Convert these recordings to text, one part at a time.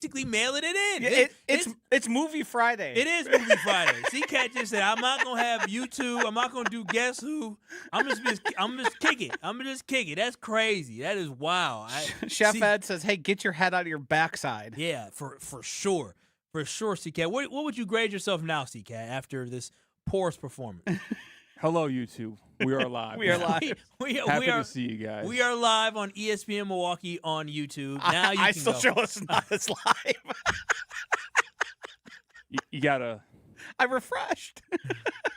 basically mailing it in. It's Movie Friday. It is Movie Friday. C-Cat just said, I'm not gonna have YouTube. I'm not gonna do Guess Who. I'm just kick it. I'm just kick it. That's crazy. That is wild. Chef Ed says, "Hey, get your head out of your backside." Yeah, for sure, C-Cat. What would you grade yourself now, C-Cat, after this porous performance? Hello, YouTube. We are live. We are live. Happy to see you guys. We are live on ESPN Milwaukee on YouTube. Now you can still go. show us not as live. you gotta. I refreshed.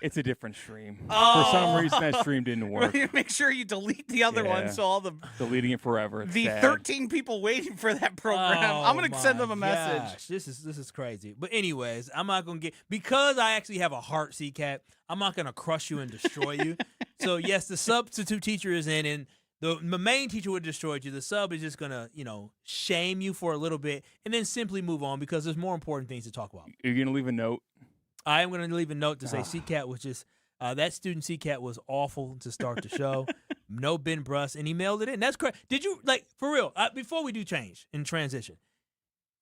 It's a different stream. Oh. For some reason, that stream didn't work. Make sure you delete the other one so all the deleting it forever. It's the sad. 13 people waiting for that program. I'm gonna send them a message. Gosh, this is crazy. But anyways, I'm not gonna because I actually have a heart, C-Cat. I'm not gonna crush you and destroy you. So yes, the substitute teacher is in, and the main teacher would have destroyed you. The sub is just gonna shame you for a little bit, and then simply move on because there's more important things to talk about. You're gonna leave a note. I am going to leave a note to say C-Cat was just that student C-Cat was awful to start the show. No Ben Brust, and he mailed it in. That's correct. Did you, for real, before we do change and transition,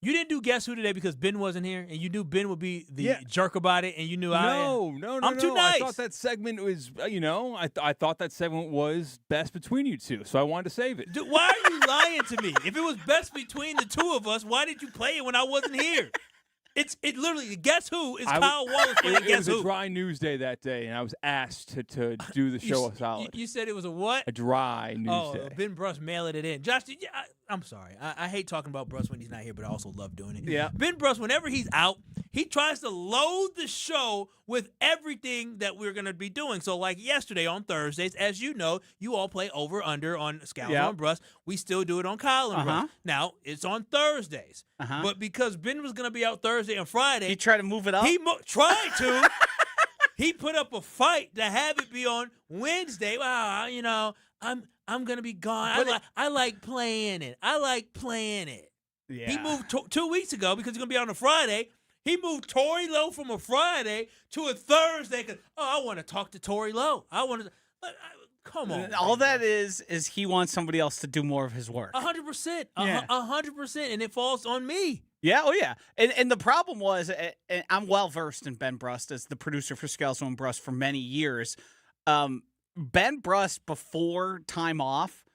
you didn't do Guess Who today because Ben wasn't here, and you knew Ben would be the jerk about it, and you knew No, I'm too nice. I thought that segment was, I thought that segment was best between you two, so I wanted to save it. Dude, why are you lying to me? If it was best between the two of us, why did you play it when I wasn't here? It literally, Guess Who is Kyle Wallace playing Guess Who. It was a dry news day that day, and I was asked to do the show a solid. You said it was a what? A dry news day. Ben Brust mailing it in. Josh, I'm sorry. I hate talking about Brust when he's not here, but I also love doing it. Yeah. Ben Brust, whenever he's out, he tries to load the show with everything that we're going to be doing. So like yesterday on Thursdays, as you know, you all play over-under on Scoundrel and Brust. We still do it on Kyle and Brust. Now, it's on Thursdays. But because Ben was going to be out Thursday and Friday. He tried to move it up? He tried to. He put up a fight to have it be on Wednesday. Wow, I'm going to be gone. I like playing it. Yeah. He moved 2 weeks ago because he's going to be on a Friday. He moved Tory Lowe from a Friday to a Thursday because, I want to talk to Tory Lowe. Come on. All that is he wants somebody else to do more of his work. 100%. 100%. And it falls on me. Yeah, oh yeah. And the problem was, and I'm well-versed in Ben Brust as the producer for Scalzo and Brust for many years. Ben Brust before time off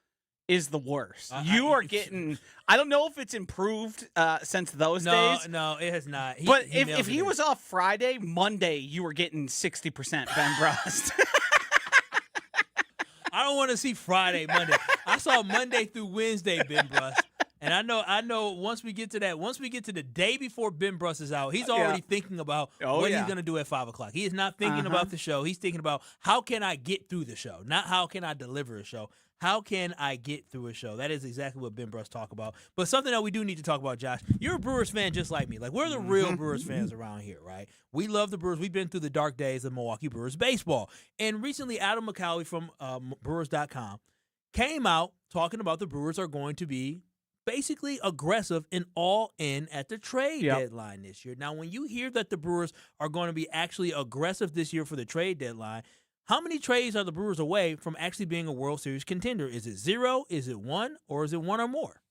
is the worst. You are getting – I don't know if it's improved since those days. No, it has not. But if he was off Friday, Monday, you were getting 60% Ben Brust. I don't want to see Friday, Monday. I saw Monday through Wednesday, Ben Brust. And I know once we get to the day before Ben Brust is out, he's already thinking about what he's going to do at 5 o'clock. He is not thinking about the show. He's thinking about how can I get through the show, not how can I deliver a show. How can I get through a show? That is exactly what Ben Brust talk about. But something that we do need to talk about, Josh, you're a Brewers fan just like me. Like, we're the real Brewers fans around here, right? We love the Brewers. We've been through the dark days of Milwaukee Brewers baseball. And recently, Adam McCallie from Brewers.com came out talking about the Brewers are going to be basically aggressive and all in at the trade deadline this year. Now, when you hear that the Brewers are going to be actually aggressive this year for the trade deadline, how many trades are the Brewers away from actually being a World Series contender? Is it 0? Is it 1? Or is it 1 or more?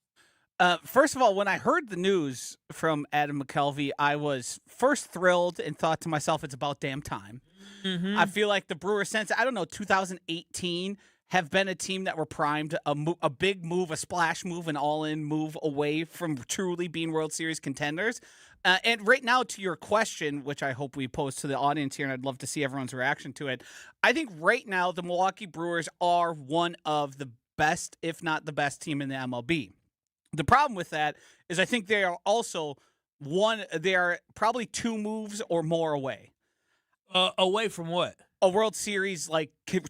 First of all, when I heard the news from Adam McCalvey, I was first thrilled and thought to myself, it's about damn time. I feel like the Brewers since, 2018 have been a team that were primed, a big move, a splash move, an all-in move away from truly being World Series contenders. And right now, to your question, which I hope we pose to the audience here, and I'd love to see everyone's reaction to it, I think right now the Milwaukee Brewers are one of the best, if not the best team in the MLB. The problem with that is I think they are also they are probably 2 moves or more away. Away from what? A World Series,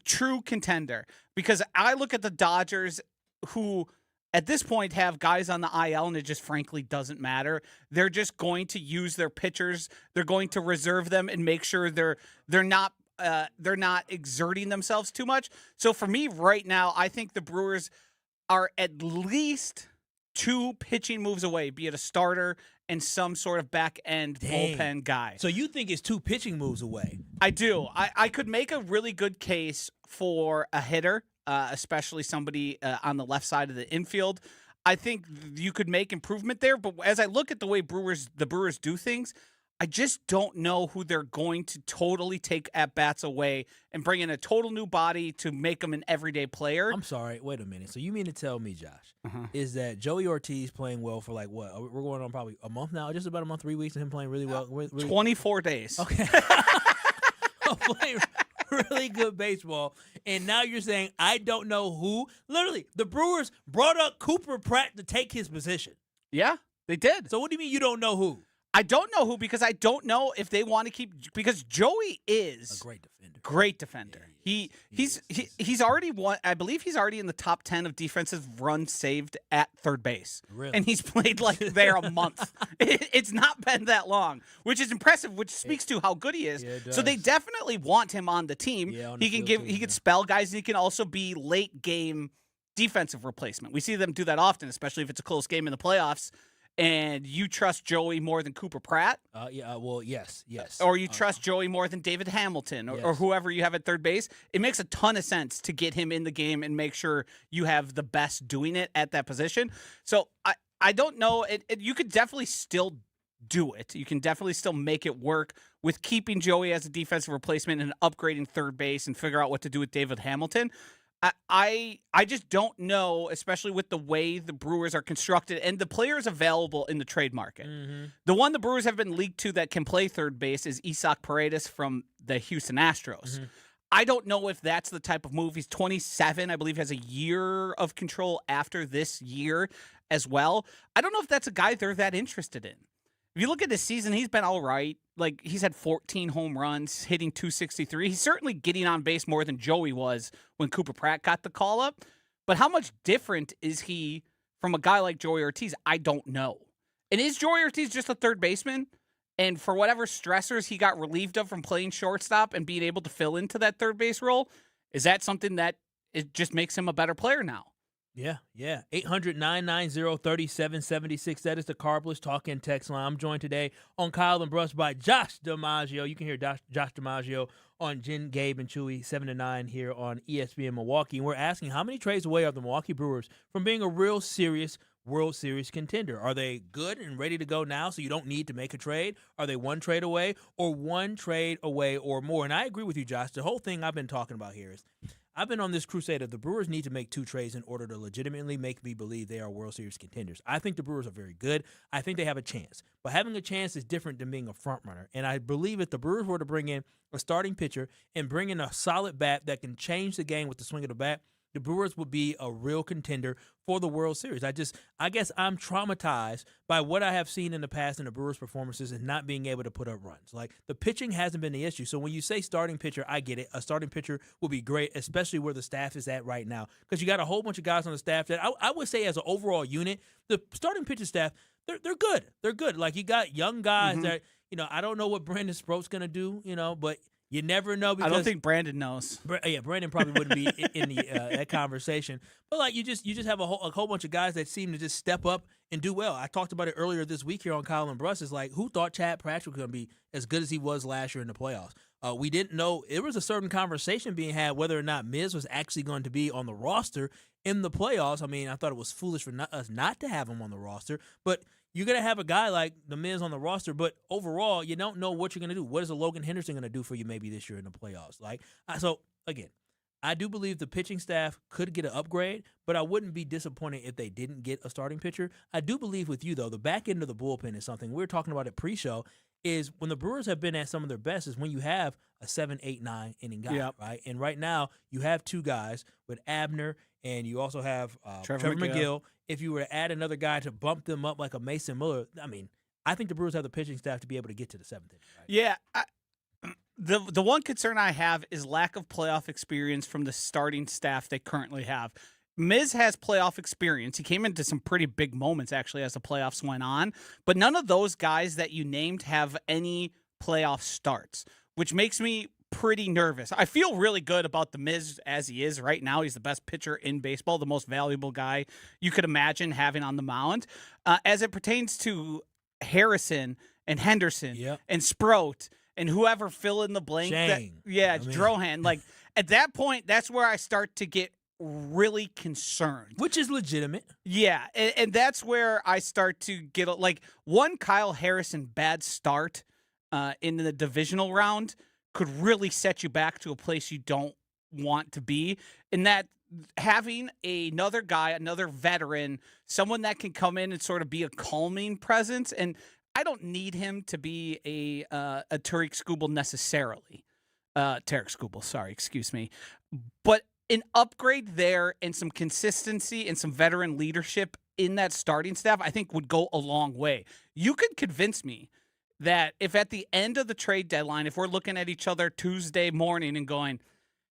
true contender. Because I look at the Dodgers, who at this point have guys on the IL, and it just frankly doesn't matter. They're just going to use their pitchers. They're going to reserve them and make sure they're not exerting themselves too much. So for me right now, I think the Brewers are at least 2 pitching moves away, be it a starter and some sort of back-end bullpen guy. So you think it's 2 pitching moves away? I do. I could make a really good case for a hitter, especially somebody on the left side of the infield. I think you could make improvement there. But as I look at the way the Brewers do things, I just don't know who they're going to totally take at-bats away and bring in a total new body to make them an everyday player. I'm sorry. Wait a minute. So you mean to tell me, Josh, is that Joey Ortiz playing well for like what? We're going on probably a month now, just about a month, 3 weeks of him playing really well? 24 days. Okay. Playing really good baseball. And now you're saying I don't know who? Literally, the Brewers brought up Cooper Pratt to take his position. Yeah, they did. So what do you mean you don't know who? I don't know who because I don't know if they want to keep because Joey is a great defender. Great defender. Yeah, he's already won. I believe he's already in the top 10 of defensive runs saved at third base. Really? And he's played like there a month. It's not been that long, which is impressive, which speaks to how good he is. Yeah, so they definitely want him on the team. Yeah, on he the can field he can spell guys, and he can also be late game defensive replacement. We see them do that often, especially if it's a close game in the playoffs. And you trust Joey more than Cooper Pratt? Yes. Or you trust Joey more than David Hamilton or whoever you have at third base? It makes a ton of sense to get him in the game and make sure you have the best doing it at that position. So I don't know. You could definitely still do it. You can definitely still make it work with keeping Joey as a defensive replacement and upgrading third base and figure out what to do with David Hamilton. I just don't know, especially with the way the Brewers are constructed and the players available in the trade market. Mm-hmm. The one the Brewers have been leaked to that can play third base is Isaac Paredes from the Houston Astros. Mm-hmm. I don't know if that's the type of move. He's 27, I believe, has a year of control after this year as well. I don't know if that's a guy they're that interested in. If you look at this season, he's been all right. Like, he's had 14 home runs, hitting .263. He's certainly getting on base more than Joey was when Cooper Pratt got the call up. But how much different is he from a guy like Joey Ortiz? I don't know. And is Joey Ortiz just a third baseman? And for whatever stressors he got relieved of from playing shortstop and being able to fill into that third base role, is that something that it just makes him a better player now? Yeah. 800-990-3776. That is the Carbless Talk and Text line. I'm joined today on Kyle and Brust by Josh DiMaggio. You can hear Josh DiMaggio on Jen, Gabe, and Chewy 7 to 9 here on ESPN Milwaukee. And we're asking, how many trades away are the Milwaukee Brewers from being a real serious World Series contender? Are they good and ready to go now so you don't need to make a trade? Are they one trade away or one trade away or more? And I agree with you, Josh. The whole thing I've been talking about here is I've been on this crusade of the Brewers need to make 2 trades in order to legitimately make me believe they are World Series contenders. I think the Brewers are very good. I think they have a chance. But having a chance is different than being a front runner. And I believe if the Brewers were to bring in a starting pitcher and bring in a solid bat that can change the game with the swing of the bat, the Brewers would be a real contender for the World Series. I guess I'm traumatized by what I have seen in the past in the Brewers' performances and not being able to put up runs. Like, the pitching hasn't been the issue. So when you say starting pitcher, I get it. A starting pitcher will be great, especially where the staff is at right now. Because you got a whole bunch of guys on the staff that I would say as an overall unit, the starting pitcher staff, they're good. They're good. Like, you got young guys that, I don't know what Brandon Sproat's going to do, but you never know. Because I don't think Brandon knows. Brandon probably wouldn't be in the that conversation. But like you just have a whole bunch of guys that seem to just step up and do well. I talked about it earlier this week here on Kyle and Brust. It's like, who thought Chad Patrick was going to be as good as he was last year in the playoffs? We didn't know. There was a certain conversation being had whether or not Miz was actually going to be on the roster in the playoffs. I mean, I thought it was foolish for us not to have him on the roster, but you're going to have a guy like the Miz on the roster, but overall, you don't know what you're going to do. What is a Logan Henderson going to do for you maybe this year in the playoffs? So, again, I do believe the pitching staff could get an upgrade, but I wouldn't be disappointed if they didn't get a starting pitcher. I do believe with you, though, the back end of the bullpen is something. We were talking about it pre-show, is when the Brewers have been at some of their best is when you have a 7, 8, 9 inning guy, right? And right now, you have 2 guys with Abner, and you also have Trevor McGill. If you were to add another guy to bump them up like a Mason Miller, I mean, I think the Brewers have the pitching staff to be able to get to the 7th inning. Right? Yeah. The one concern I have is lack of playoff experience from the starting staff they currently have. Miz has playoff experience. He came into some pretty big moments, actually, as the playoffs went on. But none of those guys that you named have any playoff starts, which makes me pretty nervous. I feel really good about the Miz as he is right now. He's the best pitcher in baseball, the most valuable guy you could imagine having on the mound. As it pertains to Harrison and Henderson and Sproat and whoever fill in the blank. Drohan. Like, at that point, that's where I start to get really concerned. Which is legitimate. Yeah, and that's where I start to get, like, one Kyle Harrison bad start in the divisional round could really set you back to a place you don't want to be. And that having another guy, another veteran, someone that can come in and sort of be a calming presence, and I don't need him to be a Tarik Skubal necessarily. Tarik Skubal, sorry, excuse me. But an upgrade there and some consistency and some veteran leadership in that starting staff, I think would go a long way. You could convince me that if at the end of the trade deadline, if we're looking at each other Tuesday morning and going,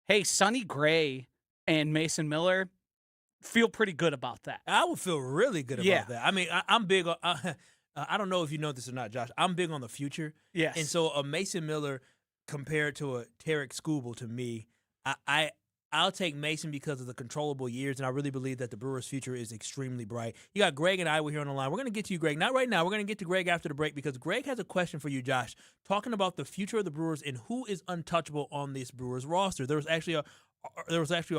hey, Sonny Gray and Mason Miller, feel pretty good about that. I would feel really good about that. I mean, I'm big on I don't know if you know this or not, Josh. I'm big on the future. Yes. And so a Mason Miller compared to a Tarik Skubal, to me, I'll take Mason because of the controllable years, and I really believe that the Brewers' future is extremely bright. You got Greg and Iowa here on the line. We're going to get to you, Greg. Not right now. We're going to get to Greg after the break because Greg has a question for you, Josh, talking about the future of the Brewers and who is untouchable on this Brewers roster. There was actually an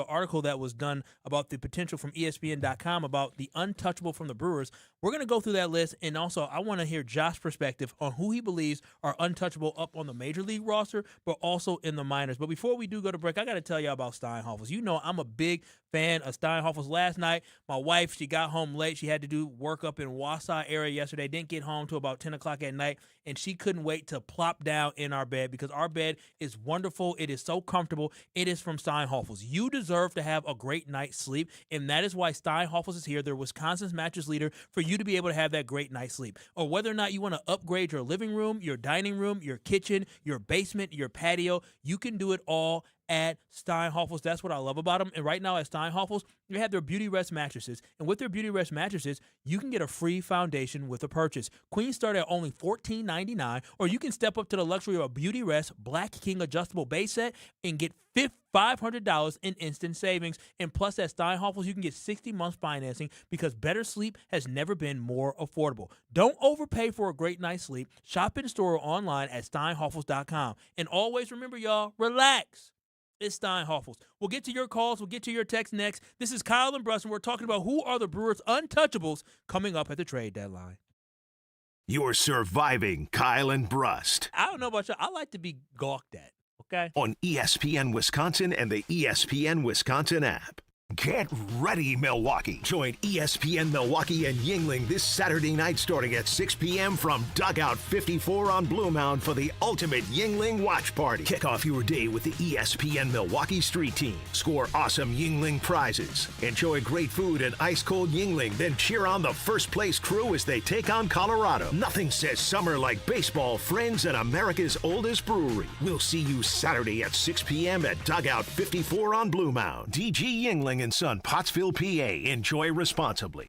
article that was done about the potential from ESPN.com about the untouchable from the Brewers. We're going to go through that list, and also I want to hear Josh's perspective on who he believes are untouchable up on the Major League roster, but also in the minors. But before we do go to break, I got to tell you about Steinhoffels. You know I'm a big fan of Steinhoffels. Last night, my wife, she got home late. She had to do work up in Wausau area yesterday. Didn't get home till about 10 o'clock at night, and she couldn't wait to plop down in our bed because our bed is wonderful. It is so comfortable. It is from Steinhoffels. You deserve to have a great night's sleep, and that is why Steinhoffels is here. They're Wisconsin's mattress leader for you to be able to have that great night's sleep. Or whether or not you want to upgrade your living room, your dining room, your kitchen, your basement, your patio, you can do it all at Steinhoffels. That's what I love about them. And right now at Steinhoffels, they have their Beauty Rest mattresses. And with their Beauty Rest mattresses, you can get a free foundation with a purchase. Queens start at only $14.99, or you can step up to the luxury of a Beauty Rest Black King adjustable base set and get $500 in instant savings. And plus at Steinhoffels, you can get 60 months financing because better sleep has never been more affordable. Don't overpay for a great night's sleep. Shop in store or online at steinhoffels.com. And always remember, y'all, relax. It's Steinhoffels. We'll get to your calls. We'll get to your texts next. This is Kyle and Brust, and we're talking about who are the Brewers' untouchables coming up at the trade deadline. You're surviving Kyle and Brust. I don't know about you. I like to be gawked at, okay? On ESPN Wisconsin and the ESPN Wisconsin app. Get ready, Milwaukee. Join ESPN Milwaukee and Yingling this Saturday night starting at 6 p.m. from Dugout 54 on Blue Mound for the ultimate Yingling watch party. Kick off your day with the ESPN Milwaukee Street Team. Score awesome Yingling prizes. Enjoy great food and ice-cold Yingling, then cheer on the first-place crew as they take on Colorado. Nothing says summer like baseball, friends, and America's oldest brewery. We'll see you Saturday at 6 p.m. at Dugout 54 on Blue Mound. DG Yingling and Son, Pottsville, PA. Enjoy responsibly.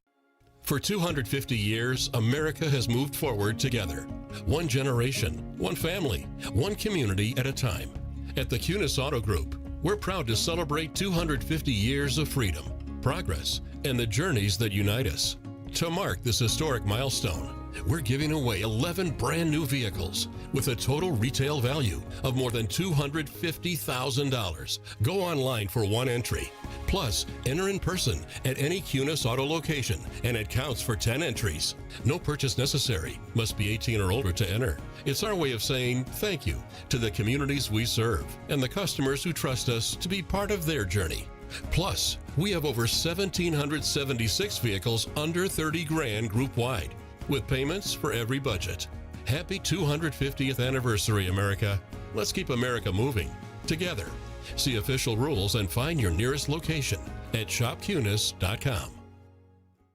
For 250 years, America has moved forward together. One generation, one family, one community at a time. At the Kunis Auto Group, we're proud to celebrate 250 years of freedom, progress, and the journeys that unite us. To mark this historic milestone, we're giving away 11 brand new vehicles with a total retail value of more than $250,000. Go online for one entry. Plus, enter in person at any Kunis Auto location, and it counts for 10 entries. No purchase necessary. Must be 18 or older to enter. It's our way of saying thank you to the communities we serve and the customers who trust us to be part of their journey. Plus, we have over 1,776 vehicles under 30 grand group-wide, with payments for every budget. Happy 250th anniversary, America. Let's keep America moving together. See official rules and find your nearest location at shopkunis.com.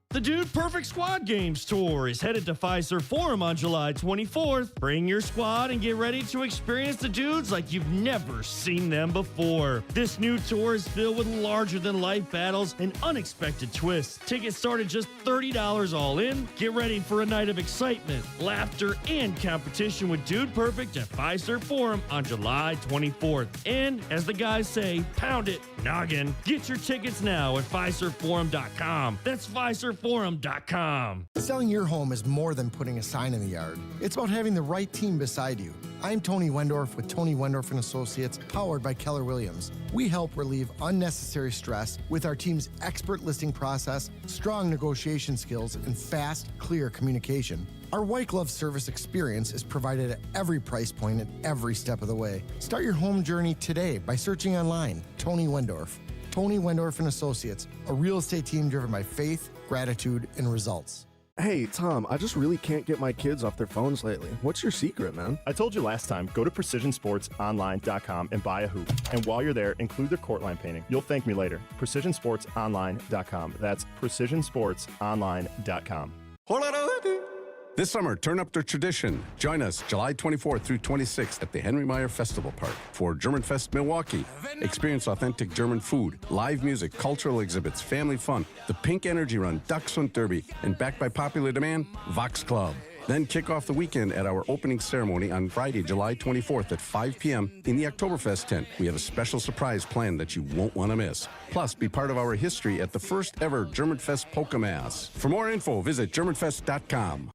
The Dude Perfect Squad Games Tour is headed to Fiserv Forum on July 24th. Bring your squad and get ready to experience the dudes like you've never seen them before. This new tour is filled with larger-than-life battles and unexpected twists. Tickets start at just $30 all in. Get ready for a night of excitement, laughter, and competition with Dude Perfect at Fiserv Forum on July 24th. And, as the guys say, pound it, noggin. Get your tickets now at FiservForum.com. That's Fiserv FighterForum.com. Selling your home is more than putting a sign in the yard. It's about having the right team beside you. I'm Tony Wendorf with Tony Wendorf and Associates, powered by Keller Williams. We help relieve unnecessary stress with our team's expert listing process, strong negotiation skills, and fast, clear communication. Our white glove service experience is provided at every price point at every step of the way. Start your home journey today by searching online, Tony Wendorf. Tony Wendorf and Associates, a real estate team driven by faith, gratitude, and results. Hey, Tom, I just really can't get my kids off their phones lately. What's your secret, man? I told you last time, go to PrecisionSportsOnline.com and buy a hoop. And while you're there, include their court line painting. You'll thank me later. PrecisionSportsOnline.com. That's PrecisionSportsOnline.com. This summer, turn up the tradition. Join us July 24th through 26th at the Henry Meyer Festival Park for German Fest Milwaukee. Experience authentic German food, live music, cultural exhibits, family fun, the Pink Energy Run, Dachshund Derby, and backed by popular demand, Vox Club. Then kick off the weekend at our opening ceremony on Friday, July 24th at 5 p.m. in the Oktoberfest tent. We have a special surprise planned that you won't want to miss. Plus, be part of our history at the first ever Germanfest Polka Mass. For more info, visit GermanFest.com.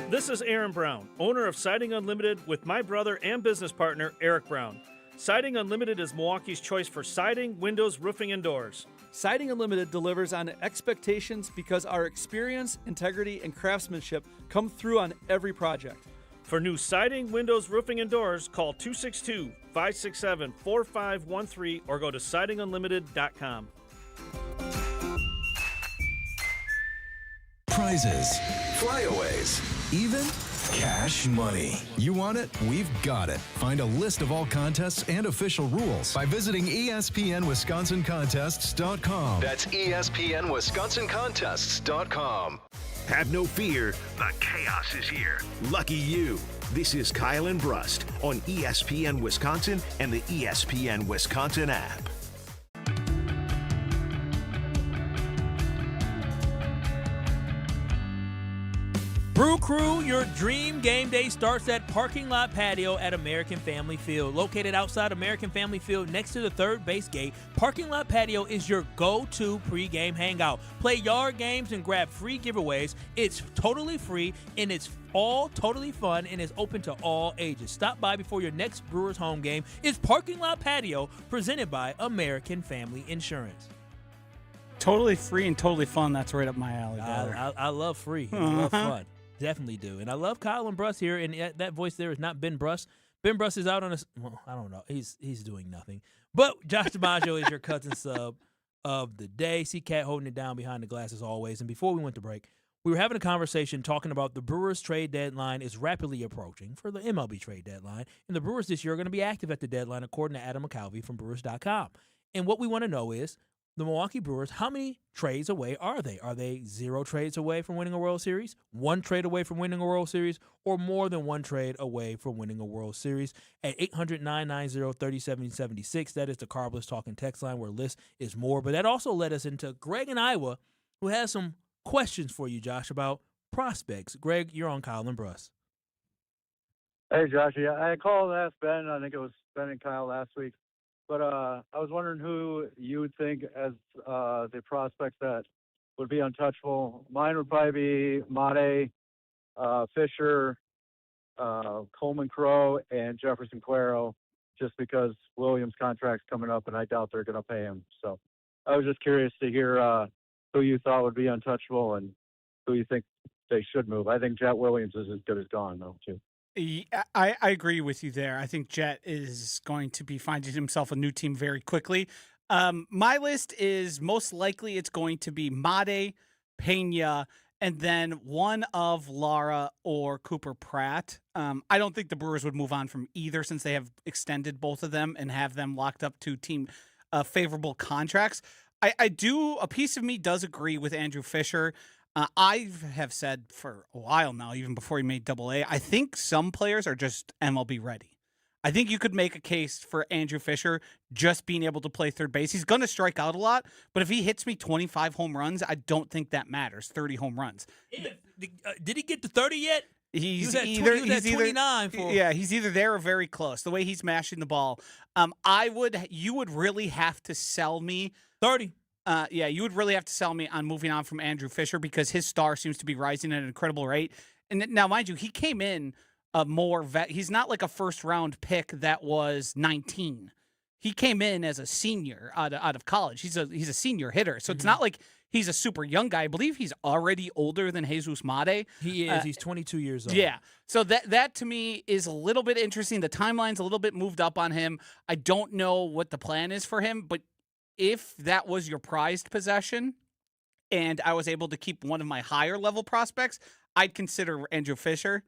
This is Aaron Brown, owner of Siding Unlimited with my brother and business partner, Eric Brown. Siding Unlimited is Milwaukee's choice for siding, windows, roofing, and doors. Siding Unlimited delivers on expectations because our experience, integrity, and craftsmanship come through on every project. For new siding, windows, roofing, and doors, call 262-567-4513 or go to sidingunlimited.com. Prizes, flyaways, even cash money. You want it? We've got it. Find a list of all contests and official rules by visiting ESPNWisconsinContests.com. That's ESPNWisconsinContests.com. Have no fear, the chaos is here. Lucky you. This is Kyle and Brust on ESPN Wisconsin and the ESPN Wisconsin app. Brew Crew, your dream game day starts at Parking Lot Patio at American Family Field. Located outside American Family Field next to the third base gate, Parking Lot Patio is your go-to pregame hangout. Play yard games and grab free giveaways. It's totally free and it's all totally fun and is open to all ages. Stop by before your next Brewers home game. It's Parking Lot Patio, presented by American Family Insurance. Totally free and totally fun. That's right up my alley, brother. I love free. I love fun. Definitely do. And I love Kyle and Brust here, and that voice there is not Ben Brust. Ben Brust is out on well, I don't know. He's doing nothing. But Josh DiMaggio is your cousin sub of the day. See Cat holding it down behind the glass as always. And before we went to break, we were having a conversation talking about the Brewers trade deadline is rapidly approaching for the MLB trade deadline. And the Brewers this year are going to be active at the deadline, according to Adam McCalvy from Brewers.com. And what we want to know is, the Milwaukee Brewers, how many trades away are they? Are they 0 trades away from winning a World Series, 1 trade away from winning a World Series, or more than 1 trade away from winning a World Series? At 800-990-3776, that is the Carbless Talking text line where list is more. But that also led us into Greg in Iowa, who has some questions for you, Josh, about prospects. Greg, you're on Kyle and Brust. Hey, Josh. Yeah, I called and asked Ben. I think it was Ben and Kyle last week. But I was wondering who you would think as the prospects that would be untouchable. Mine would probably be Mate, Fisher, Coleman Crowe, and Jefferson Cuero, just because Williams' contract's coming up, and I doubt they're going to pay him. So I was just curious to hear who you thought would be untouchable and who you think they should move. I think Jet Williams is as good as gone, though, too. I agree with you there. I think Jet is going to be finding himself a new team very quickly. My list is most likely it's going to be Mate, Pena, and then one of Lara or Cooper Pratt. I don't think the Brewers would move on from either since they have extended both of them and have them locked up to team favorable contracts. A piece of me does agree with Andrew Fisher. I have said for a while now, even before he made AA, I think some players are just MLB ready. I think you could make a case for Andrew Fisher just being able to play third base. He's going to strike out a lot, but if he hits me 25 home runs, I don't think that matters. 30 home runs. Did he get to 30 yet? He's at 29 for. Yeah, he's either there or very close. The way he's mashing the ball, you would really have to sell me 30. You would really have to sell me on moving on from Andrew Fisher because his star seems to be rising at an incredible rate. And now, mind you, he came in a more vet. He's not like a first-round pick that was 19. He came in as a senior out of college. He's a senior hitter, so it's not like he's a super young guy. I believe he's already older than Jesus Mate. He is. He's 22 years old. Yeah. So that to me is a little bit interesting. The timeline's a little bit moved up on him. I don't know what the plan is for him, but if that was your prized possession and I was able to keep one of my higher level prospects, I'd consider Andrew Fisher.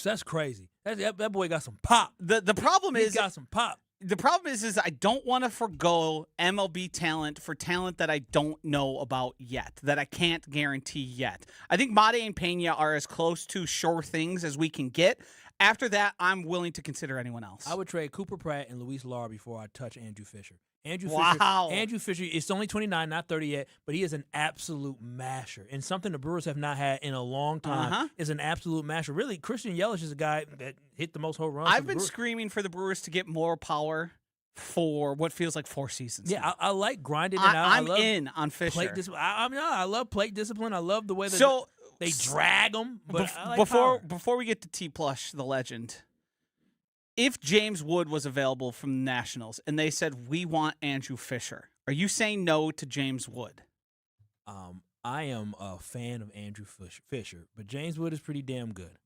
That's crazy. That boy got some pop. The problem is he got some pop. The problem is I don't want to forgo MLB talent for talent that I don't know about yet, that I can't guarantee yet. I think Mate and Pena are as close to sure things as we can get. After that, I'm willing to consider anyone else. I would trade Cooper Pratt and Luis Lara before I touch Andrew Fisher. Wow. Andrew Fisher is only 29, not 30 yet, but he is an absolute masher. And something the Brewers have not had in a long time is an absolute masher. Really, Christian Yelich is a guy that hit the most home runs. I've been screaming for the Brewers to get more power for what feels like 4 seasons. Yeah, I like grinding it out. I'm in on Fisher. Plate discipline. I love plate discipline. I love the way that they drag them. But I like before we get to T. Plush, the legend, if James Wood was available from the Nationals and they said, we want Andrew Fisher, are you saying no to James Wood? I am a fan of Andrew Fisher, but James Wood is pretty damn good.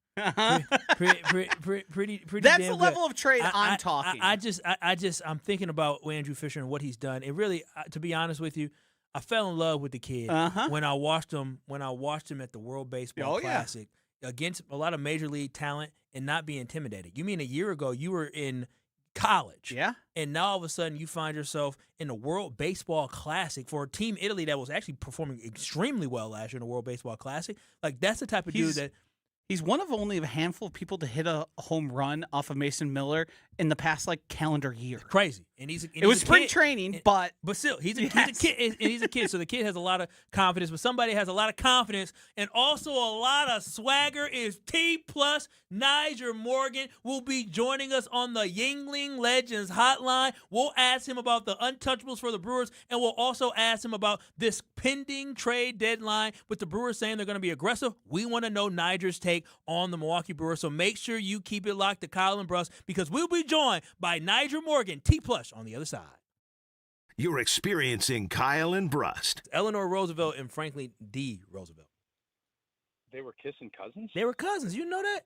Pretty That's damn the level good. of trade I'm talking. I'm thinking about Andrew Fisher and what he's done. It really, to be honest with you, I fell in love with the kid when I watched him at the World Baseball Classic against a lot of major league talent and not be intimidated. You mean a year ago you were in college, and now all of a sudden you find yourself in the World Baseball Classic for Team Italy that was actually performing extremely well last year in the World Baseball Classic. Like, that's the type of dude that. He's one of only a handful of people to hit a home run off of Mason Miller in the past calendar year. Crazy, and it was spring training, but still, he's a kid. He's a kid, so the kid has a lot of confidence. But somebody has a lot of confidence and also a lot of swagger. Is T Plus Nyjer Morgan will be joining us on the Yingling Legends Hotline. We'll ask him about the untouchables for the Brewers, and we'll also ask him about this pending trade deadline with the Brewers saying they're going to be aggressive. We want to know Nyjer's take on the Milwaukee Brewers, so make sure you keep it locked to Kyle and Brust because we'll be joined by Nyjer Morgan, T Plush on the other side. You're experiencing Kyle and Brust. Eleanor Roosevelt and Franklin D. Roosevelt. They were kissing cousins? They were cousins. You know that?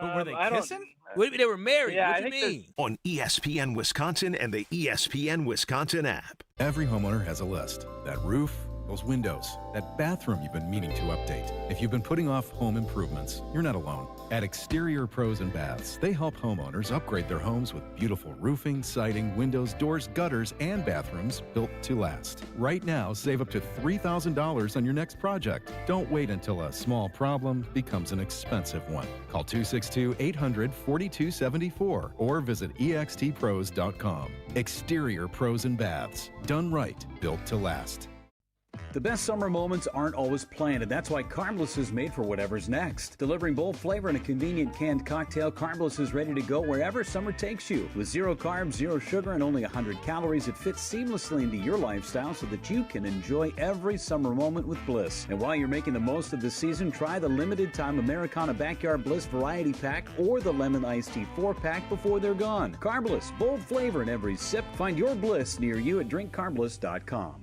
But were they kissing? They were married. Yeah, what do you mean? On ESPN Wisconsin and the ESPN Wisconsin app. Every homeowner has a list. That roof, those windows, that bathroom you've been meaning to update. If you've been putting off home improvements, you're not alone. At Exterior Pros and Baths, they help homeowners upgrade their homes with beautiful roofing, siding, windows, doors, gutters, and bathrooms built to last. Right now, save up to $3,000 on your next project. Don't wait until a small problem becomes an expensive one. Call 262-800-4274 or visit extpros.com. Exterior Pros and Baths. Done right, built to last. The best summer moments aren't always planned, and that's why Carbless is made for whatever's next. Delivering bold flavor in a convenient canned cocktail, Carbless is ready to go wherever summer takes you. With 0 carbs, 0 sugar, and only 100 calories, it fits seamlessly into your lifestyle so that you can enjoy every summer moment with Bliss. And while you're making the most of the season, try the limited-time Americana Backyard Bliss Variety Pack or the Lemon Iced Tea 4-pack before they're gone. Carbless, bold flavor in every sip. Find your Bliss near you at drinkcarbless.com.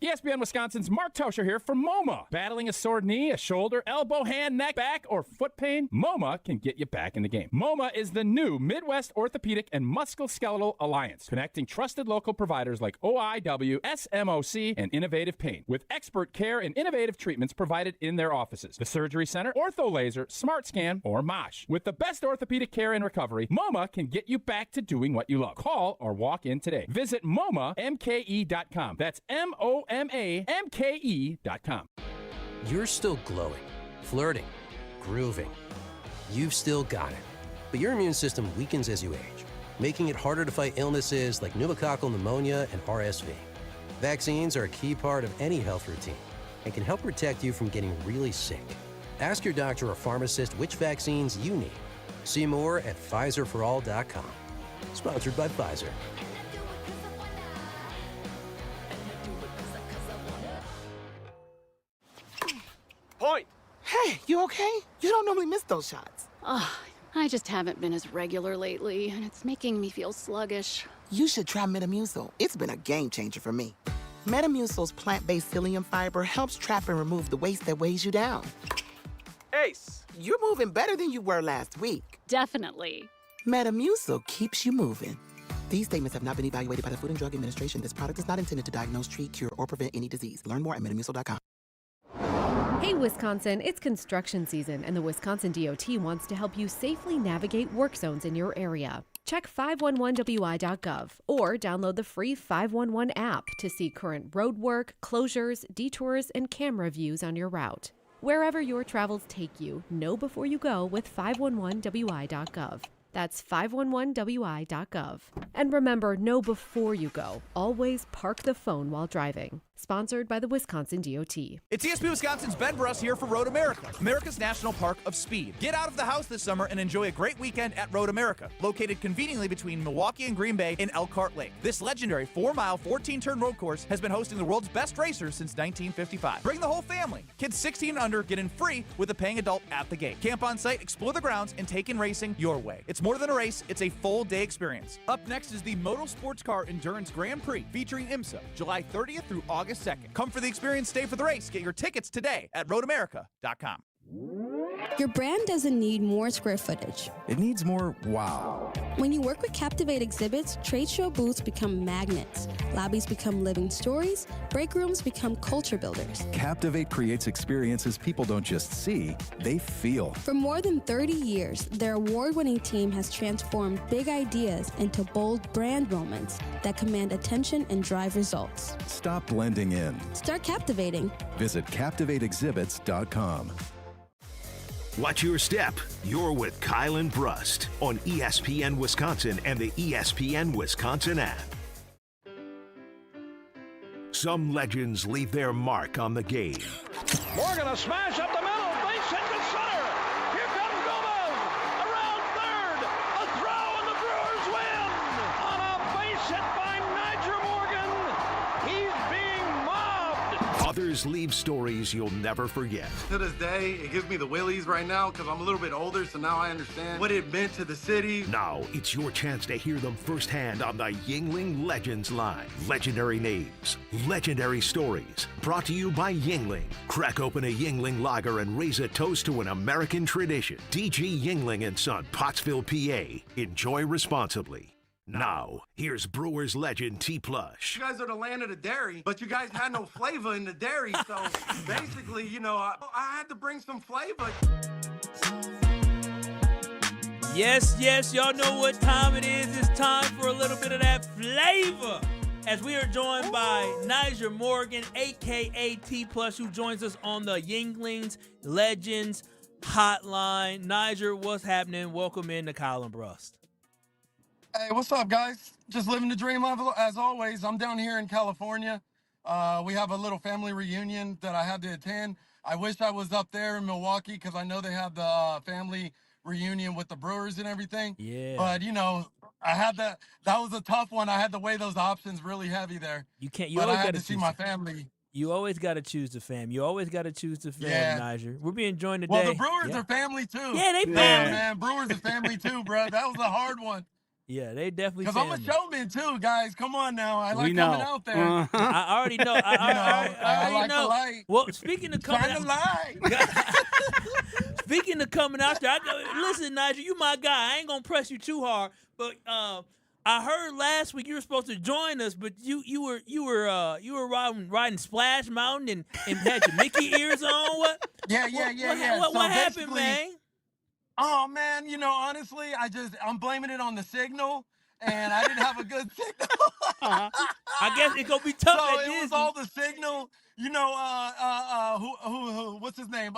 ESPN Wisconsin's Mark Tauscher here for MoMA. Battling a sore knee, a shoulder, elbow, hand, neck, back, or foot pain? MoMA can get you back in the game. MoMA is the new Midwest Orthopedic and Musculoskeletal Alliance, connecting trusted local providers like OIW, SMOC, and Innovative Pain, with expert care and innovative treatments provided in their offices. The Surgery Center, Ortho Laser, Smart Scan, or MOSH. With the best orthopedic care and recovery, MoMA can get you back to doing what you love. Call or walk in today. Visit MoMaMKE.com. That's MoMaMKE.com. You're still glowing, flirting, grooving. You've still got it. But your immune system weakens as you age, making it harder to fight illnesses like pneumococcal pneumonia and RSV. Vaccines are a key part of any health routine and can help protect you from getting really sick. Ask your doctor or pharmacist which vaccines you need. See more at PfizerForAll.com. Sponsored by Pfizer. Hey, you okay? You don't normally miss those shots. Ugh, I just haven't been as regular lately, and it's making me feel sluggish. You should try Metamucil. It's been a game changer for me. Metamucil's plant-based psyllium fiber helps trap and remove the waste that weighs you down. Ace, you're moving better than you were last week. Definitely. Metamucil keeps you moving. These statements have not been evaluated by the Food and Drug Administration. This product is not intended to diagnose, treat, cure, or prevent any disease. Learn more at metamucil.com. Hey, Wisconsin, it's construction season, and the Wisconsin DOT wants to help you safely navigate work zones in your area. Check 511wi.gov or download the free 511 app to see current road work, closures, detours, and camera views on your route. Wherever your travels take you, know before you go with 511wi.gov. That's 511wi.gov. And remember, know before you go. Always park the phone while driving. Sponsored by the Wisconsin DOT. It's ESPN Wisconsin's Ben Brust here for Road America, America's National Park of Speed. Get out of the house this summer and enjoy a great weekend at Road America, located conveniently between Milwaukee and Green Bay in Elkhart Lake. This legendary 4-mile, 14-turn road course has been hosting the world's best racers since 1955. Bring the whole family. Kids 16 and under get in free with a paying adult at the gate. Camp on site, explore the grounds, and take in racing your way. It's more than a race, it's a full-day experience. Up next is the Moto Sports Car Endurance Grand Prix featuring IMSA, July 30th through August 2nd. Come for the experience, stay for the race. Get your tickets today at roadamerica.com. Your brand doesn't need more square footage. It needs more wow. When you work with Captivate exhibits, trade show booths become magnets, lobbies become living stories, break rooms become culture builders. Captivate creates experiences people don't just see, they feel. For more than 30 years, their award-winning team has transformed big ideas into bold brand moments that command attention and drive results. Stop blending in. Start captivating. Visit CaptivateExhibits.com. Watch your step. You're with Kyle and Brust on ESPN Wisconsin and the ESPN Wisconsin app. Some legends leave their mark on the game. Morgan, a smash up the middle. Base hit to center. Here comes Gomez. Around third. A throw, and the Brewers win. On a base hit by Nyjer Morgan. He's being mobbed. Others leave stories you'll never forget. To this day, it gives me the willies right now because I'm a little bit older, so now I understand what it meant to the city. Now, it's your chance to hear them firsthand on the Yuengling Legends Line. Legendary names, legendary stories. Brought to you by Yuengling. Crack open a Yuengling lager and raise a toast to an American tradition. DG Yuengling & Son, Pottsville, PA. Enjoy responsibly. Now, here's Brewers legend T. Plush. You guys are the land of the dairy, but you guys had no flavor in the dairy, so basically, you know, I had to bring some flavor. Yes, y'all know what time it is. It's time for a little bit of that flavor. As we are joined by Nyjer Morgan, a.k.a. T. Plush, who joins us on the Yuenglings Legends Hotline. Nyjer, what's happening? Welcome in to Kyle and Brust. Hey, what's up, guys? Just living the dream as always. I'm down here in California. We have a little family reunion that I had to attend. I wish I was up there in Milwaukee because I know they have the family reunion with the Brewers and everything. Yeah. But, you know, I had that was a tough one. I had to weigh those options really heavy there. But I had to see my family. You always got to choose the fam. You always got to choose the fam, Yeah. Nyjer. We're being joined today. Well, the Brewers are family, too. Yeah, they family. Man, Brewers are family, too, bro. That was a hard one. Yeah, they definitely Because I'm a showman, too, guys. Come on now. I like coming out there. I already know. I I already like know. the light. Well, speaking of coming Shine the out, speaking of coming out there, listen, Nyjer, you my guy. I ain't gonna press you too hard, but I heard last week you were supposed to join us, but you were riding Splash Mountain and had your Mickey ears on. What? Yeah. What happened, man? Oh, man, you know, honestly, I'm blaming it on the signal, and I didn't have a good signal. I guess it's going to be tough So at it was all the signal. You know, who what's his name?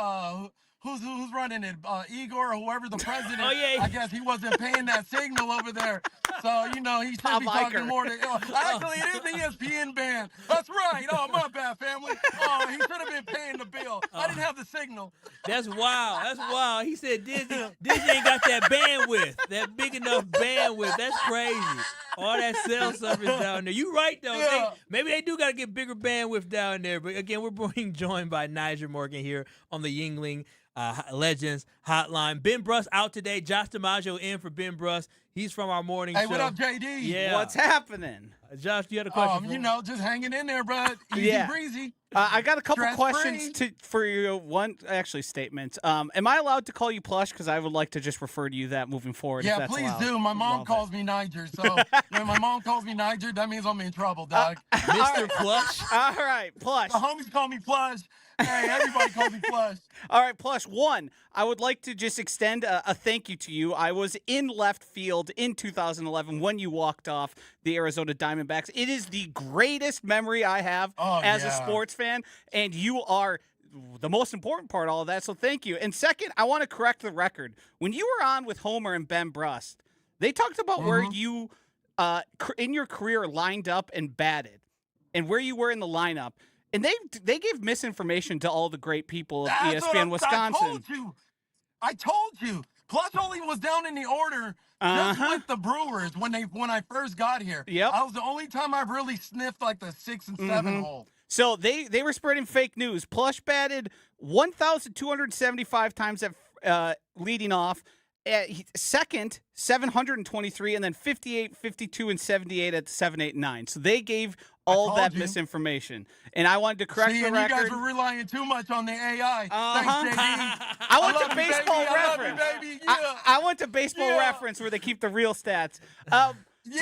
Who's running it? Igor or whoever the president. Oh, yeah. I guess he wasn't paying that signal over there. So, you know, he should be talking more to... actually, it is an ESPN band. That's right. Oh, my bad, family. Oh, he should have been paying the bill. I didn't have the signal. That's wild. He said Disney ain't got that bandwidth, that big enough bandwidth. That's crazy. All that cell service down there. You right, though. Yeah. Maybe they do got to get bigger bandwidth down there. But, again, we're being joined by Nyjer Morgan here on the Yuengling Legends Hotline. Ben Brust out today. Josh DiMaggio in for Ben Brust. He's from our morning show. Hey, what up, JD? Yeah. What's happening? Josh, you had a question? You know, just hanging in there, bro. Easy breezy. I got a couple Stress-free. questions for you. One, actually, statements. Am I allowed to call you Plush? Because I would like to just refer to you that moving forward. Yeah, if that's please allowed. do. My mom calls me Nyjer, so when my mom calls me Nyjer, that means I'm in trouble, dog. Mr. Plush? All right, Plush. The homies call me Plush. Hey, everybody calls me Plush. All right, Plush. One, I would like to just extend a thank you to you. I was in left field in 2011 when you walked off the Arizona Diamondbacks. It is the greatest memory I have as a sports fan, and you are the most important part of all of that, so thank you. And second, I want to correct the record. When you were on with Homer and Ben Brust, they talked about where you, in your career, lined up and batted, and where you were in the lineup. And they gave misinformation to all the great people of ESPN Wisconsin. I told you. Plus, only was down in the order just with the Brewers when I first got here. Yep. I was the only time I really sniffed like the 6 and 7 hole. So they were spreading fake news. Plush batted 1,275 times at leading off. Second, 723, and then 58, 52, and 78 at 7, 8, and 9. So they gave all that misinformation. And I wanted to correct the record. You guys were relying too much on the AI. Thanks, JD. I went to Baseball Reference. Yeah. I went to Baseball Reference where they keep the real stats. Yeah.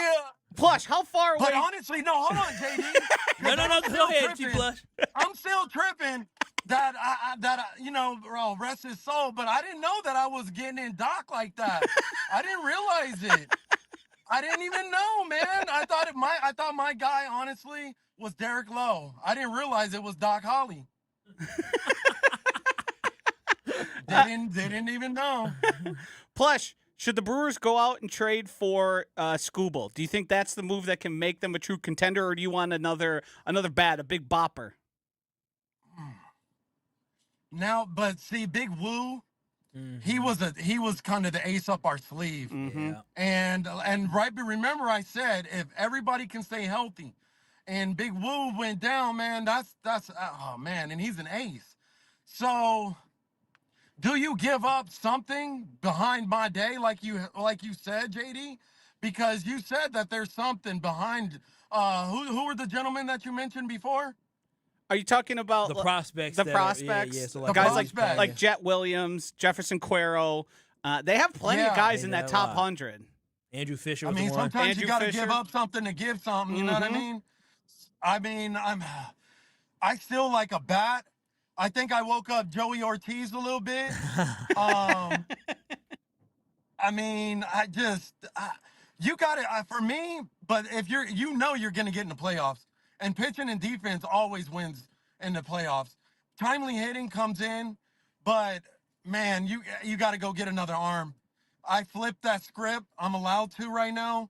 Plush, how far away? But honestly, no, hold on, JD. No, go ahead, G-Plush. I'm still tripping that you know, rest his soul, but I didn't know that I was getting in Doc like that. I didn't realize it. I didn't even know, man. I thought my guy, honestly, was Derek Lowe. I didn't realize it was Doc Holly. They didn't even know. Plush, should the Brewers go out and trade for Skubal? Do you think that's the move that can make them a true contender, or do you want another bat, a big bopper? Now, but see, Big Woo, he was kind of the ace up our sleeve. And remember I said if everybody can stay healthy, and Big Woo went down, man, that's oh man, and he's an ace. So do you give up something behind my day, like you said, JD? Because you said that there's something behind. Who were the gentlemen that you mentioned before? Are you talking about the prospects? The prospects, yeah, so like guys like Jet Williams, Jefferson Cuero. They have plenty of guys in that top 100. Andrew Fisher. I mean, sometimes you got to give up something to give something. You know what I mean? I still like a bat. I think I woke up Joey Ortiz a little bit. You got it for me. But if you're going to get in the playoffs, and pitching and defense always wins in the playoffs. Timely hitting comes in, but man, you got to go get another arm. I flipped that script. I'm allowed to right now.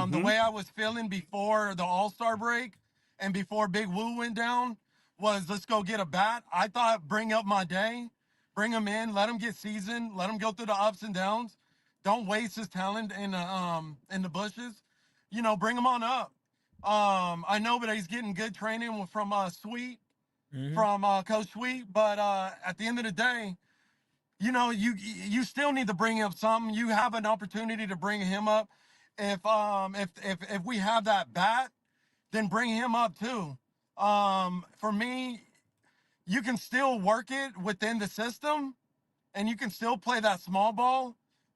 The way I was feeling before the All-Star break and before Big Woo went down was let's go get a bat. I thought bring up my day, bring him in, let him get seasoned, let him go through the ups and downs. Don't waste his talent in the bushes. You know, bring him on up. I know that he's getting good training from Sweet, from Coach Sweet, but at the end of the day, you know, you still need to bring up something. You have an opportunity to bring him up. If we have that bat, then bring him up too. For me, you can still work it within the system, and you can still play that small ball,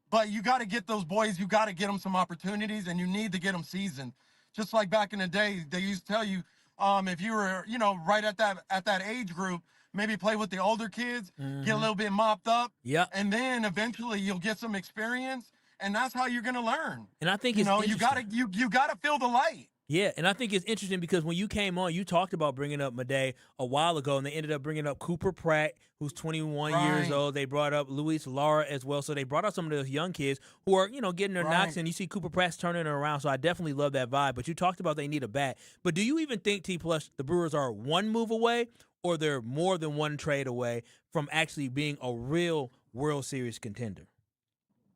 but you got to get those boys. You got to get them some opportunities, and you need to get them seasoned. Just like back in the day, they used to tell you, if you were, you know, right at that age group, maybe play with the older kids, get a little bit mopped up, and then eventually you'll get some experience, and that's how you're gonna learn. And I think you gotta feel the light. Yeah, and I think it's interesting because when you came on, you talked about bringing up Madej a while ago, and they ended up bringing up Cooper Pratt, who's 21 years old. They brought up Luis Lara as well. So they brought up some of those young kids who are, you know, getting their knocks, and you see Cooper Pratt's turning it around. So I definitely love that vibe. But you talked about they need a bat. But do you even think, T-Plus, the Brewers are one move away, or they're more than one trade away from actually being a real World Series contender?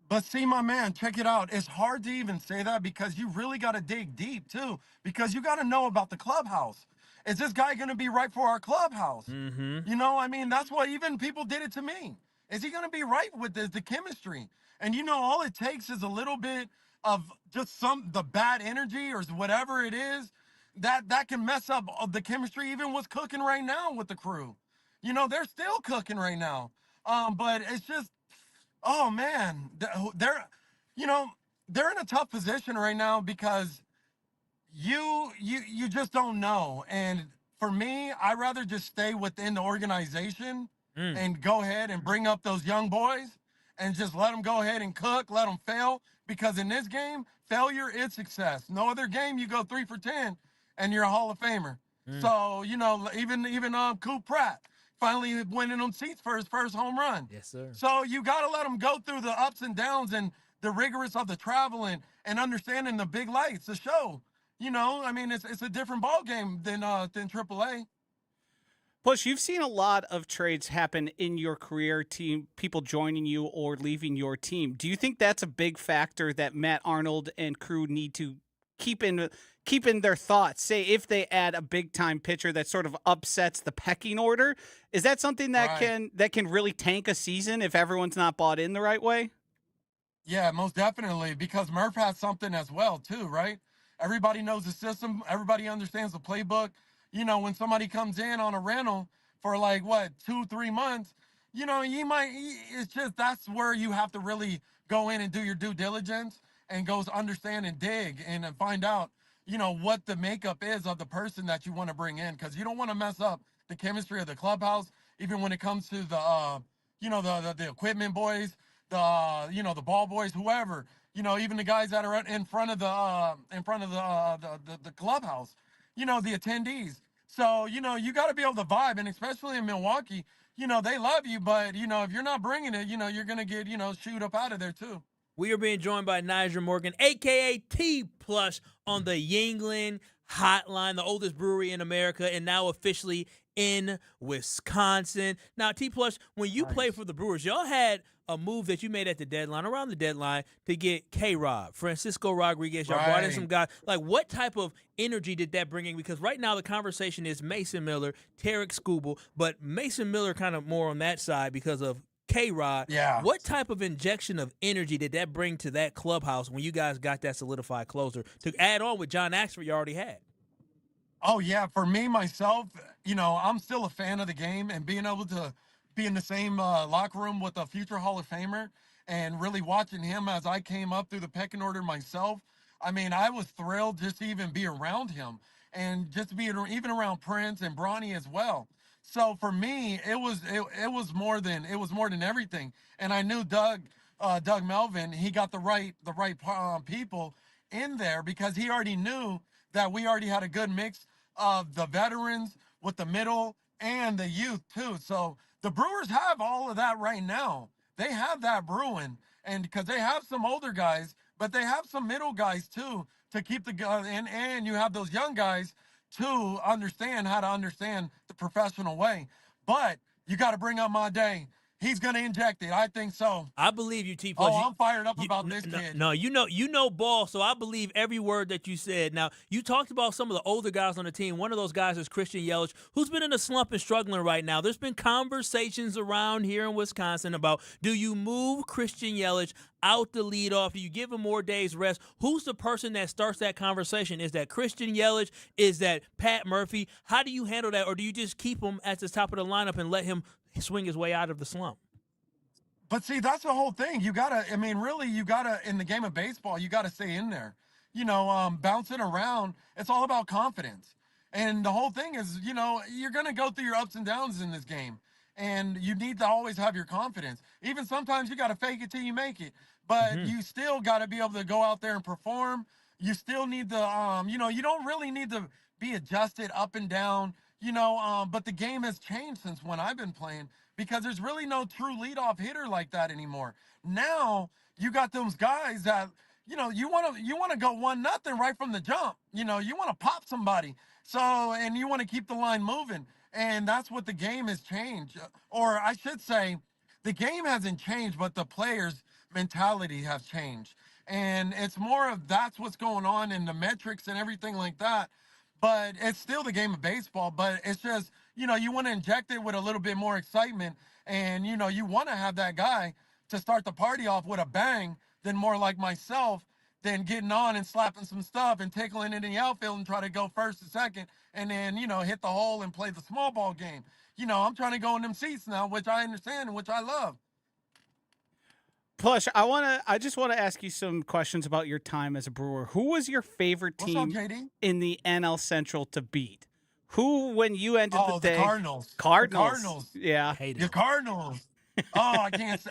But see, my man, check it out. It's hard to even say that because you really got to dig deep, too, because you got to know about the clubhouse. Is this guy going to be right for our clubhouse? You know, I mean, that's what even people did it to me. Is he going to be right with the chemistry? And all it takes is a little bit of just the bad energy or whatever it is that can mess up the chemistry. Even what's cooking right now with the crew. They're still cooking right now. But it's just, oh man, they're in a tough position right now because you just don't know. And for me, I'd rather just stay within the organization and go ahead and bring up those young boys and just let them go ahead and cook, let them fail. Because in this game, failure is success. No other game you go 3 for 10 and you're a Hall of Famer. So, even Coop Pratt finally winning them seats for his first home run. Yes, sir. So you got to let them go through the ups and downs and the rigorous of the traveling and understanding the big lights, the show. It's a different ball game than AAA. Plus, you've seen a lot of trades happen in your career, team, people joining you or leaving your team. Do you think that's a big factor that Matt Arnold and crew need to keep in their thoughts? Say if they add a big-time pitcher that sort of upsets the pecking order, is that something that can really tank a season if everyone's not bought in the right way? Yeah, most definitely, because Murph has something as well, too, right? Everybody knows the system. Everybody understands the playbook. When somebody comes in on a rental for 2-3 months, it's just that's where you have to really go in and do your due diligence and go understand and dig and find out, what the makeup is of the person that you want to bring in. Because you don't want to mess up the chemistry of the clubhouse, even when it comes to the equipment boys, the ball boys, whoever, even the guys that are in front of the clubhouse, the attendees. So, you got to be able to vibe, and especially in Milwaukee, they love you, but, if you're not bringing it, you're going to get, shooed up out of there too. We are being joined by Nyjer Morgan, a.k.a. T-Plush, on the Yuengling Hotline, the oldest brewery in America, and now officially in Wisconsin. Now, T-Plush, when you played for the Brewers, y'all had a move that you made at the deadline, around the deadline, to get K-Rod, Francisco Rodriguez. Y'all brought in some guys. What type of energy did that bring in? Because right now the conversation is Mason Miller, Tarik Skubal, but Mason Miller kind of more on that side because of K-Rod. Yeah. What type of injection of energy did that bring to that clubhouse when you guys got that solidified closer to add on with John Axford you already had? Oh, yeah. For me, myself, I'm still a fan of the game, and being able to be in the same locker room with a future Hall of Famer and really watching him as I came up through the pecking order myself. I was thrilled just to even be around him and just to be even around Prince and Bronny as well. So for me, it was more than everything. And I knew Doug Melvin, he got the right people in there because he already knew that we already had a good mix of the veterans with the middle and the youth too. So the Brewers have all of that right now. They have that brewing, and because they have some older guys, but they have some middle guys too to keep the guys in, and you have those young guys to understand how to understand the professional way. But you got to bring up my day. He's going to inject it. I think so. I believe you, T-Plush. Oh, I'm fired up about this kid. No, you know ball, so I believe every word that you said. Now, you talked about some of the older guys on the team. One of those guys is Christian Yelich, who's been in a slump and struggling right now. There's been conversations around here in Wisconsin about, do you move Christian Yelich out the leadoff? Do you give him more days rest? Who's the person that starts that conversation? Is that Christian Yelich? Is that Pat Murphy? How do you handle that? Or do you just keep him at the top of the lineup and let him swing his way out of the slump? But see, that's the whole thing. You gotta, in the game of baseball, you gotta stay in there. Bouncing around, it's all about confidence. And the whole thing is, you're gonna go through your ups and downs in this game. And you need to always have your confidence. Even sometimes you gotta fake it till you make it. But you still gotta be able to go out there and perform. You still need to, you don't really need to be adjusted up and down. But the game has changed since when I've been playing because there's really no true leadoff hitter like that anymore. Now you got those guys that, you want to go 1-0 right from the jump. You want to pop somebody. So, and you want to keep the line moving. And that's what the game has changed. Or I should say, the game hasn't changed, but the players' mentality has changed. And it's more of that's what's going on in the metrics and everything like that. But it's still the game of baseball, but it's just, you want to inject it with a little bit more excitement And, you want to have that guy to start the party off with a bang than more like myself than getting on and slapping some stuff and tickling it in the outfield and try to go first and second and then, hit the hole and play the small ball game. I'm trying to go in them seats now, which I understand and which I love. Plush, I just want to ask you some questions about your time as a Brewer. Who was your favorite team in the NL Central to beat? Who, when you ended the day? The Cardinals. The Cardinals. The Cardinals. Yeah. The Cardinals. I can't say.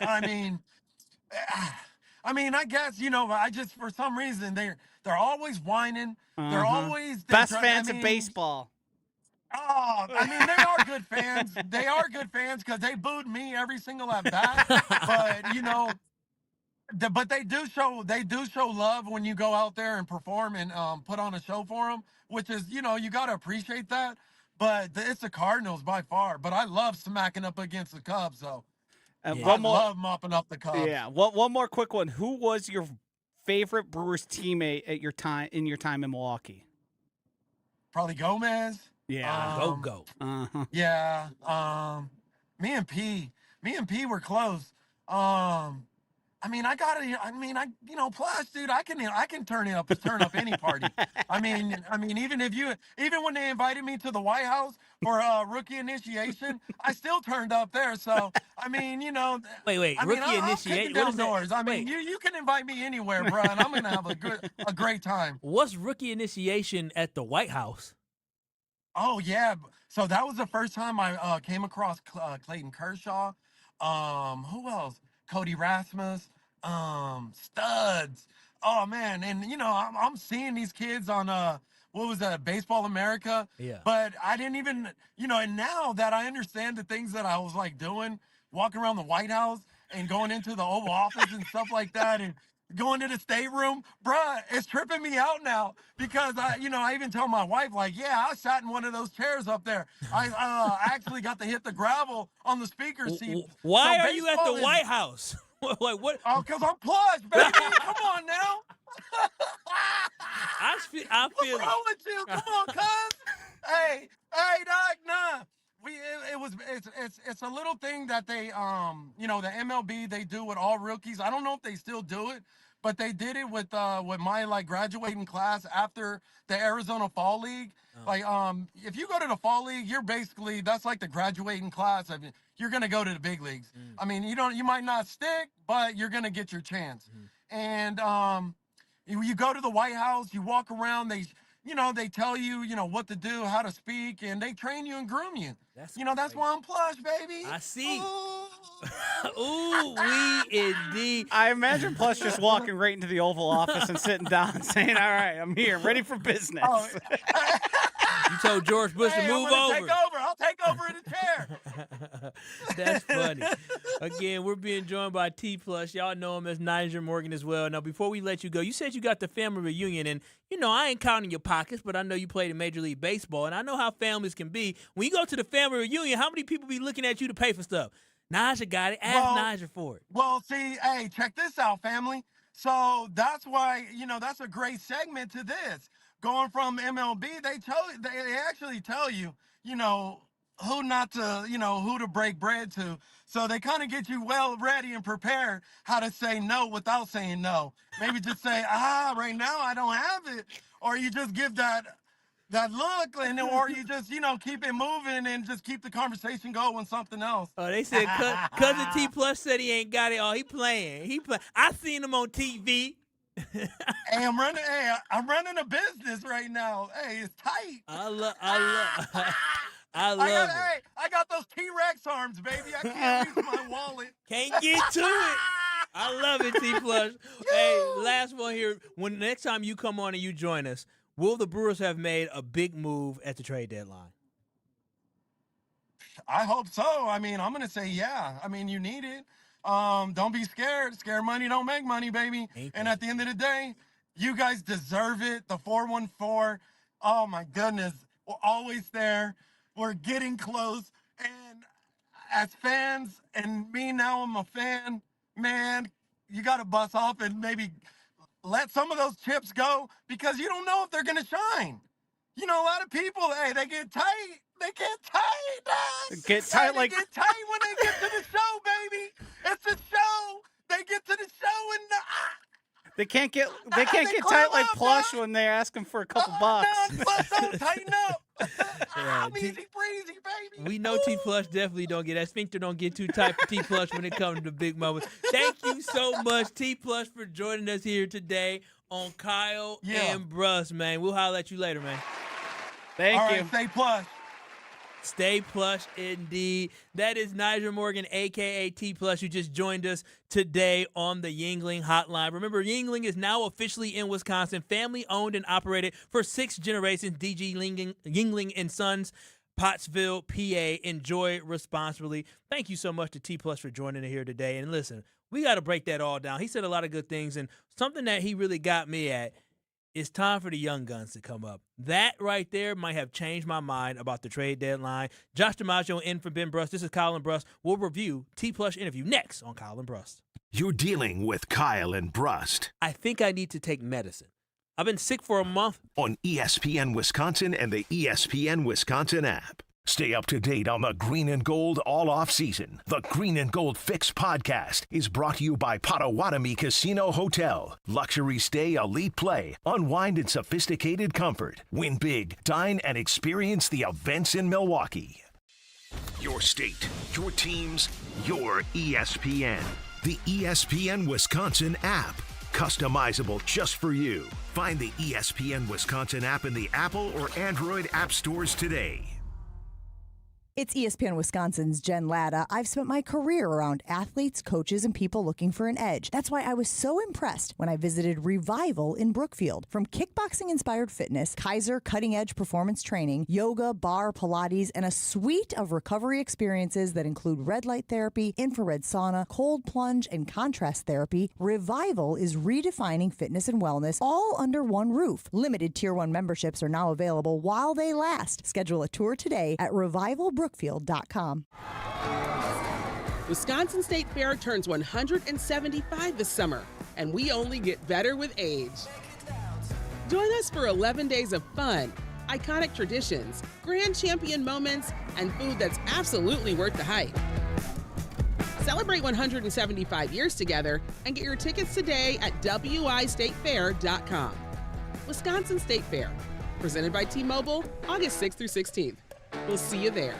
I mean, I guess, I just, for some reason, they're always whining. They're always best fans of baseball. Oh, I mean, they are good fans. They are good fans because they booed me every single at bat. But, but they do show love when you go out there and perform and put on a show for them, which is, you got to appreciate that. But it's the Cardinals by far. But I love smacking up against the Cubs, though. And I love mopping up the Cubs. Yeah. One more quick one. Who was your favorite Brewers teammate in your time in Milwaukee? Probably Gomez. Yeah. Go. Uh-huh. Yeah. Me and P were close. Plus, dude, I can turn up any party. I mean, even when they invited me to the White House for rookie initiation, I still turned up there. So, Wait, rookie initiation? What is doors. I mean, you can invite me anywhere, bro, and I'm gonna have a great time. What's rookie initiation at the White House? Oh yeah, so that was the first time I came across Clayton Kershaw. Who else? Cody Rasmus. Studs. Oh man, and I'm seeing these kids on what was that, Baseball America? Yeah. But I didn't even, and now that I understand the things that I was like doing, walking around the White House and going into the Oval Office and stuff like that, and going to the stateroom, bruh, it's tripping me out now because I even tell my wife, like, yeah, I sat in one of those chairs up there. I actually got to hit the gravel on the speaker seat. Why are you at the White House? Like what? Oh, because I'm Plush, baby. Come on now. I feel. What's wrong with you? Come on, cuz. Hey, Doc, nah. It's a little thing that they the MLB, they do with all rookies. I don't know if they still do it, but they did it with my like graduating class after the Arizona Fall League. Like if you go to the Fall League, that's like the graduating class. I mean, you're gonna go to the big leagues. I mean, you might not stick, but you're gonna get your chance. And you go to the White House, you walk around, they tell you, what to do, how to speak, and they train you and groom you. That's why I'm Plush, baby. I see. Ooh, we indeed. I imagine Plush just walking right into the Oval Office and sitting down and saying, all right, I'm here, I'm ready for business. Oh. You told George Bush to move over. I'll take over in a chair. That's funny. Again, we're being joined by T Plush. Y'all know him as Nyjer Morgan as well. Now, before we let you go, you said you got the family reunion, and I ain't counting your pockets, but I know you played in Major League Baseball, and I know how families can be. When you go to the family reunion, how many people be looking at you to pay for stuff? Nyjer got it. Ask Nyjer for it. Well, see, hey, check this out, family. So that's why, that's a great segment to this. Going from MLB, they actually tell you, who not to, who to break bread to. So they kind of get you well ready and prepared how to say no without saying no. Maybe just say, right now I don't have it. Or you just give that look, or you just, keep it moving and just keep the conversation going with something else. Oh, they said Cousin T Plus said he ain't got it all. He playing. I seen him on TV. Hey, I'm running a business right now. Hey, it's tight. I love it. Hey, I got those T-Rex arms, baby. I can't use my wallet. Can't get to it. I love it, T Plush. Hey, last one here. When next time you come on and you join us, will the Brewers have made a big move at the trade deadline? I hope so. I mean, I'm gonna say yeah. I mean, you need it. Don't be scared. Scared money don't make money, baby. And at the end of the day, you guys deserve it. The 414. Oh my goodness. We're always there. We're getting close. And as fans, and me now, I'm a fan, man, you gotta bust off and maybe let some of those chips go because you don't know if they're gonna shine. You know, a lot of people, hey, they get tight. They get tight. Get tight They get tight when they get to the show, baby. It's a show. They get to the show and They can't get tight like Plush when they're asking for a couple bucks. Plush don't tighten up. Yeah, I'm easy breezy, baby. We know T Plush definitely don't get that sphincter don't get too tight for T Plush when it comes to big moments. Thank you so much, T Plush, for joining us here today on Kyle and Brust, man. We'll holler at you later, man. Thank All you. right, stay plush. Stay plush indeed. That is Nyjer Morgan, a.k.a. T Plush, who just joined us today on the Yuengling Hotline. Remember, Yuengling is now officially in Wisconsin, family-owned and operated for 6 generations. DG Yuengling and Sons, Pottsville, PA. Enjoy responsibly. Thank you so much to T Plush for joining us here today. And listen, we got to break that all down. He said a lot of good things, and something that he really got me at, it's time for the young guns to come up. That right there might have changed my mind about the trade deadline. Josh DiMaggio in for Ben Brust. This is Kyle and Brust. We'll review T Plush interview next on Kyle and Brust. You're dealing with Kyle and Brust. I think I need to take medicine. I've been sick for a month. On ESPN Wisconsin and the ESPN Wisconsin app. Stay up to date on the Green and Gold all off season. The Green and Gold Fix podcast is brought to you by Potawatomi Casino Hotel. Luxury stay, elite play, unwind in sophisticated comfort. Win big, dine, and experience the events in Milwaukee. Your state, your teams, your ESPN. The ESPN Wisconsin app. Customizable just for you. Find the ESPN Wisconsin app in the Apple or Android app stores today. It's ESPN Wisconsin's Jen Latta. I've spent my career around athletes, coaches, and people looking for an edge. That's why I was so impressed when I visited Revival in Brookfield. From kickboxing-inspired fitness, Kaiser cutting-edge performance training, yoga, bar, Pilates, and a suite of recovery experiences that include red light therapy, infrared sauna, cold plunge, and contrast therapy, Revival is redefining fitness and wellness all under one roof. Limited Tier 1 memberships are now available while they last. Schedule a tour today at revivalbrookfield.com. Wisconsin State Fair turns 175 this summer, and we only get better with age. Join us for 11 days of fun, iconic traditions, grand champion moments, and food that's absolutely worth the hype. Celebrate 175 years together and get your tickets today at wistatefair.com. Wisconsin State Fair, presented by T-Mobile, August 6th through 16th. We'll see you there.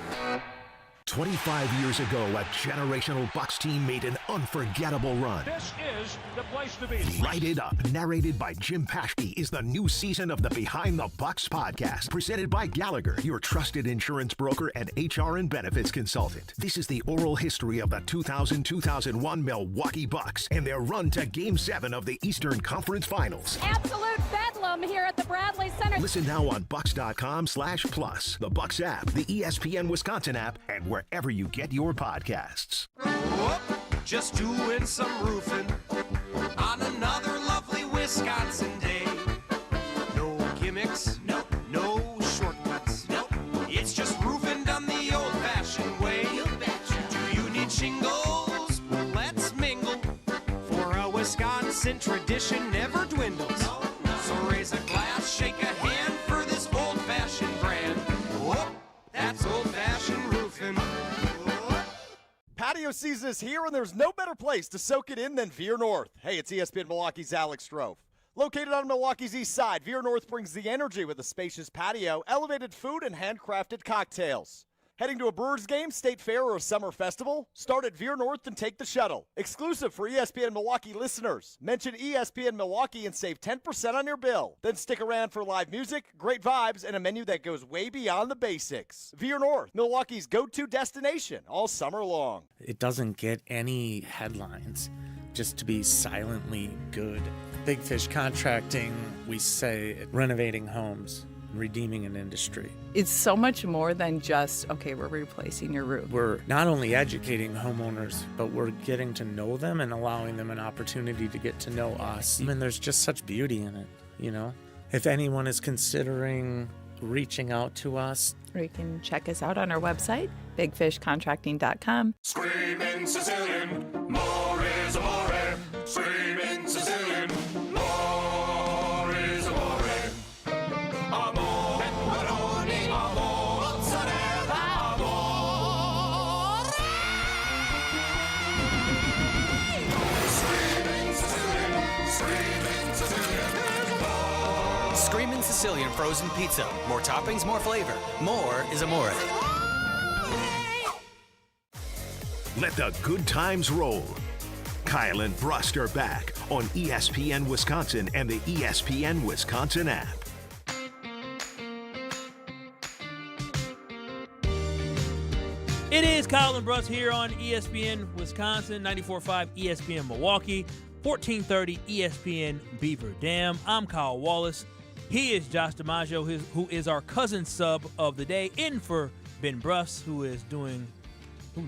25 years ago, a generational Bucs team made an unforgettable run. This is the place to be. Light It Up, narrated by Jim Paschke, is the new season of the Behind the Bucs podcast, presented by Gallagher, your trusted insurance broker and HR and benefits consultant. This is the oral history of the 2000-2001 Milwaukee Bucs and their run to Game 7 of the Eastern Conference Finals. Absolute bedlam here at the Bradley Center. Listen now on Bucs.com/plus, the Bucs app, the ESPN Wisconsin app, and wherever you get your podcasts. Whoop, just doing some roofing on another lovely Wisconsin day. No gimmicks, nope. No shortcuts, nope. It's just roofing done the old-fashioned way. Do you need shingles? Let's mingle, for a Wisconsin tradition never dwindles. So raise a glass, shake a hand for this old-fashioned brand. Whoop, that's old-fashioned roofing. Patio season is here, and there's no better place to soak it in than Veer North. Hey, it's ESPN Milwaukee's Alex Strofe. Located on Milwaukee's east side, Veer North brings the energy with a spacious patio, elevated food, and handcrafted cocktails. Heading to a Brewers game, state fair, or a summer festival? Start at Veer North and take the shuttle. Exclusive for ESPN Milwaukee listeners. Mention ESPN Milwaukee and save 10% on your bill. Then stick around for live music, great vibes, and a menu that goes way beyond the basics. Veer North, Milwaukee's go-to destination all summer long. It doesn't get any headlines just to be silently good. Big Fish Contracting, we say renovating homes, redeeming an industry. It's so much more than just, okay, we're replacing your roof. We're not only educating homeowners, but we're getting to know them and allowing them an opportunity to get to know us. And there's just such beauty in it, you know? If anyone is considering reaching out to us, or you can check us out on our website, bigfishcontracting.com. Screaming Sicilian, more is amore. Screaming Sicilian, more is amore. Amore. Sicilian frozen pizza. More toppings, more flavor. More is amore. Let the good times roll. Kyle and Brust are back on ESPN Wisconsin and the ESPN Wisconsin app. It is Kyle and Brust here on ESPN Wisconsin, 94.5 ESPN Milwaukee, 1430 ESPN Beaver Dam. I'm Kyle Wallace. He is Josh DiMaggio, who is our cousin sub of the day, in for Ben Brust, who is doing who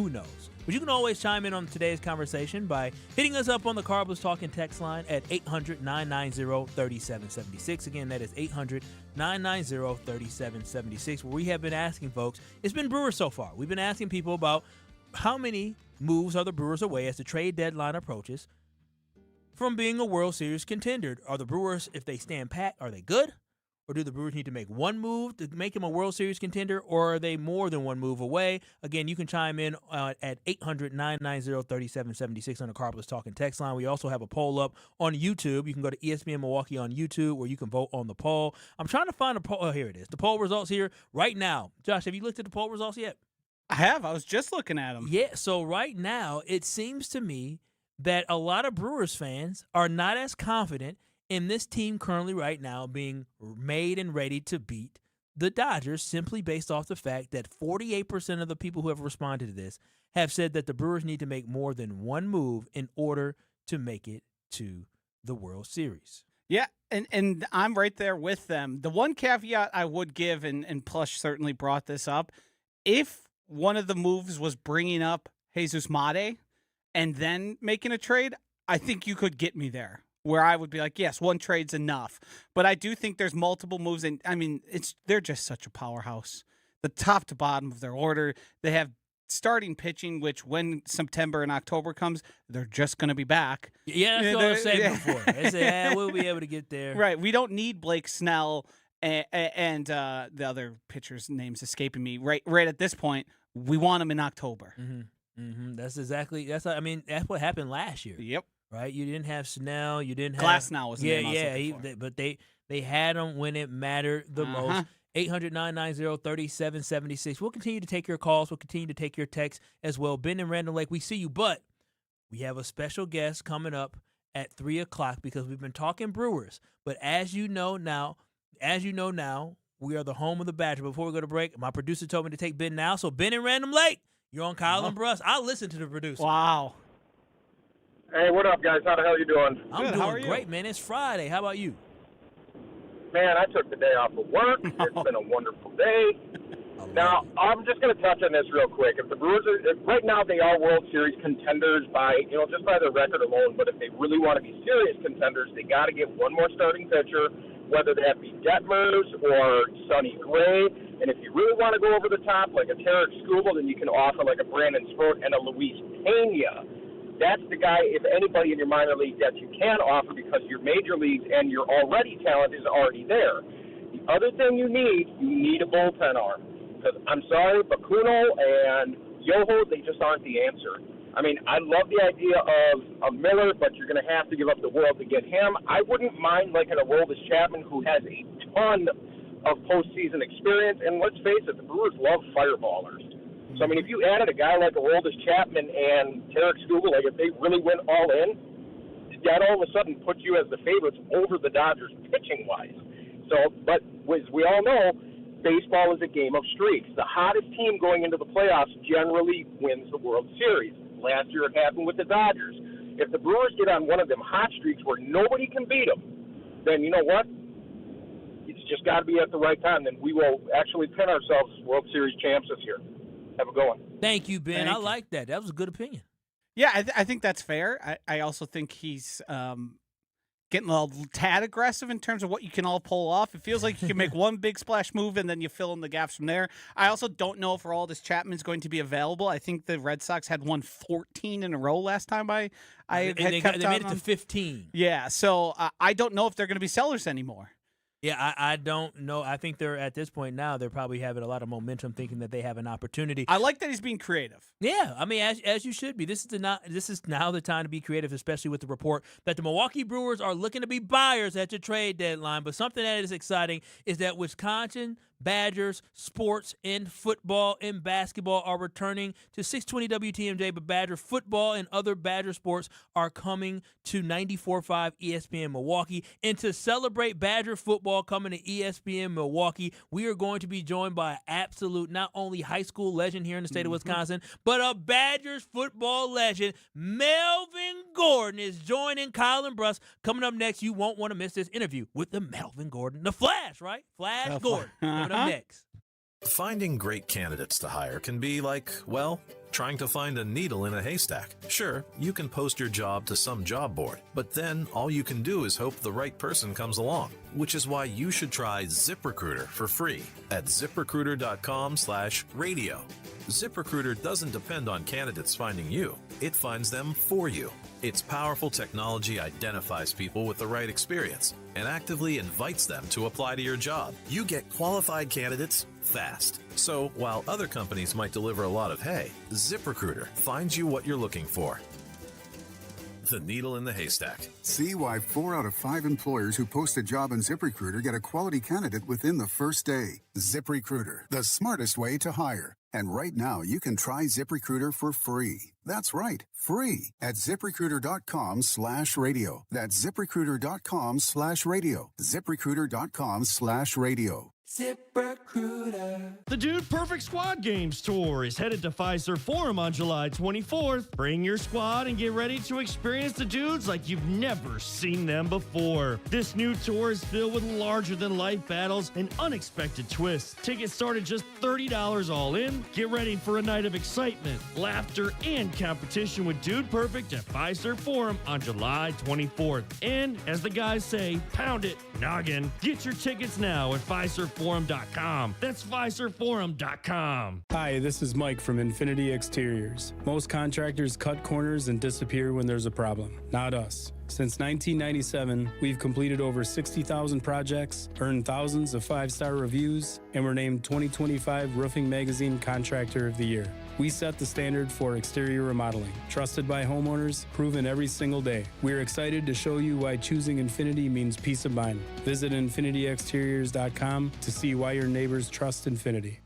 knows. But you can always chime in on today's conversation by hitting us up on the Carbless Talking text line at 800-990-3776. Again, that is 800-990-3776, where we have been asking folks, it's been Brewers so far. We've been asking people about how many moves are the Brewers away as the trade deadline approaches from being a World Series contender. Are the Brewers, if they stand pat, are they good? Or do the Brewers need to make one move to make him a World Series contender, or are they more than one move away? Again, you can chime in at 800-990-3776 on the Carbless Talking text line. We also have a poll up on YouTube. You can go to ESPN Milwaukee on YouTube, where you can vote on the poll. I'm trying to find a poll. Oh, here it is. The poll results here right now. Josh, have you looked at the poll results yet? I have. I was just looking at them. Yeah, so right now it seems to me that a lot of Brewers fans are not as confident in this team currently right now being made and ready to beat the Dodgers, simply based off the fact that 48% of the people who have responded to this have said that the Brewers need to make more than one move in order to make it to the World Series. Yeah, and I'm right there with them. The one caveat I would give, and Plush certainly brought this up, if one of the moves was bringing up Jesus Mate and then making a trade, I think you could get me there, where I would be like, yes, one trade's enough. But I do think there's multiple moves, and I mean, they're just such a powerhouse. The top to bottom of their order, they have starting pitching, which when September and October comes, they're just going to be back. Yeah, that's what I was saying before. They say, we'll be able to get there. Right. We don't need Blake Snell and the other pitcher's name's escaping me. Right at this point, we want them in October. Mm-hmm. Mm-hmm. That's what happened last year. Yep. Right, you didn't have Snell, you didn't have Glasnow was the name I was but they had him when it mattered the most. 800-990-3776. We'll continue to take your calls. We'll continue to take your texts as well. Ben and Randall Lake, we see you, but we have a special guest coming up at 3 o'clock because we've been talking Brewers. But as you know now, we are the home of the Badger. Before we go to break, my producer told me to take Ben now. So Ben and Randall Lake, you're on Kyle and Brust. I'll listen to the producer. Wow. Hey, what up, guys? How the hell you doing? I'm doing great, man. It's Friday. How about you? Man, I took the day off of work. It's been a wonderful day. Now, I'm just going to touch on this real quick. If the Brewers right now they are World Series contenders by, just by their record alone, but if they really want to be serious contenders, they got to get one more starting pitcher, whether that be Detmers or Sonny Gray. And if you really want to go over the top, like a Tarik Skubal, then you can offer like a Brandon Sproat and a Luis Pena. That's the guy, if anybody in your minor league, that you can offer because your major leagues and your already talent is already there. The other thing you need a bullpen arm. Because I'm sorry, Bakuno and Yoho, they just aren't the answer. I mean, I love the idea of Miller, but you're going to have to give up the world to get him. I wouldn't mind like an Aroldis Chapman, who has a ton of postseason experience. And let's face it, the Brewers love fireballers. So, I mean, if you added a guy like Aroldis Chapman and Tarik Skubal, like if they really went all in, that all of a sudden puts you as the favorites over the Dodgers pitching-wise. So, but as we all know, baseball is a game of streaks. The hottest team going into the playoffs generally wins the World Series. Last year it happened with the Dodgers. If the Brewers get on one of them hot streaks where nobody can beat them, then you know what? It's just got to be at the right time. Then we will actually pin ourselves World Series champs this year. Have a good one. Thank you, Ben. I like that. That was a good opinion. Yeah, I think that's fair. I also think he's getting a tad aggressive in terms of what you can all pull off. It feels like you can make one big splash move and then you fill in the gaps from there. I also don't know if Aroldis Chapman's going to be available. I think the Red Sox had won 14 in a row last time they made it to 15. Yeah, so I don't know if they're going to be sellers anymore. Yeah, I don't know. I think they're at this point now. They're probably having a lot of momentum, thinking that they have an opportunity. I like that he's being creative. Yeah, I mean, as you should be. This is now the time to be creative, especially with the report that the Milwaukee Brewers are looking to be buyers at the trade deadline. But something that is exciting is that Wisconsin Badgers sports and football and basketball are returning to 620 WTMJ, but Badger football and other Badger sports are coming to 94.5 ESPN Milwaukee. And to celebrate Badger football coming to ESPN Milwaukee, we are going to be joined by an absolute, not only high school legend here in the state of Wisconsin, but a Badgers football legend. Melvin Gordon is joining Kyle and Brust. Coming up next, you won't want to miss this interview with the Melvin Gordon, the Flash, right? Flash Gordon. Coming up next. Finding great candidates to hire can be like, well, trying to find a needle in a haystack. Sure, you can post your job to some job board, but then all you can do is hope the right person comes along, which is why you should try ZipRecruiter for free at ZipRecruiter.com/radio. ZipRecruiter doesn't depend on candidates finding you. It finds them for you. Its powerful technology identifies people with the right experience and actively invites them to apply to your job. You get qualified candidates fast. So while other companies might deliver a lot of hay, ZipRecruiter finds you what you're looking for. The needle in the haystack. See why 4 out of 5 employers who post a job on ZipRecruiter get a quality candidate within the first day. ZipRecruiter, the smartest way to hire. And right now, you can try ZipRecruiter for free. That's right, free at ZipRecruiter.com/radio. That's ZipRecruiter.com/radio. ZipRecruiter.com/radio. ZipRecruiter. The Dude Perfect Squad Games Tour is headed to Fiserv Forum on July 24th. Bring your squad and get ready to experience the dudes like you've never seen them before. This new tour is filled with larger-than-life battles and unexpected twists. Tickets start at just $30 all in. Get ready for a night of excitement, laughter, and competition with Dude Perfect at Fiserv Forum on July 24th. And, as the guys say, pound it, noggin. Get your tickets now at FiservForum.com. That's FiservForum.com. Hi, this is Mike from Infinity Exteriors. Most contractors cut corners and disappear when there's a problem. Not us. Since 1997, we've completed over 60,000 projects, earned thousands of 5-star reviews, and were named 2025 Roofing Magazine Contractor of the Year. We set the standard for exterior remodeling. Trusted by homeowners, proven every single day. We're excited to show you why choosing Infinity means peace of mind. Visit infinityexteriors.com to see why your neighbors trust Infinity.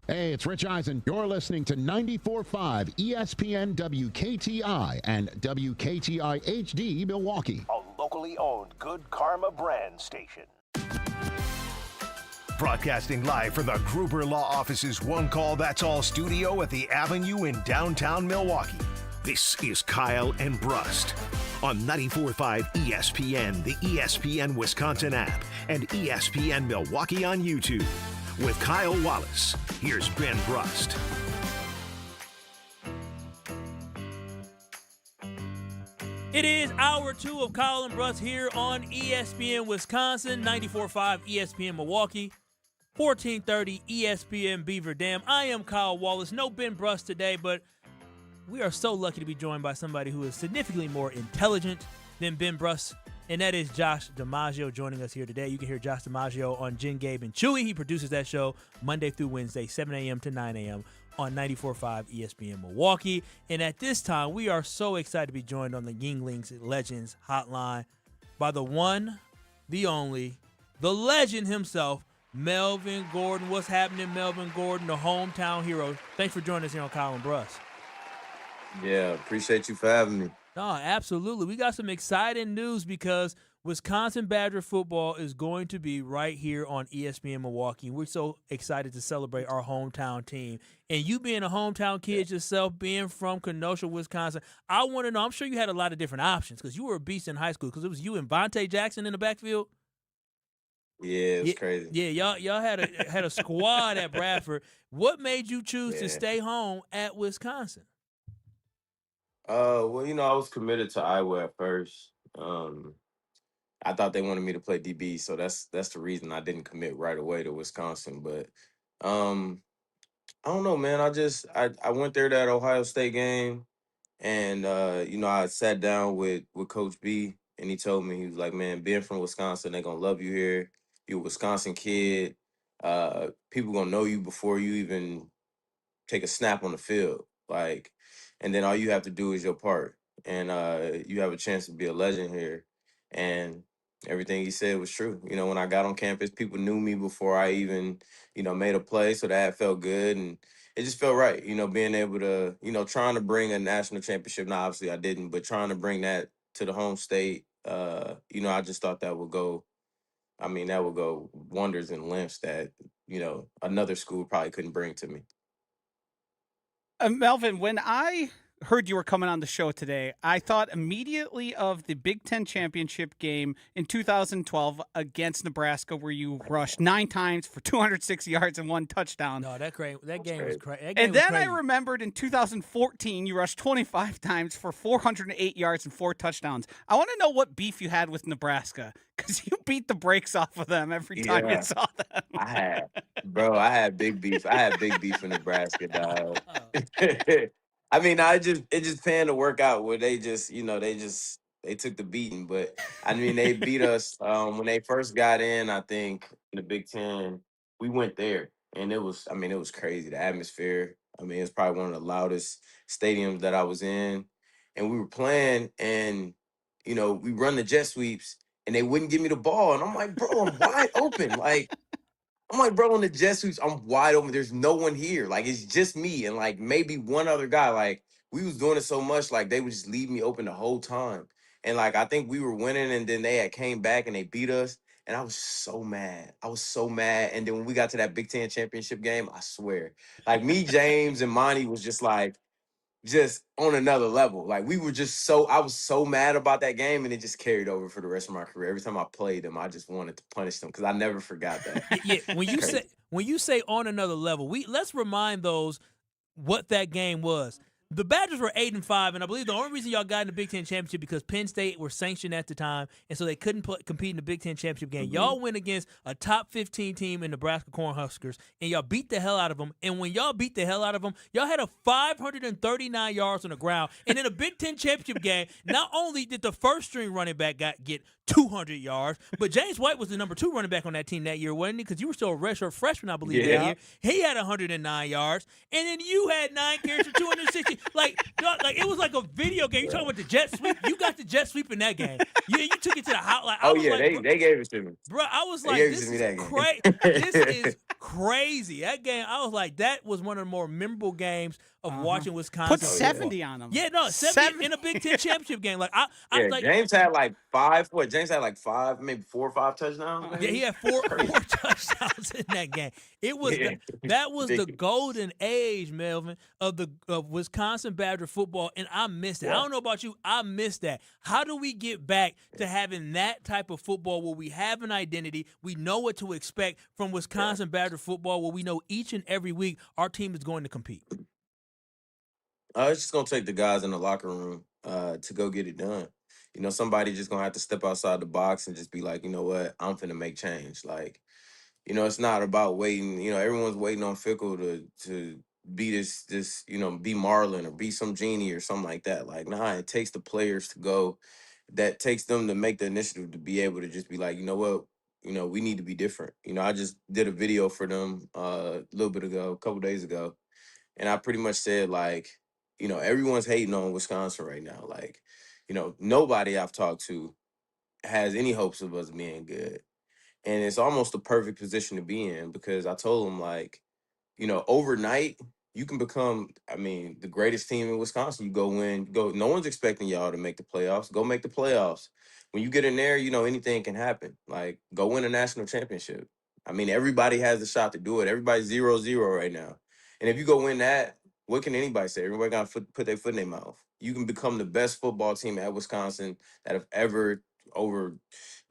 Hey, it's Rich Eisen. You're listening to 94.5 ESPN WKTI and WKTI HD Milwaukee. A locally owned Good Karma brand station. Broadcasting live from the Gruber Law Office's One Call That's All studio at the Avenue in downtown Milwaukee. This is Kyle and Brust on 94.5 ESPN, the ESPN Wisconsin app, and ESPN Milwaukee on YouTube. With Kyle Wallace, here's Ben Brust. It is hour 2 of Kyle and Brust here on ESPN Wisconsin, 94.5 ESPN Milwaukee, 1430 ESPN Beaver Dam. I am Kyle Wallace. No Ben Brust today, but we are so lucky to be joined by somebody who is significantly more intelligent than Ben Brust, and that is Josh DiMaggio joining us here today. You can hear Josh DiMaggio on Jen, Gabe, and Chewy. He produces that show Monday through Wednesday, 7 a.m. to 9 a.m. on 94.5 ESPN Milwaukee. And at this time, we are so excited to be joined on the Yinglings Legends Hotline by the one, the only, the legend himself, Melvin Gordon. What's happening, Melvin Gordon, the hometown hero? Thanks for joining us here on Kyle and Brust. Yeah, appreciate you for having me. No, absolutely. We got some exciting news because Wisconsin Badger football is going to be right here on ESPN Milwaukee. We're so excited to celebrate our hometown team. And you being a hometown kid yourself, being from Kenosha, Wisconsin, I want to know, I'm sure you had a lot of different options because you were a beast in high school because it was you and Vontae Jackson in the backfield. Yeah, it was crazy. Yeah, y'all had a squad at Bradford. What made you choose to stay home at Wisconsin? Well, I was committed to Iowa at first. I thought they wanted me to play DB, so that's the reason I didn't commit right away to Wisconsin. But I don't know, man. I went there to that Ohio State game, and I sat down with Coach B, and he told me, he was like, man, being from Wisconsin, they're gonna love you here. you're a Wisconsin kid. People gonna know you before you even take a snap on the field. Like, and then all you have to do is your part. And you have a chance to be a legend here. And everything he said was true. You know, when I got on campus, people knew me before I even, made a play. So that felt good. And it just felt right, being able to, trying to bring a national championship. Now, obviously I didn't, but trying to bring that to the home state, I just thought that would go, that would go wonders and lengths that, another school probably couldn't bring to me. Melvin, when I heard you were coming on the show today, I thought immediately of the Big Ten championship game in 2012 against Nebraska, where you rushed 9 times for 260 yards and 1 touchdown. No, that game was crazy. And then I remembered in 2014, you rushed 25 times for 408 yards and 4 touchdowns. I want to know what beef you had with Nebraska, because you beat the brakes off of them every time you saw them. I had big beef. I had big beef in Nebraska, dog. It just panned to work out where they just, they took the beating. But they beat us when they first got in. I think in the Big Ten, we went there, and it was crazy. The atmosphere. It's probably one of the loudest stadiums that I was in, and we were playing, and we run the jet sweeps, and they wouldn't give me the ball, and I'm like, bro, I'm wide open, like. I'm like, bro, on the jet sweeps, I'm wide open. There's no one here. Like, it's just me and, like, maybe one other guy. Like, we was doing it so much, like, they would just leave me open the whole time. And, like, I think we were winning, and then they had came back, and they beat us. And I was so mad. And then when we got to that Big Ten championship game, I swear. Like, me, James, and Monty was just, like, just on another level. Like, I was so mad about that game, and it just carried over for the rest of my career. Every time I played them, I just wanted to punish them because I never forgot that. Yeah, when you say on another level, let's remind those what that game was. The Badgers were 8-5, and I believe the only reason y'all got in the Big Ten championship because Penn State were sanctioned at the time, and so they couldn't compete in the Big Ten championship game. Mm-hmm. Y'all went against a top 15 team in Nebraska Cornhuskers, and y'all beat the hell out of them. And when y'all beat the hell out of them, y'all had a 539 yards on the ground. And in a Big Ten championship game, not only did the first string running back get 200 yards, but James White was the number 2 running back on that team that year, wasn't he? Because you were still a redshirt freshman, I believe, that year. He had 109 yards, and then you had 9 carries for 260. Like it was like a video game. You talking about the jet sweep? You got the jet sweep in that game. You took it to the house. Like, they gave it to me. Bro, I was like, this is crazy. This is crazy. That game, I was like, that was one of the more memorable games of watching Wisconsin. Put 70 on them. Yeah, no, 70 in a Big Ten championship game. Like James had like 5. What? James had like 5, maybe 4 or 5 touchdowns. Yeah, he had 4 touchdowns in that game. It was that was the golden age, Melvin, of Wisconsin Badger football, and I missed it. I don't know about you, I missed that. How do we get back to having that type of football where we have an identity, we know what to expect from Wisconsin Badger football, where we know each and every week our team is going to compete? It's just going to take the guys in the locker room to go get it done. Somebody just going to have to step outside the box and just be like, you know what, I'm finna make change. Like, it's not about waiting. Everyone's waiting on Fickell to be this, be Marlon or be some genie or something like that. Like, nah, it takes the players to go. That takes them to make the initiative to be able to just be like, you know what, we need to be different. I just did a video for them a couple days ago. And I pretty much said, like, everyone's hating on Wisconsin right now. Like, nobody I've talked to has any hopes of us being good. And it's almost the perfect position to be in because I told them, like, overnight, you can become, the greatest team in Wisconsin. You go win, no one's expecting y'all to make the playoffs. Go make the playoffs. When you get in there, anything can happen. Like, go win a national championship. Everybody has the shot to do it. Everybody's 0-0 right now. And if you go win that, what can anybody say? Everybody got to put their foot in their mouth. You can become the best football team at Wisconsin that have ever, over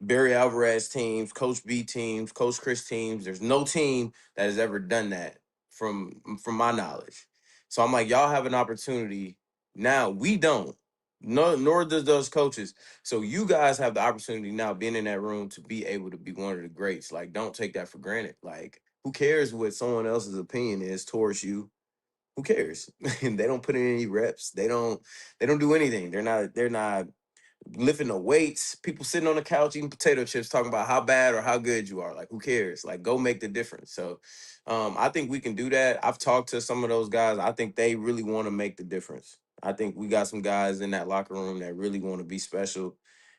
Barry Alvarez teams, Coach B teams, Coach Chris teams. There's no team that has ever done that from my knowledge. So I'm like, y'all have an opportunity now. We don't. No, nor does those coaches. So you guys have the opportunity now, being in that room, to be able to be one of the greats. Like, don't take that for granted. Like, who cares what someone else's opinion is towards you? Who cares? They don't put in any reps. They don't do anything. They're not lifting the weights, people sitting on the couch eating potato chips, talking about how bad or how good you are. Like, who cares? Like, go make the difference. So I think we can do that. I've talked to some of those guys. I think they really want to make the difference. I think we got some guys in that locker room that really want to be special.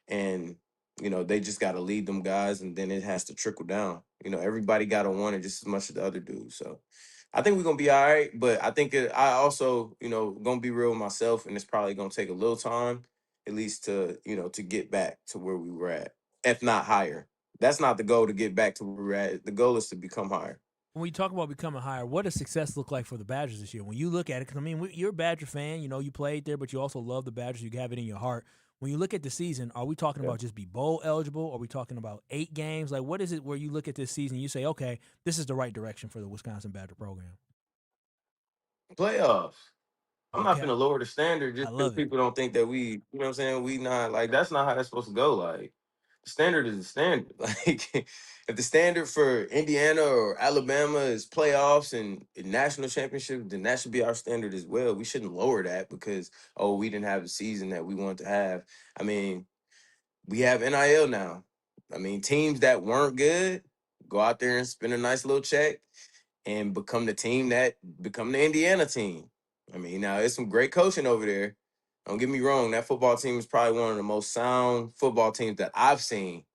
And, they just got to lead them guys, and then it has to trickle down. Everybody got to want it just as much as the other dudes. So I think we're going to be all right. But I think I also, going to be real with myself, and it's probably going to take a little time at least to get back to where we were at, if not higher. That's not the goal, to get back to where we're at. The goal is to become higher. When we talk about becoming higher, what does success look like for the Badgers this year? When you look at it, because, you're a Badger fan. You played there, but you also love the Badgers. You have it in your heart. When you look at the season, are we talking about just be bowl eligible? Are we talking about 8 games? Like, what is it where you look at this season and you say, okay, this is the right direction for the Wisconsin Badger program? Playoffs. I'm not Okay. going to lower the standard just because people don't think that we, you know what I'm saying, we not, like, that's not how that's supposed to go. Like, the standard is the standard. Like, if the standard for Indiana or Alabama is playoffs and national championship, then that should be our standard as well. We shouldn't lower that because, we didn't have the season that we wanted to have. I mean, we have NIL now. I mean, teams that weren't good go out there and spend a nice little check and become the Indiana team. I mean, now there's some great coaching over there. Don't get me wrong. That football team is probably one of the most sound football teams that I've seen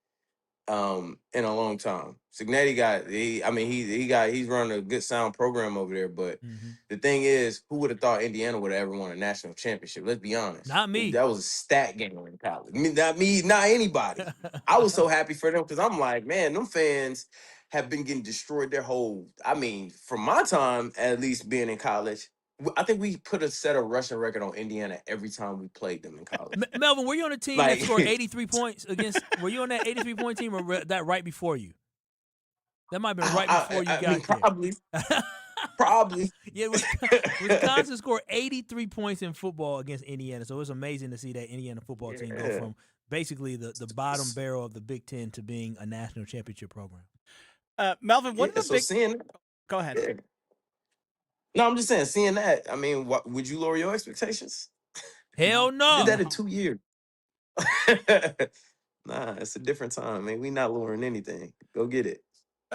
in a long time. Signetti he's running a good sound program over there. But the thing is, who would have thought Indiana would have ever won a national championship? Let's be honest. Not me. That was a stat game in college. I mean, not me, not anybody. I was so happy for them because I'm like, man, them fans have been getting destroyed their whole. I mean, from my time, at least being in college, I think we set a rushing record on Indiana every time we played them in college. Melvin, were you on a team that scored 83 points against? Were you on that 83-point team or that right before you? That might have been right before you got there. Probably. Probably. Yeah, Wisconsin scored 83 points in football against Indiana, so it was amazing to see that Indiana football team go from basically the bottom barrel of the Big Ten to being a national championship program. Melvin, what are the big? Go ahead. Yeah. No, I'm just saying, seeing that, I mean, would you lower your expectations? Hell no. Did that in 2 years. Nah, it's a different time, man. We not lowering anything. Go get it.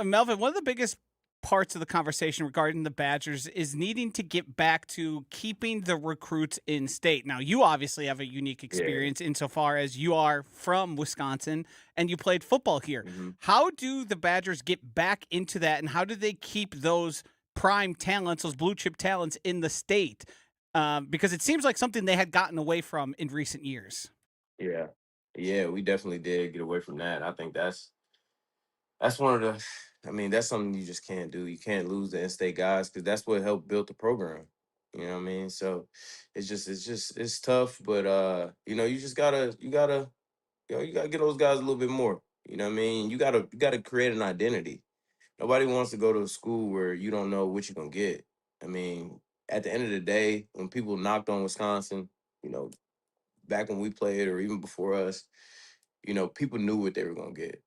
Melvin, one of the biggest parts of the conversation regarding the Badgers is needing to get back to keeping the recruits in state. Now, you obviously have a unique experience insofar as you are from Wisconsin and you played football here. Mm-hmm. How do the Badgers get back into that, and how do they keep those prime talents, those blue chip talents in the state? Because it seems like something they had gotten away from in recent years. Yeah, we definitely did get away from that. I think that's one of the, that's something you just can't do. You can't lose the in-state guys because that's what helped build the program. You know what I mean? So it's tough, but you gotta get those guys a little bit more. You know what I mean? You gotta create an identity. Nobody wants to go to a school where you don't know what you're gonna get. I mean, at the end of the day, when people knocked on Wisconsin, back when we played or even before us, people knew what they were gonna get.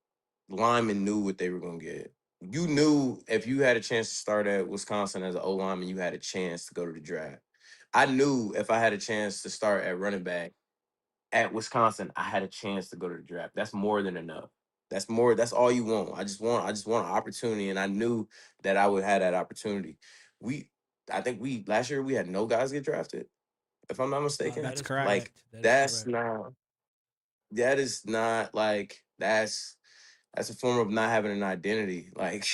Linemen knew what they were gonna get. You knew if you had a chance to start at Wisconsin as an O lineman, you had a chance to go to the draft. I knew if I had a chance to start at running back at Wisconsin, I had a chance to go to the draft. That's more than enough. That's all you want. I just want an opportunity, and I knew that I would have that opportunity. I think last year we had no guys get drafted, if I'm not mistaken. That's correct. Like that's a form of not having an identity. Like,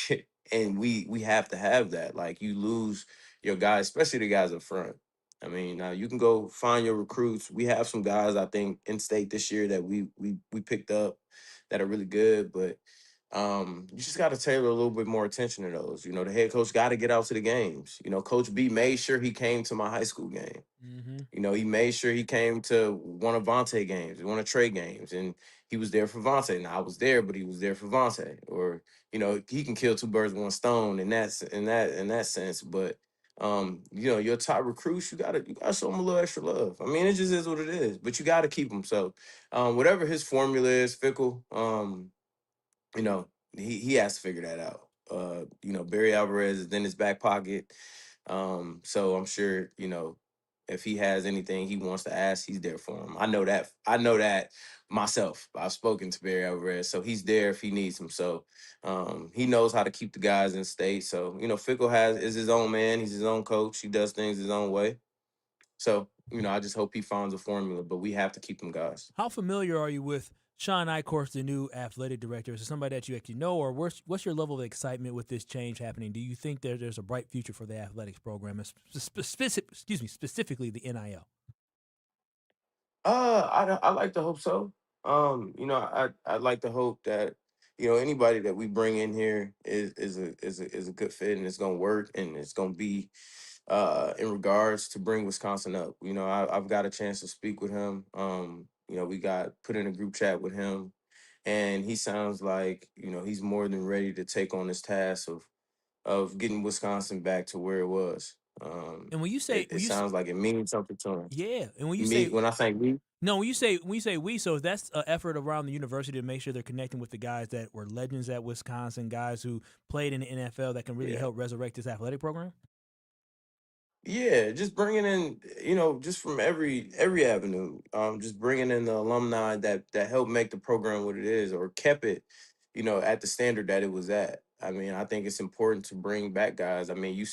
and we have to have that. Like, you lose your guys, especially the guys up front. I mean, now you can go find your recruits. We have some guys, I think, in state this year that we picked up that are really good, but you just got to tailor a little bit more attention to those. The head coach got to get out to the games. Coach B made sure he came to my high school game. Mm-hmm. He made sure he came to one of Vontae games, one of Trey games, and he was there for Vontae. Now, I was there, but he was there for Vontae. Or, he can kill two birds with one stone in that sense. But your top recruits, you gotta show them a little extra love. I mean, it just is what it is. But you gotta keep them. So whatever his formula is, Fickell, he has to figure that out. Barry Alvarez is in his back pocket. So I'm sure, if he has anything he wants to ask, he's there for him. I know that myself. I've spoken to Barry Alvarez, so he's there if he needs him. So he knows how to keep the guys in state. So, Fickell is his own man. He's his own coach. He does things his own way. So, I just hope he finds a formula, but we have to keep them guys. How familiar are you with Sean Eichhorst, the new athletic director? Is it somebody that you actually know, or what's your level of excitement with this change happening? Do you think there's a bright future for the athletics program, specifically the NIL? I like to hope so. I'd like to hope that anybody that we bring in here is a good fit and it's gonna work and it's gonna be in regards to bring Wisconsin up. I've got a chance to speak with him. We got put in a group chat with him, and he sounds like he's more than ready to take on this task of getting Wisconsin back to where it was. And when you say it sounds like it means something to him. Yeah, and when you Me, say when I say we. No, when you say we, so that's an effort around the university to make sure they're connecting with the guys that were legends at Wisconsin, guys who played in the NFL that can really help resurrect this athletic program? Yeah, just bringing in, just from every avenue, just bringing in the alumni that helped make the program what it is or kept it, at the standard that it was at. I mean, I think it's important to bring back guys. I mean,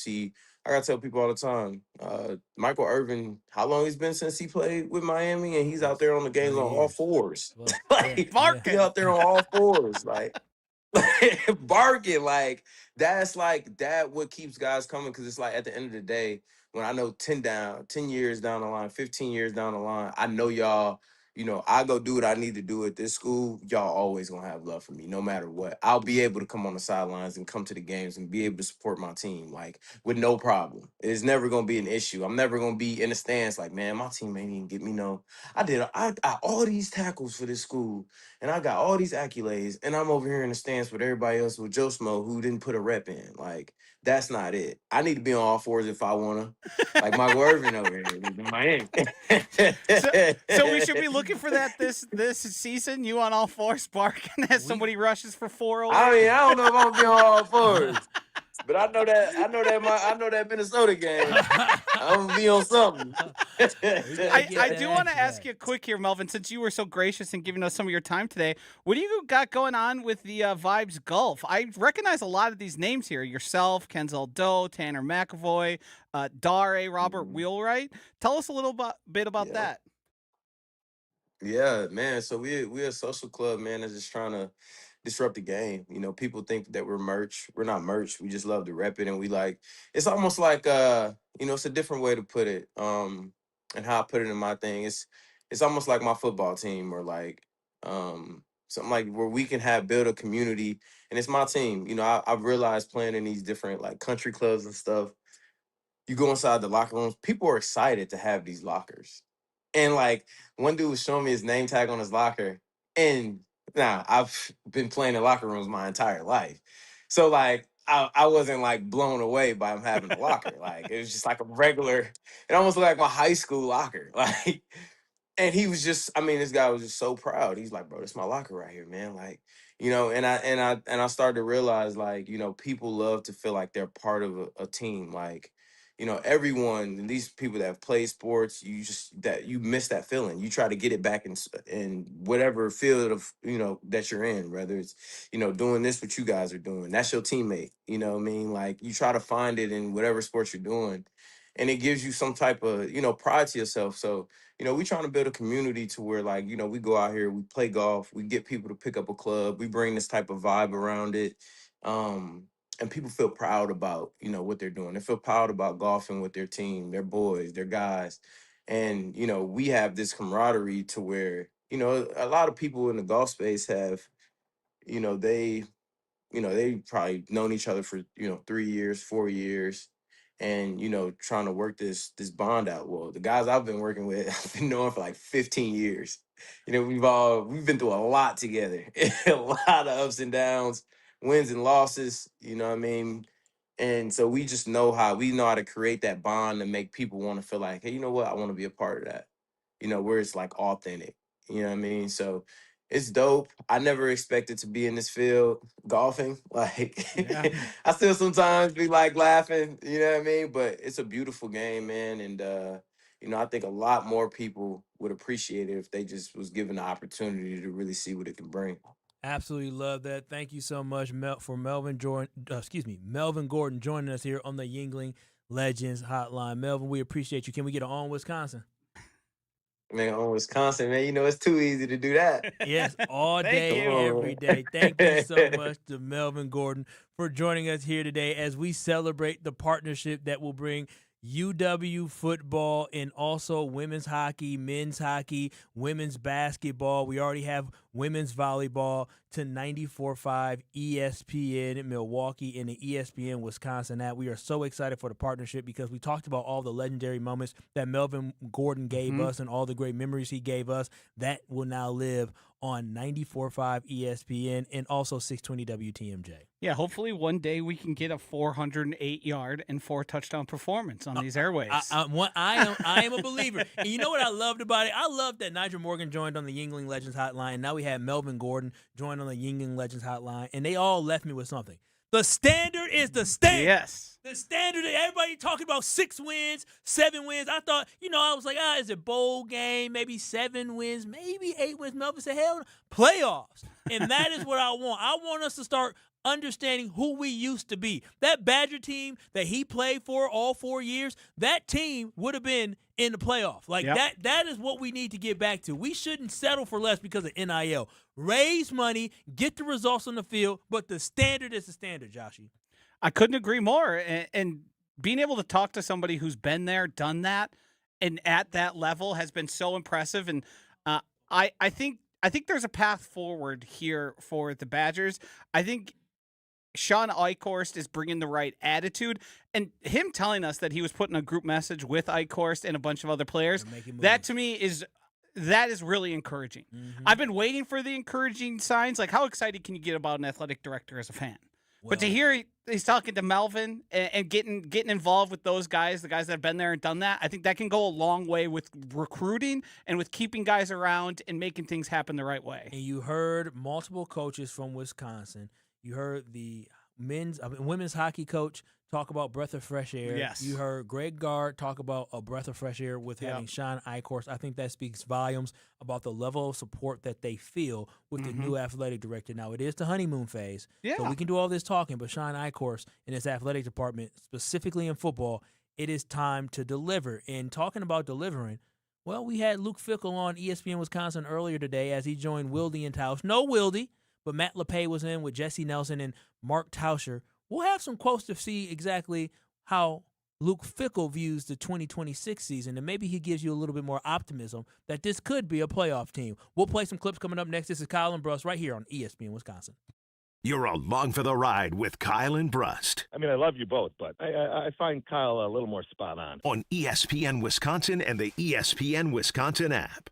I gotta tell people all the time, Michael Irvin, how long he's been since he played with Miami, and he's out there on the games on all fours. He's out there on all fours, barking that's that what keeps guys coming, because it's at the end of the day, when I know 10 years down the line, 15 years down the line, I know y'all, I go do what I need to do at this school, y'all always gonna have love for me no matter what. I'll be able to come on the sidelines and come to the games and be able to support my team with no problem. It's never gonna be an issue. I'm never gonna be in the stands man, my team ain't even get me I got all these tackles for this school and I got all these accolades, and I'm over here in the stands with everybody else with Joe Smo who didn't put a rep in. That's not it. I need to be on all fours if I want to. Michael Irvin over here in Miami. So we should be looking for that this season. You on all fours barking as somebody rushes for 4 over. I mean, I don't know if I'm gonna be on all fours. But I know that Minnesota game. I'm gonna be on something. I do want to ask you quick here, Melvin, since you were so gracious in giving us some of your time today. What do you got going on with the Vibes Golf? I recognize a lot of these names here. Yourself, Kenzel Doe, Tanner McAvoy, Dare, Robert Wheelwright. Tell us a little bit about that. Yeah, man. So we're a social club, man, that's just trying to disrupt the game. People think that we're merch. We're not merch. We just love to rep it, and it's almost like it's a different way to put it. And how I put it in my thing, it's almost like my football team, or something where we can build a community, and it's my team. I've realized playing in these different country clubs and stuff. You go inside the locker rooms, people are excited to have these lockers. And one dude was showing me his name tag on his locker. And now I've been playing in locker rooms my entire life. So I wasn't blown away by him having a locker. It was just a regular, it almost looked like my high school locker. And he was just, this guy was just so proud. He's like, bro, that's my locker right here, man. And I started to realize people love to feel like they're part of a team. Everyone, these people that have played sports, you miss that feeling. You try to get it back in whatever field of, that you're in, whether it's, doing this, what you guys are doing. That's your teammate. You know what I mean? You try to find it in whatever sports you're doing, and it gives you some type of, pride to yourself. So, we trying to build a community to where we go out here, we play golf, we get people to pick up a club, we bring this type of vibe around it. And people feel proud about, what they're doing. They feel proud about golfing with their team, their boys, their guys. And, we have this camaraderie to where, a lot of people in the golf space have, they probably known each other for, 3 years, 4 years, and, trying to work this bond out. Well, the guys I've been working with, I've been knowing for 15 years. We've been through a lot together, a lot of ups and downs, wins and losses, you know what I mean? And so we just know how to create that bond and make people want to feel like, hey, you know what? I want to be a part of that, where it's authentic, you know what I mean? So it's dope. I never expected to be in this field golfing. I still sometimes be laughing, you know what I mean? But it's a beautiful game, man. And, I think a lot more people would appreciate it if they just was given the opportunity to really see what it can bring. Absolutely love that. Thank you so much for Melvin Gordon joining us here on the Yuengling Legends Hotline. Melvin, we appreciate you. Can we get an on Wisconsin? Man, on Wisconsin, man, it's too easy to do that. Yes, all day, every day. Thank you so much to Melvin Gordon for joining us here today as we celebrate the partnership that will bring UW football and also women's hockey, men's hockey, women's basketball. We already have women's volleyball to 94.5 ESPN in Milwaukee and the ESPN Wisconsin app. We are so excited for the partnership because we talked about all the legendary moments that Melvin Gordon gave us and all the great memories he gave us. That will now live on 94.5 ESPN and also 620 WTMJ. Yeah, hopefully one day we can get a 408-yard and 4-touchdown performance on these airwaves. I am a believer. And you know what I loved about it? I loved that Nyjer Morgan joined on the Yuengling Legends Hotline. Now we have Melvin Gordon joined on the Yuengling Legends Hotline, and they all left me with something. The standard is the standard. Yes. The standard, everybody talking about 6 wins, 7 wins. I thought, I was like, is it bowl game? Maybe 7 wins, maybe 8 wins. Melvin said, hell, playoffs. And that is what I want. I want us to start understanding who we used to be. That Badger team that he played for all 4 years, that team would have been in the playoff. That is what we need to get back to. We shouldn't settle for less because of NIL. Raise money, get the results on the field, but the standard is the standard, Joshy. I couldn't agree more. And being able to talk to somebody who's been there, done that, and at that level has been so impressive. And I think there's a path forward here for the Badgers. I think Sean Eichhorst is bringing the right attitude, and him telling us that he was putting a group message with Eichhorst and a bunch of other players, that to me is really encouraging. I've been waiting for the encouraging signs. Like, how excited can you get about an athletic director as a fan? But to hear he's talking to Melvin and getting involved with those guys, the guys that have been there and done that, I think that can go a long way with recruiting and with keeping guys around and making things happen the right way. And you heard multiple coaches from Wisconsin. You heard the women's hockey coach talk about breath of fresh air. Yes. You heard Greg Gard talk about a breath of fresh air with having Sean Eichhorst. I think that speaks volumes about the level of support that they feel with the new athletic director. Now, it is the honeymoon phase, so we can do all this talking, but Sean Eichhorst and his athletic department, specifically in football, it is time to deliver. And talking about delivering, well, we had Luke Fickell on ESPN Wisconsin earlier today as he joined Wilde Tausch. No Wilde, but Matt LePay was in with Jesse Nelson and Mark Tauscher. We'll have some quotes to see exactly how Luke Fickell views the 2026 season, and maybe he gives you a little bit more optimism that this could be a playoff team. We'll play some clips coming up next. This is Kyle and Brust right here on ESPN Wisconsin. You're along for the ride with Kyle and Brust. I mean, I love you both, but I find Kyle a little more spot on. On ESPN Wisconsin and the ESPN Wisconsin app.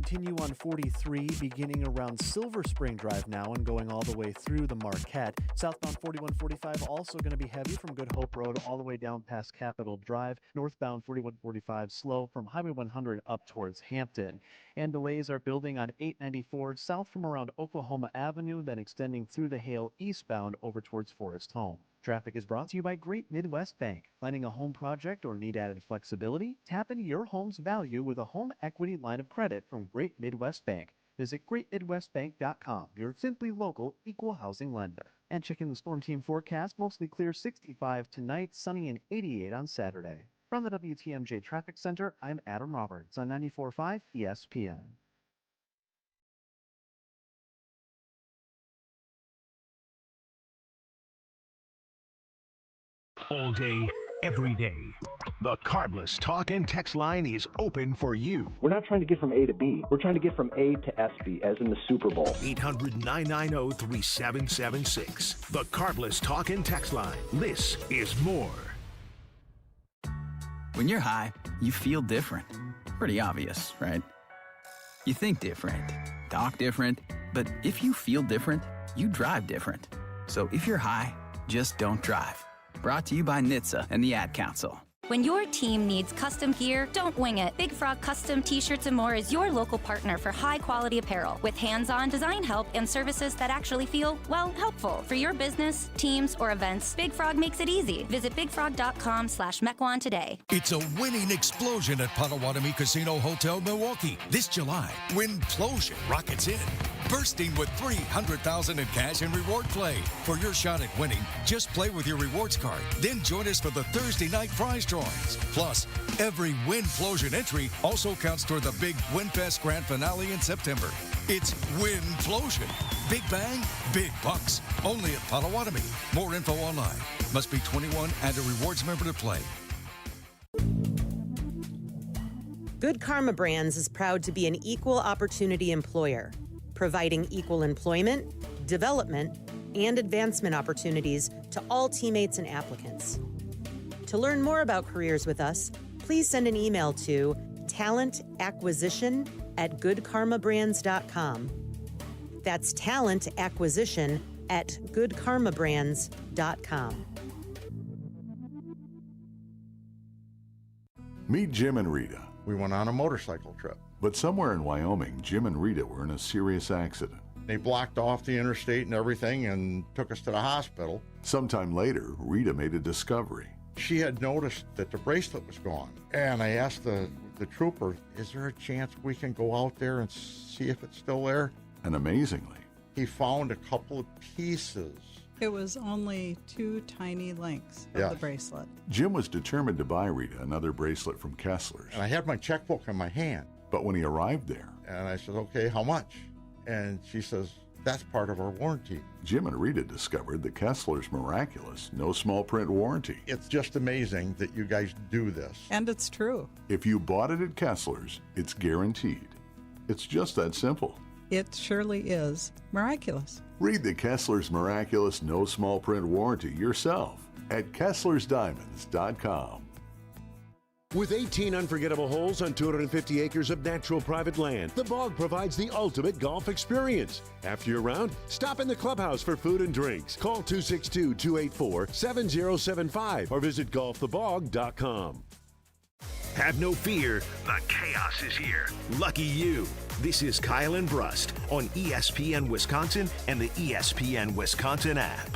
Continue on 43, beginning around Silver Spring Drive now and going all the way through the Marquette. Southbound 4145 also going to be heavy from Good Hope Road all the way down past Capitol Drive. Northbound 4145 slow from Highway 100 up towards Hampton. And delays are building on 894 south from around Oklahoma Avenue, then extending through the Hale eastbound over towards Forest Home. Traffic is brought to you by Great Midwest Bank. Planning a home project or need added flexibility? Tap into your home's value with a home equity line of credit from Great Midwest Bank. Visit greatmidwestbank.com, your simply local equal housing lender. And check in the storm team forecast, mostly clear 65 tonight, sunny and 88 on Saturday. From the WTMJ Traffic Center, I'm Adam Roberts on 94.5 ESPN. All day, every day. The Carbless Talk and Text line is open for you. We're not trying to get from A to B. We're trying to get from A to SB, as in the Super Bowl. 800-990-3776. The Carbless Talk and Text line. This is more. When you're high, you feel different. Pretty obvious, right? You think different, talk different, but if you feel different, you drive different. So if you're high, just don't drive. Brought to you by NHTSA and the Ad Council. When your team needs custom gear, don't wing it. Big Frog Custom T-Shirts and More is your local partner for high-quality apparel with hands-on design help and services that actually feel, well, helpful. For your business, teams, or events, Big Frog makes it easy. Visit bigfrog.com/Mequon today. It's a winning explosion at Potawatomi Casino Hotel Milwaukee. This July, Winplosion rockets in, bursting with $300,000 in cash and reward play. For your shot at winning, just play with your rewards card. Then join us for the Thursday night prize drawings. Plus, every Winplosion entry also counts toward the big WinFest Grand Finale in September. It's Winplosion. Big bang, big bucks. Only at Potawatomi. More info online. Must be 21 and a rewards member to play. Good Karma Brands is proud to be an equal opportunity employer, providing equal employment, development, and advancement opportunities to all teammates and applicants. To learn more about careers with us, please send an email to talentacquisition@goodkarmabrands.com. That's talentacquisition@goodkarmabrands.com. Meet Jim and Rita. We went on a motorcycle trip. But somewhere in Wyoming, Jim and Rita were in a serious accident. They blocked off the interstate and everything and took us to the hospital. Sometime later, Rita made a discovery. She had noticed that the bracelet was gone. And I asked the trooper, is there a chance we can go out there and see if it's still there? And amazingly, he found a couple of pieces. It was only 2 tiny links of the bracelet. Jim was determined to buy Rita another bracelet from Kessler's. And I had my checkbook in my hand. But when he arrived there, and I said, okay, how much? And she says, that's part of our warranty. Jim and Rita discovered the Kessler's miraculous no small print warranty. It's just amazing that you guys do this. And it's true. If you bought it at Kessler's, it's guaranteed. It's just that simple. It surely is miraculous. Read the Kessler's miraculous no small print warranty yourself at Kessler'sDiamonds.com. With 18 unforgettable holes on 250 acres of natural private land, the Bog provides the ultimate golf experience. After your round, stop in the clubhouse for food and drinks. Call 262-284-7075 or visit golfthebog.com. Have no fear, the chaos is here. Lucky you. This is Kyle and Brust on ESPN Wisconsin and the ESPN Wisconsin app.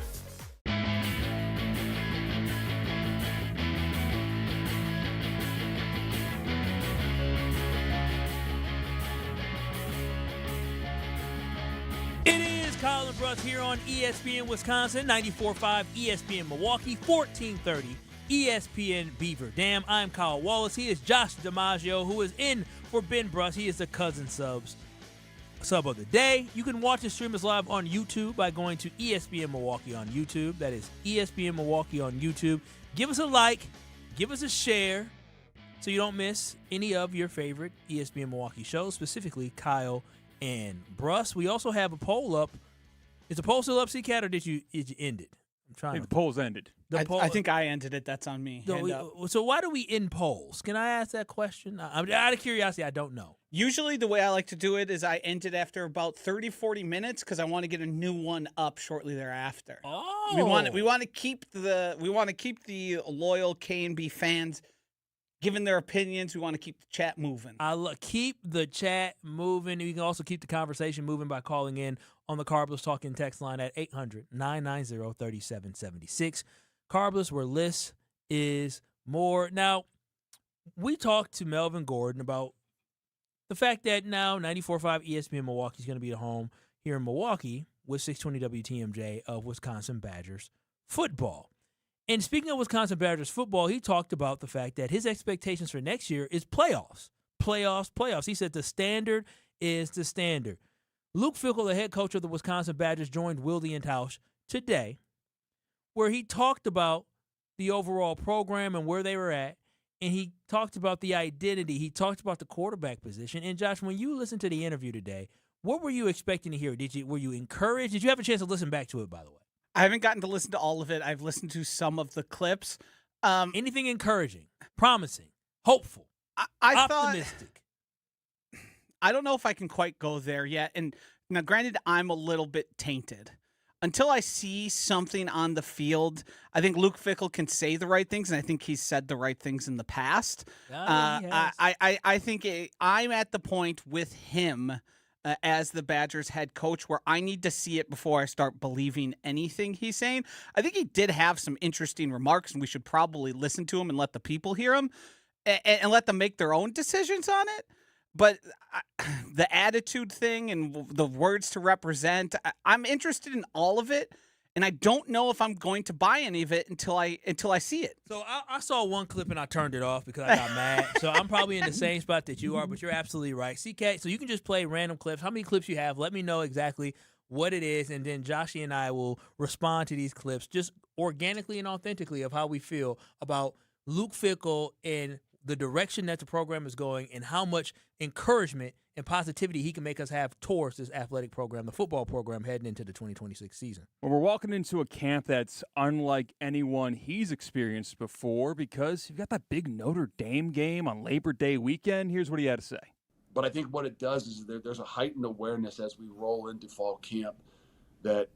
Kyle and Brust here on ESPN Wisconsin, 94.5 ESPN Milwaukee, 1430 ESPN Beaver Dam. I'm Kyle Wallace. He is Josh DiMaggio, who is in for Ben Brust. He is the cousin sub of the day. You can watch and stream us live on YouTube by going to ESPN Milwaukee on YouTube. That is ESPN Milwaukee on YouTube. Give us a like, give us a share, so you don't miss any of your favorite ESPN Milwaukee shows, specifically Kyle and Brust. We also have a poll up. Is the poll still up, C-Cat, or did you end it? I'm trying. I think the poll's ended. I think I ended it. That's on me. So why do we end polls? Can I ask that question? I'm out of curiosity. I don't know. Usually the way I like to do it is I end it after about 30, 40 minutes because I want to get a new one up shortly thereafter. Oh. We want to keep the loyal K&B fans giving their opinions. We want to keep the chat moving. Keep the chat moving. You can also keep the conversation moving by calling in on the Carbless Talking text line at 800-990-3776. Carbless, where less is more. Now, we talked to Melvin Gordon about the fact that now 94.5 ESPN Milwaukee is going to be at home here in Milwaukee with 620 WTMJ of Wisconsin Badgers football. And speaking of Wisconsin Badgers football, he talked about the fact that his expectations for next year is playoffs. Playoffs. He said the standard is the standard. Luke Fickell, the head coach of the Wisconsin Badgers, joined Wilde Tausch today, where he talked about the overall program and where they were at, and he talked about the identity. He talked about the quarterback position. And, Josh, when you listened to the interview today, what were you expecting to hear? Were you encouraged? Did you have a chance to listen back to it, by the way? I haven't gotten to listen to all of it. I've listened to some of the clips. Anything encouraging, promising, hopeful, optimistic? I don't know if I can quite go there yet. And now, granted, I'm a little bit tainted. until I see something on the field, I think Luke Fickell can say the right things, and I think he's said the right things in the past. I think I'm at the point with him as the Badgers head coach where I need to see it before I start believing anything he's saying. I think he did have some interesting remarks, and we should probably listen to him and let the people hear him and let them make their own decisions on it. But the attitude thing and the words to represent, I'm interested in all of it, and I don't know if I'm going to buy any of it until I see it. So I saw one clip and I turned it off because I got mad. So I'm probably in the same spot that you are, but you're absolutely right. CK, so you can just play random clips. How many clips you have? Let me know exactly what it is, and then Joshy and I will respond to these clips just organically and authentically of how we feel about Luke Fickell and the direction that the program is going and how much encouragement and positivity he can make us have towards this athletic program, the football program, heading into the 2026 season. Well, we're walking into a camp that's unlike anyone he's experienced before because you've got that big Notre Dame game on Labor Day weekend. Here's what he had to say. But I think what it does is there's a heightened awareness as we roll into fall camp that,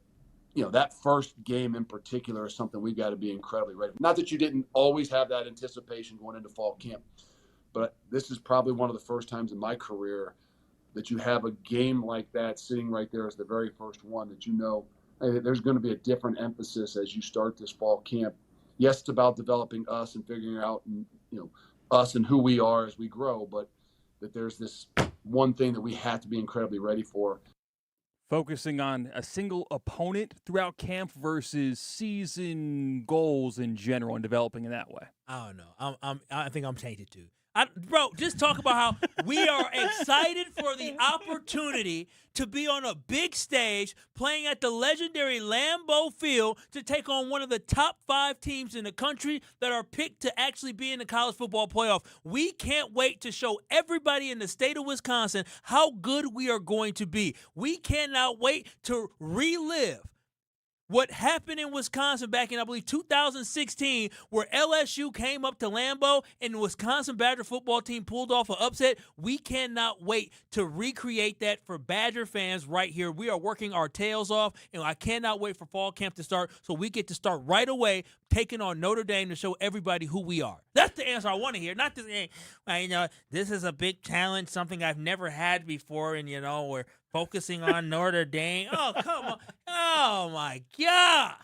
that first game in particular is something we've got to be incredibly ready. Not that you didn't always have that anticipation going into fall camp, but this is probably one of the first times in my career that you have a game like that sitting right there as the very first one that hey, there's going to be a different emphasis as you start this fall camp. Yes, it's about developing us and figuring out, us and who we are as we grow, but that there's this one thing that we have to be incredibly ready for. Focusing on a single opponent throughout camp versus season goals in general and developing in that way. I don't know. I think I'm tainted too. Bro, just talk about how we are excited for the opportunity to be on a big stage playing at the legendary Lambeau Field to take on one of the top 5 teams in the country that are picked to actually be in the college football playoff. We can't wait to show everybody in the state of Wisconsin how good we are going to be. We cannot wait to relive what happened in Wisconsin back in, I believe, 2016, where LSU came up to Lambeau and the Wisconsin Badger football team pulled off an upset. We cannot wait to recreate that for Badger fans right here. We are working our tails off, and I cannot wait for fall camp to start so we get to start right away taking on Notre Dame to show everybody who we are. That's the answer I want to hear. Not this, this is a big challenge, something I've never had before, and, we're focusing on Notre Dame. Oh, come on. Oh, my gosh.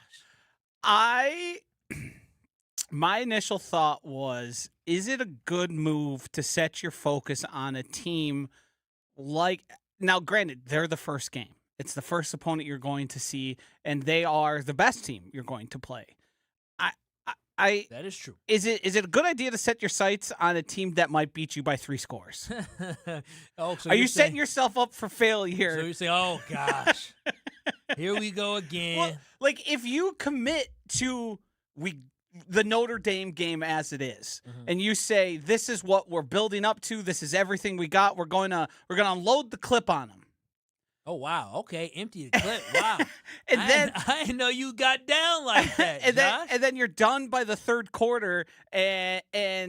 My initial thought was, is it a good move to set your focus on a team now, granted, they're the first game. It's the first opponent you're going to see, and they are the best team you're going to play. That is true. Is it a good idea to set your sights on a team that might beat you by 3 scores? So are you setting yourself up for failure? So you say, oh, gosh, here we go again. Well, if you commit to the Notre Dame game as it is, and you say, this is what we're building up to, this is everything we got, we're going to unload the clip on them. Oh, wow. Okay. Empty the clip. Wow. And then I didn't know you got down like that, and then you're done by the third quarter, and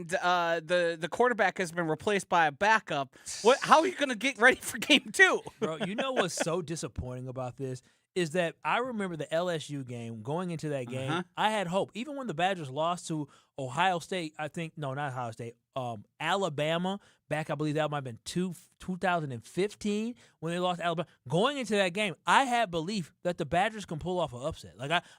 the quarterback has been replaced by a backup. How are you going to get ready for game 2? Bro, you know what's so disappointing about this is that I remember the LSU game. Going into that game, I had hope. Even when the Badgers lost to Ohio State, not Ohio State, Alabama, back, I believe that might have been 2015 when they lost Alabama. Going into that game, I had belief that the Badgers can pull off an upset.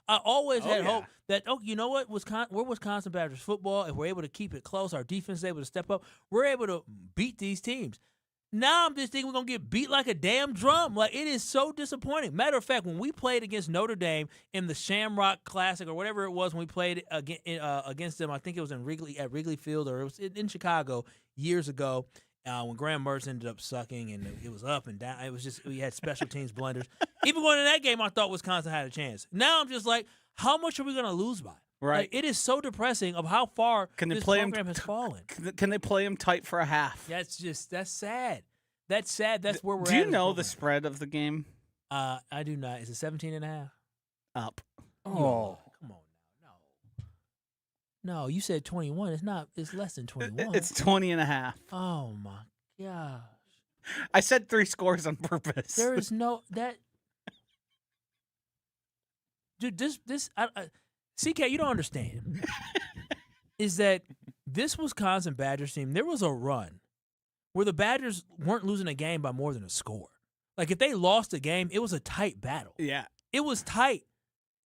I always had hope that, you know what, we're Wisconsin Badgers football. If we're able to keep it close, our defense is able to step up, we're able to beat these teams. Now I'm just thinking we're going to get beat like a damn drum. It is so disappointing. Matter of fact, when we played against Notre Dame in the Shamrock Classic or whatever it was when we played against them, I think it was at Wrigley Field or it was in Chicago years ago when Graham Mertz ended up sucking and it was up and down. It was just we had special teams blunders. Even going in that game, I thought Wisconsin had a chance. Now I'm just like, how much are we going to lose by? Right. It is so depressing of how far this program has fallen. Can they play him tight for a half? That's sad. That's sad. That's where we're at. Do you know the spread of the game? I do not. Is it 17.5? Up. Oh. Come on now. No, you said 21. It's not. It's less than 21. It's 20.5. Oh, my gosh. I said 3 scores on purpose. There is no – that dude, CK, you don't understand. Is that this Wisconsin Badgers team, there was a run where the Badgers weren't losing a game by more than a score. Like, if they lost a game, it was a tight battle. Yeah. It was tight.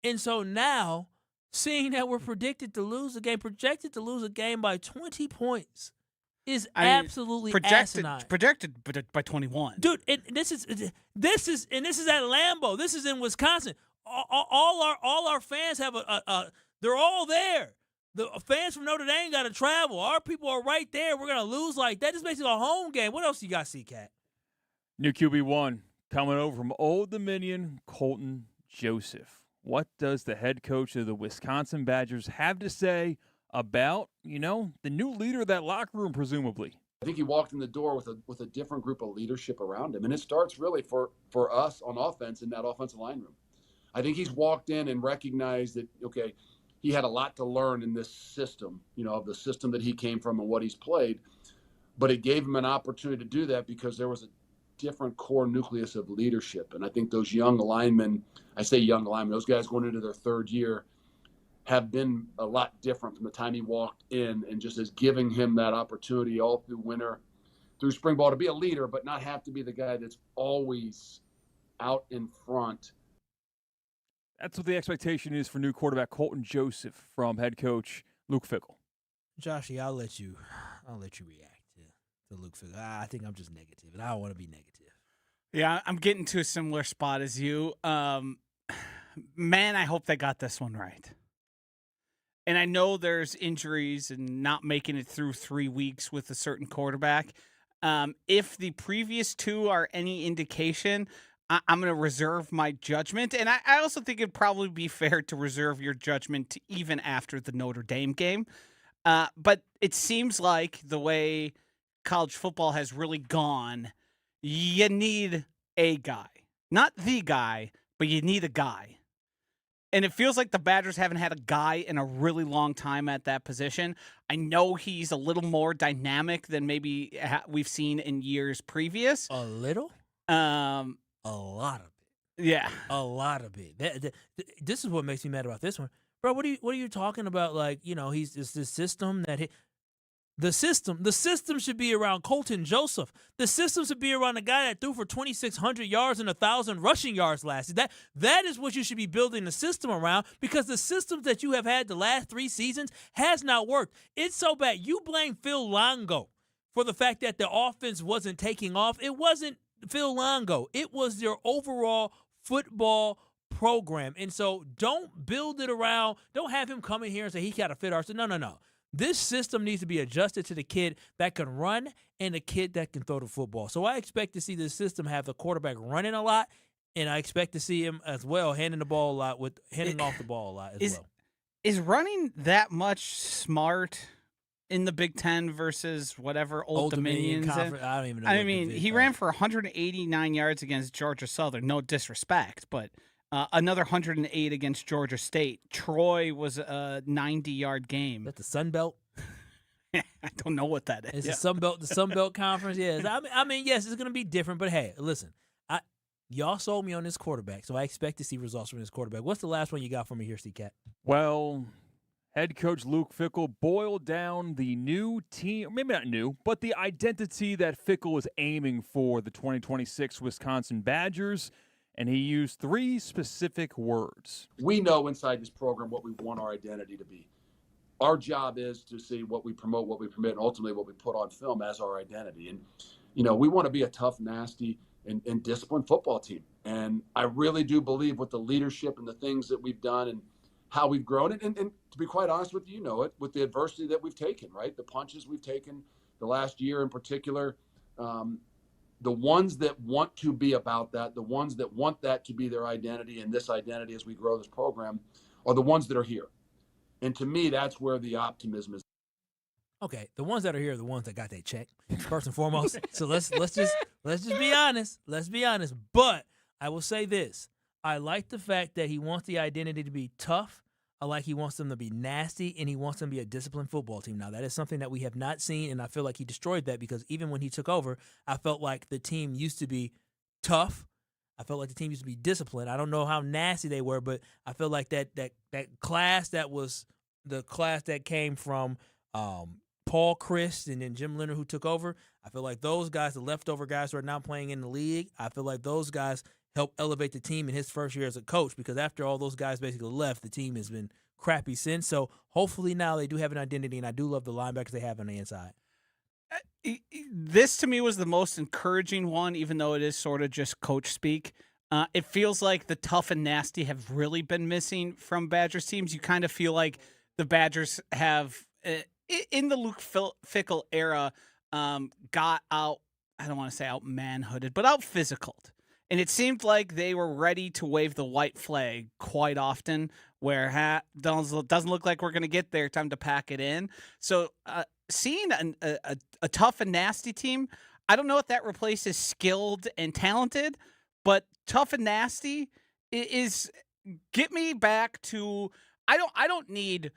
And so now, seeing that we're projected to lose a game by 20 points is absolutely asinine. Projected by 21. Dude, and this is at Lambeau. This is in Wisconsin. All our fans have they're all there. The fans from Notre Dame got to travel. Our people are right there. We're gonna lose like that. This makes it a home game. What else you got, C-Cat? New QB1 coming over from Old Dominion, Colton Joseph. What does the head coach of the Wisconsin Badgers have to say about, the new leader of that locker room, presumably? I think he walked in the door with a different group of leadership around him. And it starts really for us on offense in that offensive line room. I think he's walked in and recognized that, okay, he had a lot to learn in this system, of the system that he came from and what he's played. But it gave him an opportunity to do that because there was a different core nucleus of leadership. And I think those young linemen, those guys going into their third year, have been a lot different from the time he walked in, and just as giving him that opportunity all through winter, through spring ball, to be a leader, but not have to be the guy that's always out in front. That's what the expectation is for new quarterback Colton Joseph from head coach Luke Fickell. Joshy, I'll let you react to Luke Fickell. I think I'm just negative, and I don't want to be negative. Yeah, I'm getting to a similar spot as you. Man, I hope they got this one right. And I know there's injuries and not making it through 3 weeks with a certain quarterback. If the previous two are any indication, I'm going to reserve my judgment. And I also think it'd probably be fair to reserve your judgment even after the Notre Dame game. But it seems like the way college football has really gone, you need a guy. Not the guy, but you need a guy. And it feels like the Badgers haven't had a guy in a really long time at that position. I know he's a little more dynamic than maybe we've seen in years previous. A little? A lot of it. Yeah. A lot of it. This is what makes me mad about this one. Bro, what are you talking about? Like, it's this system that the system should be around Colton Joseph. The system should be around the guy that threw for 2,600 yards and 1,000 rushing yards last year. That is what you should be building the system around, because the systems that you have had the last 3 seasons has not worked. It's so bad. You blame Phil Longo for the fact that the offense wasn't taking off. It wasn't Phil Longo. It was your overall football program. And so don't build it around. Don't have him come in here and say he got to fit our system. No. This system needs to be adjusted to the kid that can run and the kid that can throw the football. So I expect to see this system have the quarterback running a lot, and I expect to see him as well handing off the ball a lot as well. Is running that much smart in the Big Ten versus whatever Old Dominion Conference? I don't even know. I mean, he ran for 189 yards against Georgia Southern. No disrespect, but another 108 against Georgia State. Troy was a 90-yard game. Is that the Sun Belt? I don't know what that is. It's the Sun Belt Conference. Yes. I mean, yes, it's going to be different. But, hey, listen, y'all sold me on this quarterback, so I expect to see results from this quarterback. What's the last one you got for me here, C-Cat? Well, head coach Luke Fickell boiled down the new team, maybe not new, but the identity that Fickell is aiming for the 2026 Wisconsin Badgers. And he used 3 specific words. We know inside this program what we want our identity to be. Our job is to see what we promote, what we permit, and ultimately what we put on film as our identity. And, we want to be a tough, nasty, and disciplined football team. And I really do believe with the leadership and the things that we've done and how we've grown, and to be quite honest with you, it, with the adversity that we've taken, right? The punches we've taken the last year in particular, the ones that want to be about that, the ones that want that to be their identity and this identity as we grow this program, are the ones that are here. And to me, that's where the optimism is. Okay, the ones that are here are the ones that got their check, first and foremost. So let's just be honest. Let's be honest. But I will say this. I like the fact that he wants the identity to be tough. I like he wants them to be nasty, and he wants them to be a disciplined football team. Now, that is something that we have not seen, and I feel like he destroyed that, because even when he took over, I felt like the team used to be tough. I felt like the team used to be disciplined. I don't know how nasty they were, but I feel like that class that was the class that came from Paul Chryst and then Jim Leonard, who took over. I feel like those guys, the leftover guys who are now playing in the league, I feel like those guys helped elevate the team in his first year as a coach, because after all those guys basically left, the team has been crappy since. So hopefully now they do have an identity, and I do love the linebackers they have on the inside. This to me was the most encouraging one, even though it is sort of just coach speak. It feels like the tough and nasty have really been missing from Badgers teams. You kind of feel like the Badgers have, in the Luke Fickell era, got out, I don't want to say out manhooded, but out physicaled. And it seemed like they were ready to wave the white flag quite often, where doesn't look like we're going to get there, time to pack it in. So seeing a tough and nasty team, I don't know if that replaces skilled and talented, but tough and nasty is get me back to, I don't need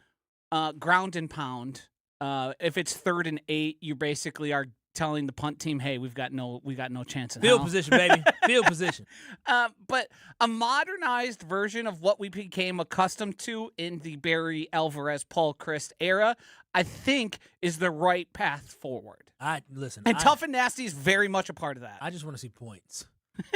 ground and pound. If it's 3rd and 8, you basically are telling the punt team, "Hey, we've got no chance in hell." Field position, baby. Field position. But a modernized version of what we became accustomed to in the Barry Alvarez, Paul Chryst era, I think, is the right path forward. Tough and nasty is very much a part of that. I just want to see points.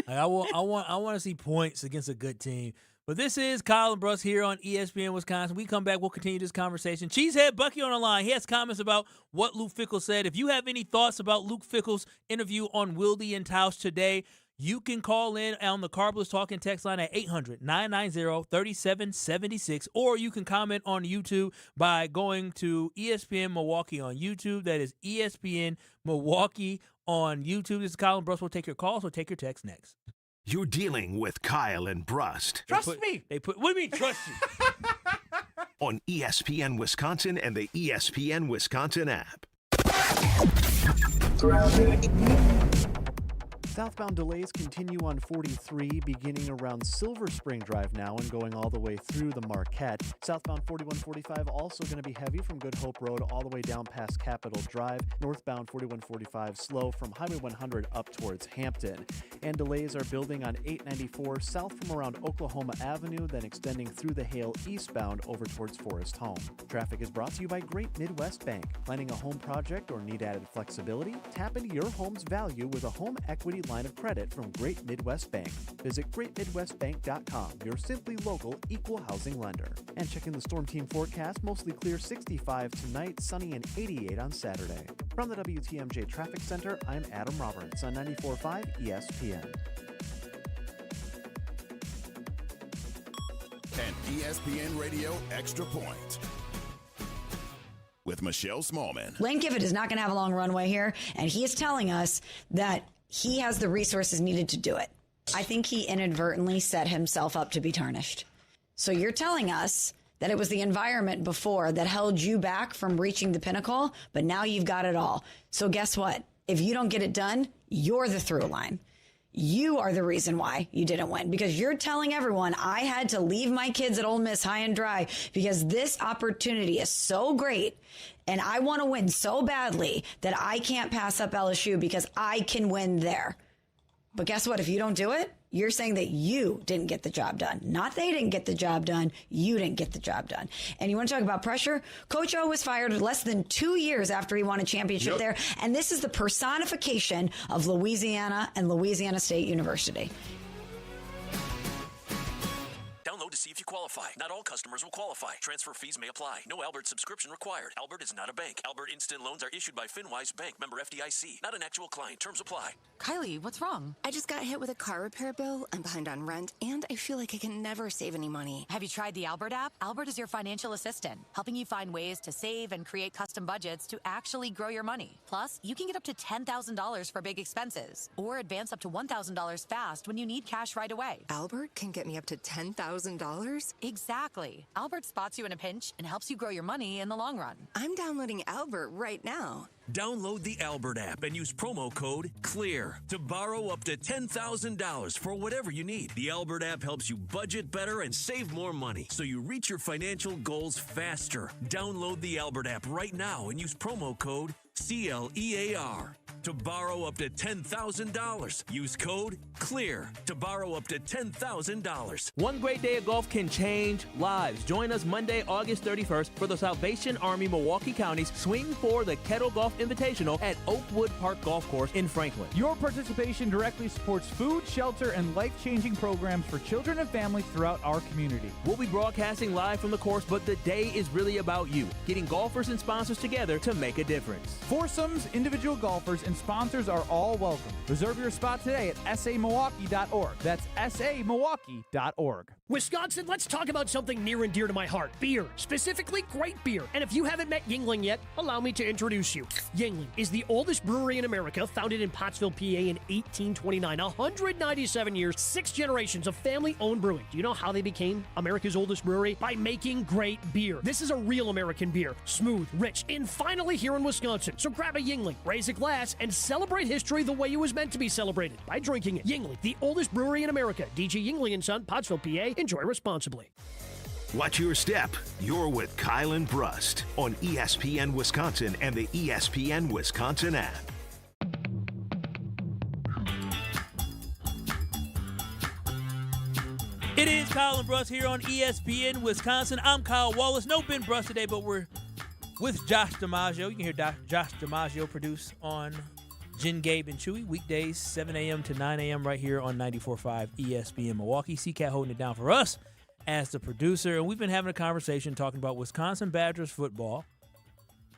I want to see points against a good team. But this is Kyle and Brust here on ESPN Wisconsin. We come back, we'll continue this conversation. Cheesehead Bucky on the line. He has comments about what Luke Fickell said. If you have any thoughts about Luke Fickell's interview on Wilde Tausch today, you can call in on the Carblers Talking text line at 800-990-3776, or you can comment on YouTube by going to ESPN Milwaukee on YouTube. That is ESPN Milwaukee on YouTube. This is Kyle and Brust. We'll take your calls. We'll take your text next. You're dealing with Kyle and Brust. Trust me. What do you mean trust you? On ESPN Wisconsin and the ESPN Wisconsin app. Southbound delays continue on 43, beginning around Silver Spring Drive now and going all the way through the Marquette. Southbound 4145 also going to be heavy from Good Hope Road all the way down past Capitol Drive. Northbound 4145 slow from Highway 100 up towards Hampton. And delays are building on 894 south from around Oklahoma Avenue, then extending through the Hale eastbound over towards Forest Home. Traffic is brought to you by Great Midwest Bank. Planning a home project or need added flexibility? Tap into your home's value with a home equity line of credit from Great Midwest Bank. Visit greatmidwestbank.com, your simply local equal housing lender. And checking the storm team forecast, mostly clear 65 tonight, sunny and 88 on Saturday. From the WTMJ Traffic Center, I'm Adam Roberts on 94.5 ESPN. An ESPN Radio Extra Point with Michelle Smallman. Lane Kiffin is not going to have a long runway here, and he is telling us that he has the resources needed to do it. I think he inadvertently set himself up to be tarnished. So you're telling us that it was the environment before that held you back from reaching the pinnacle, but now you've got it all. So guess what? If you don't get it done, you're the through line. You are the reason why you didn't win, because you're telling everyone I had to leave my kids at Ole Miss high and dry because this opportunity is so great and I want to win so badly that I can't pass up LSU because I can win there. But guess what? If you don't do it, you're saying that you didn't get the job done. Not they didn't get the job done. You didn't get the job done. And you want to talk about pressure? Coach O was fired less than 2 years after he won a championship there. And this is the personification of Louisiana and Louisiana State University. Download to see if you qualify. Not all customers will qualify. Transfer fees may apply. No Albert subscription required. Albert is not a bank. Albert Instant Loans are issued by FinWise Bank, member FDIC. Not an actual client. Terms apply. Kylie, what's wrong? I just got hit with a car repair bill. I'm behind on rent, and I feel like I can never save any money. Have you tried the Albert app? Albert is your financial assistant, helping you find ways to save and create custom budgets to actually grow your money. Plus, you can get up to $10,000 for big expenses, or advance up to $1,000 fast when you need cash right away. Albert can get me up to $10,000? Exactly. Albert spots you in a pinch and helps you grow your money in the long run. I'm downloading Albert right now. Download the Albert app and use promo code CLEAR to borrow up to $10,000 for whatever you need. The Albert app helps you budget better and save more money so you reach your financial goals faster. Download the Albert app right now and use promo code CLEAR. To borrow up to $10,000. Use code CLEAR to borrow up to $10,000. One great day of golf can change lives. Join us Monday, August 31st for the Salvation Army Milwaukee County's Swing for the Kettle Golf Invitational at Oakwood Park Golf Course in Franklin. Your participation directly supports food, shelter, and life-changing programs for children and families throughout our community. We'll be broadcasting live from the course, but the day is really about you, getting golfers and sponsors together to make a difference. Foursomes, individual golfers, and sponsors are all welcome. Reserve your spot today at samilwaukee.org. That's samilwaukee.org. Wisconsin, let's talk about something near and dear to my heart. Beer, specifically great beer. And if you haven't met Yuengling yet, allow me to introduce you. Yuengling is the oldest brewery in America, founded in Pottsville, PA in 1829. 197 years, 6 generations of family-owned brewing. Do you know how they became America's oldest brewery? By making great beer. This is a real American beer. Smooth, rich, and finally here in Wisconsin. So grab a Yuengling, raise a glass, and celebrate history the way it was meant to be celebrated, by drinking it. Yuengling, the oldest brewery in America. DG Yuengling & Son, Pottsville, PA. Enjoy responsibly. Watch your step. You're with Kyle and Brust on ESPN Wisconsin and the ESPN Wisconsin app. It is Kyle and Brust here on ESPN Wisconsin. I'm Kyle Wallace. No Ben Brust today, but we're with Josh DiMaggio. You can hear Josh DiMaggio produce on Jen, Gabe, and Chewy, weekdays 7 a.m. to 9 a.m. right here on 94.5 ESPN Milwaukee. C-Cat holding it down for us as the producer. And we've been having a conversation talking about Wisconsin Badgers football.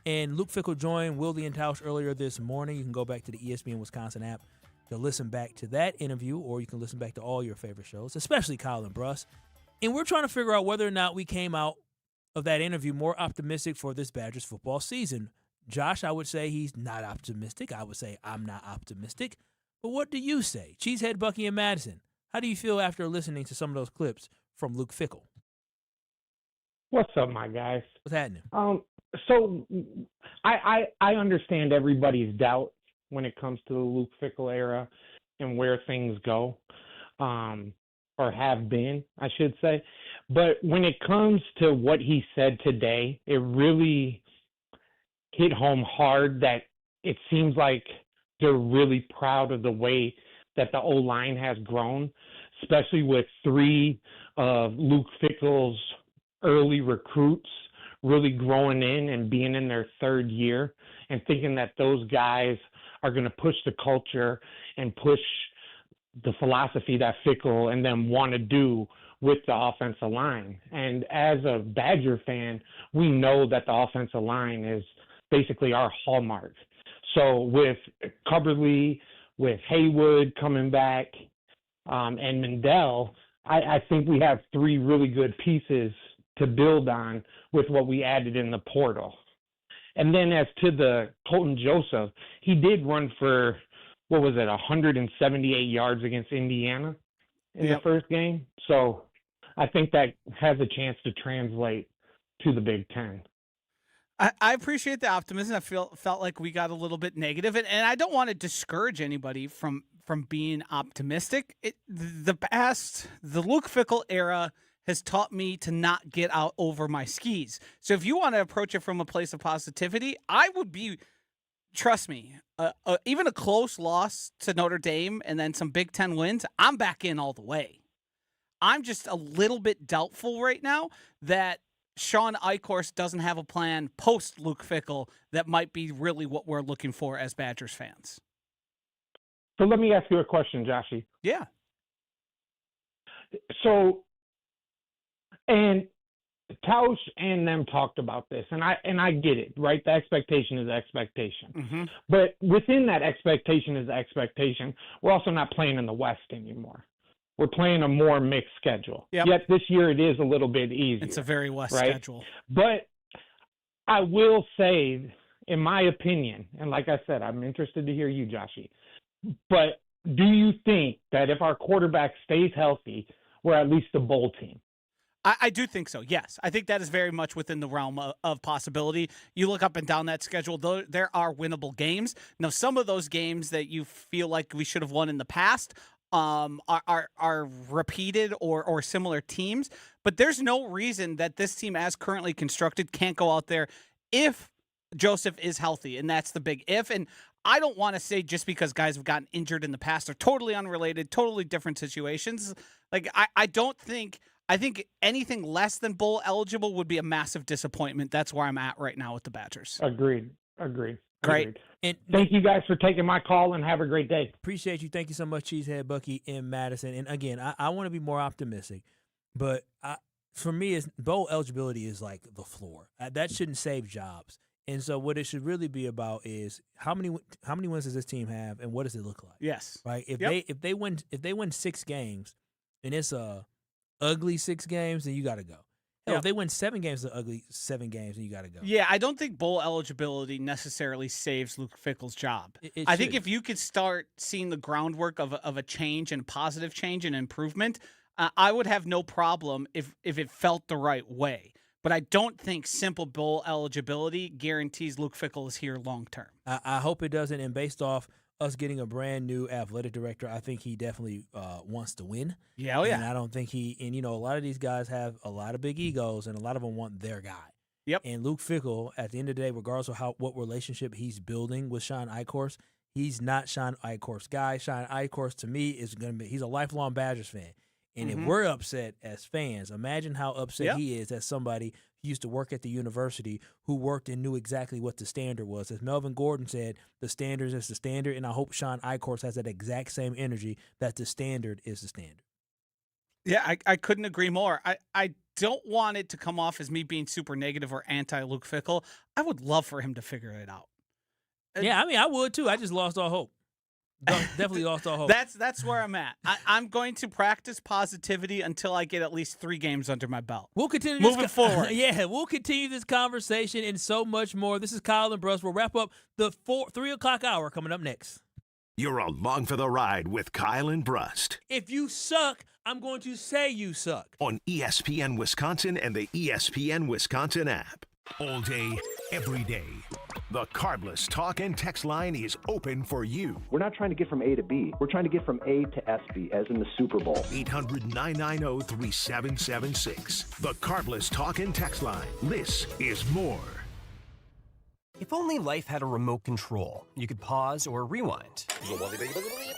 And Luke Fickell joined Wilde Tausch earlier this morning. You can go back to the ESPN Wisconsin app to listen back to that interview, or you can listen back to all your favorite shows, especially Kyle and Brust. And we're trying to figure out whether or not we came out of that interview more optimistic for this Badgers football season. Josh, I would say he's not optimistic. I would say I'm not optimistic. But what do you say? Cheesehead, Bucky, and Madison, how do you feel after listening to some of those clips from Luke Fickell? What's up, my guys? What's happening? So I understand everybody's doubt when it comes to the Luke Fickell era and where things go, or have been, I should say. But when it comes to what he said today, it really hit home hard that it seems like they're really proud of the way that the O-line has grown, especially with 3 of Luke Fickell's early recruits really growing in and being in their 3rd year, and thinking that those guys are going to push the culture and push the philosophy that Fickell and them want to do with the offensive line. And as a Badger fan, we know that the offensive line is basically our hallmark. So with Cubberly, with Haywood coming back, and Mendel, I think we have 3 really good pieces to build on with what we added in the portal. And then as to the Colton Joseph, he did run for, 178 yards against Indiana in the first game. So I think that has a chance to translate to the Big Ten. I appreciate the optimism. I felt like we got a little bit negative, and I don't want to discourage anybody from being optimistic. The Luke Fickell era has taught me to not get out over my skis. So if you want to approach it from a place of positivity, I would be, trust me, even a close loss to Notre Dame and then some Big Ten wins, I'm back in all the way. I'm just a little bit doubtful right now that Sean Eichhorst doesn't have a plan post Luke Fickell that might be really what we're looking for as Badgers fans. So let me ask you a question, Joshy. Yeah. So, and Tausch and them talked about this, and I get it, right? The expectation is expectation. Mm-hmm. But within that expectation is expectation, we're also not playing in the West anymore. We're playing a more mixed schedule. Yep. Yet this year it is a little bit easier. It's a very West right? schedule. But I will say, in my opinion, and like I said, I'm interested to hear you, Joshy, but do you think that if our quarterback stays healthy, we're at least a bowl team? I do think so, yes. I think that is very much within the realm of possibility. You look up and down that schedule, though, there are winnable games. Now, some of those games that you feel like we should have won in the past are repeated or similar teams, but there's no reason that this team as currently constructed can't go out there if Joseph is healthy, and that's the big if. And I don't want to say just because guys have gotten injured in the past, they're totally unrelated, totally different situations. Like, I think anything less than bowl eligible would be a massive disappointment. That's where I'm at right now with the Badgers. Agreed. Great. And thank you guys for taking my call, and have a great day. Appreciate you. Thank you so much, Cheesehead Bucky in Madison. And again, I want to be more optimistic, but for me, bowl eligibility is like the floor. That shouldn't save jobs. And so what it should really be about is how many wins does this team have, and what does it look like? Yes. Right. If they win 6 games, and it's a ugly 6 games, then you got to go. Hell, if they win 7 games, the ugly 7 games, then you got to go. Yeah, I don't think bowl eligibility necessarily saves Luke Fickell's job. I think if you could start seeing the groundwork of a change and a positive change and improvement, I would have no problem if it felt the right way. But I don't think simple bowl eligibility guarantees Luke Fickell is here long term. I hope it doesn't. And based off us getting a brand new athletic director, I think he definitely wants to win. Yeah, yeah. And I don't think and a lot of these guys have a lot of big egos, and a lot of them want their guy. Yep. And Luke Fickell, at the end of the day, regardless of what relationship he's building with Sean Eichhorst, he's not Sean Eichhorst's guy. Sean Eichhorst, to me, he's a lifelong Badgers fan. And if we're upset as fans, imagine how upset he is as somebody who used to work at the university, who worked and knew exactly what the standard was. As Melvin Gordon said, the standard is the standard, and I hope Sean Eichhorst has that exact same energy that the standard is the standard. Yeah, I couldn't agree more. I don't want it to come off as me being super negative or anti-Luke Fickell. I would love for him to figure it out. Yeah, I mean, I would too. I just lost all hope. Definitely lost all hope. That's where I'm at. I'm going to practice positivity until I get at least 3 games under my belt. We'll continue moving forward. Yeah, we'll continue this conversation and so much more. This is Kyle and Brust. We'll wrap up the 3 o'clock hour coming up next. You're along for the ride with Kyle and Brust. If you suck, I'm going to say you suck. On ESPN Wisconsin and the ESPN Wisconsin app. All day, every day. The Carbless Talk and Text line is open for you. We're not trying to get from A to B. We're trying to get from A to SB, as in the Super Bowl. 800-990-3776. The Carbless Talk and Text line. This is more. If only life had a remote control, you could pause or rewind.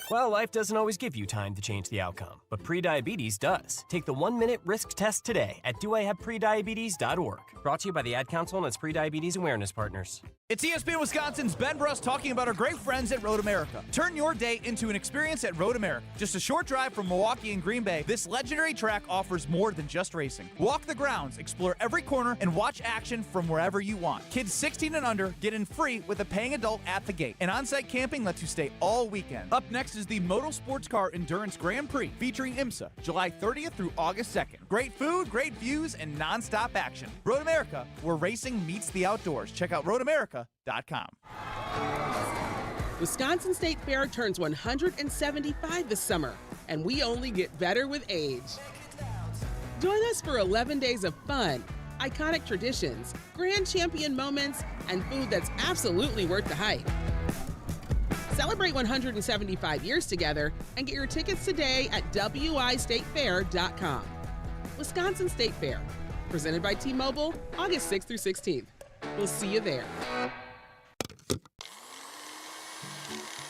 Well, life doesn't always give you time to change the outcome, but prediabetes does. Take the 1-minute risk test today at doihaveprediabetes.org. Brought to you by the Ad Council and its prediabetes awareness partners. It's ESPN Wisconsin's Ben Brust talking about our great friends at Road America. Turn your day into an experience at Road America. Just a short drive from Milwaukee and Green Bay, this legendary track offers more than just racing. Walk the grounds, explore every corner, and watch action from wherever you want. Kids 16 and under get in free with a paying adult at the gate. And on-site camping lets you stay all weekend. Up next is the Moto Sports Car Endurance Grand Prix featuring IMSA, July 30th through August 2nd. Great food, great views, and non-stop action. Road America, where racing meets the outdoors. Check out roadamerica.com. Wisconsin State Fair turns 175 this summer, and we only get better with age. Join us for 11 days of fun, iconic traditions, grand champion moments, and food that's absolutely worth the hype. Celebrate 175 years together and get your tickets today at wistatefair.com. Wisconsin State Fair, presented by T-Mobile, August 6th through 16th. We'll see you there.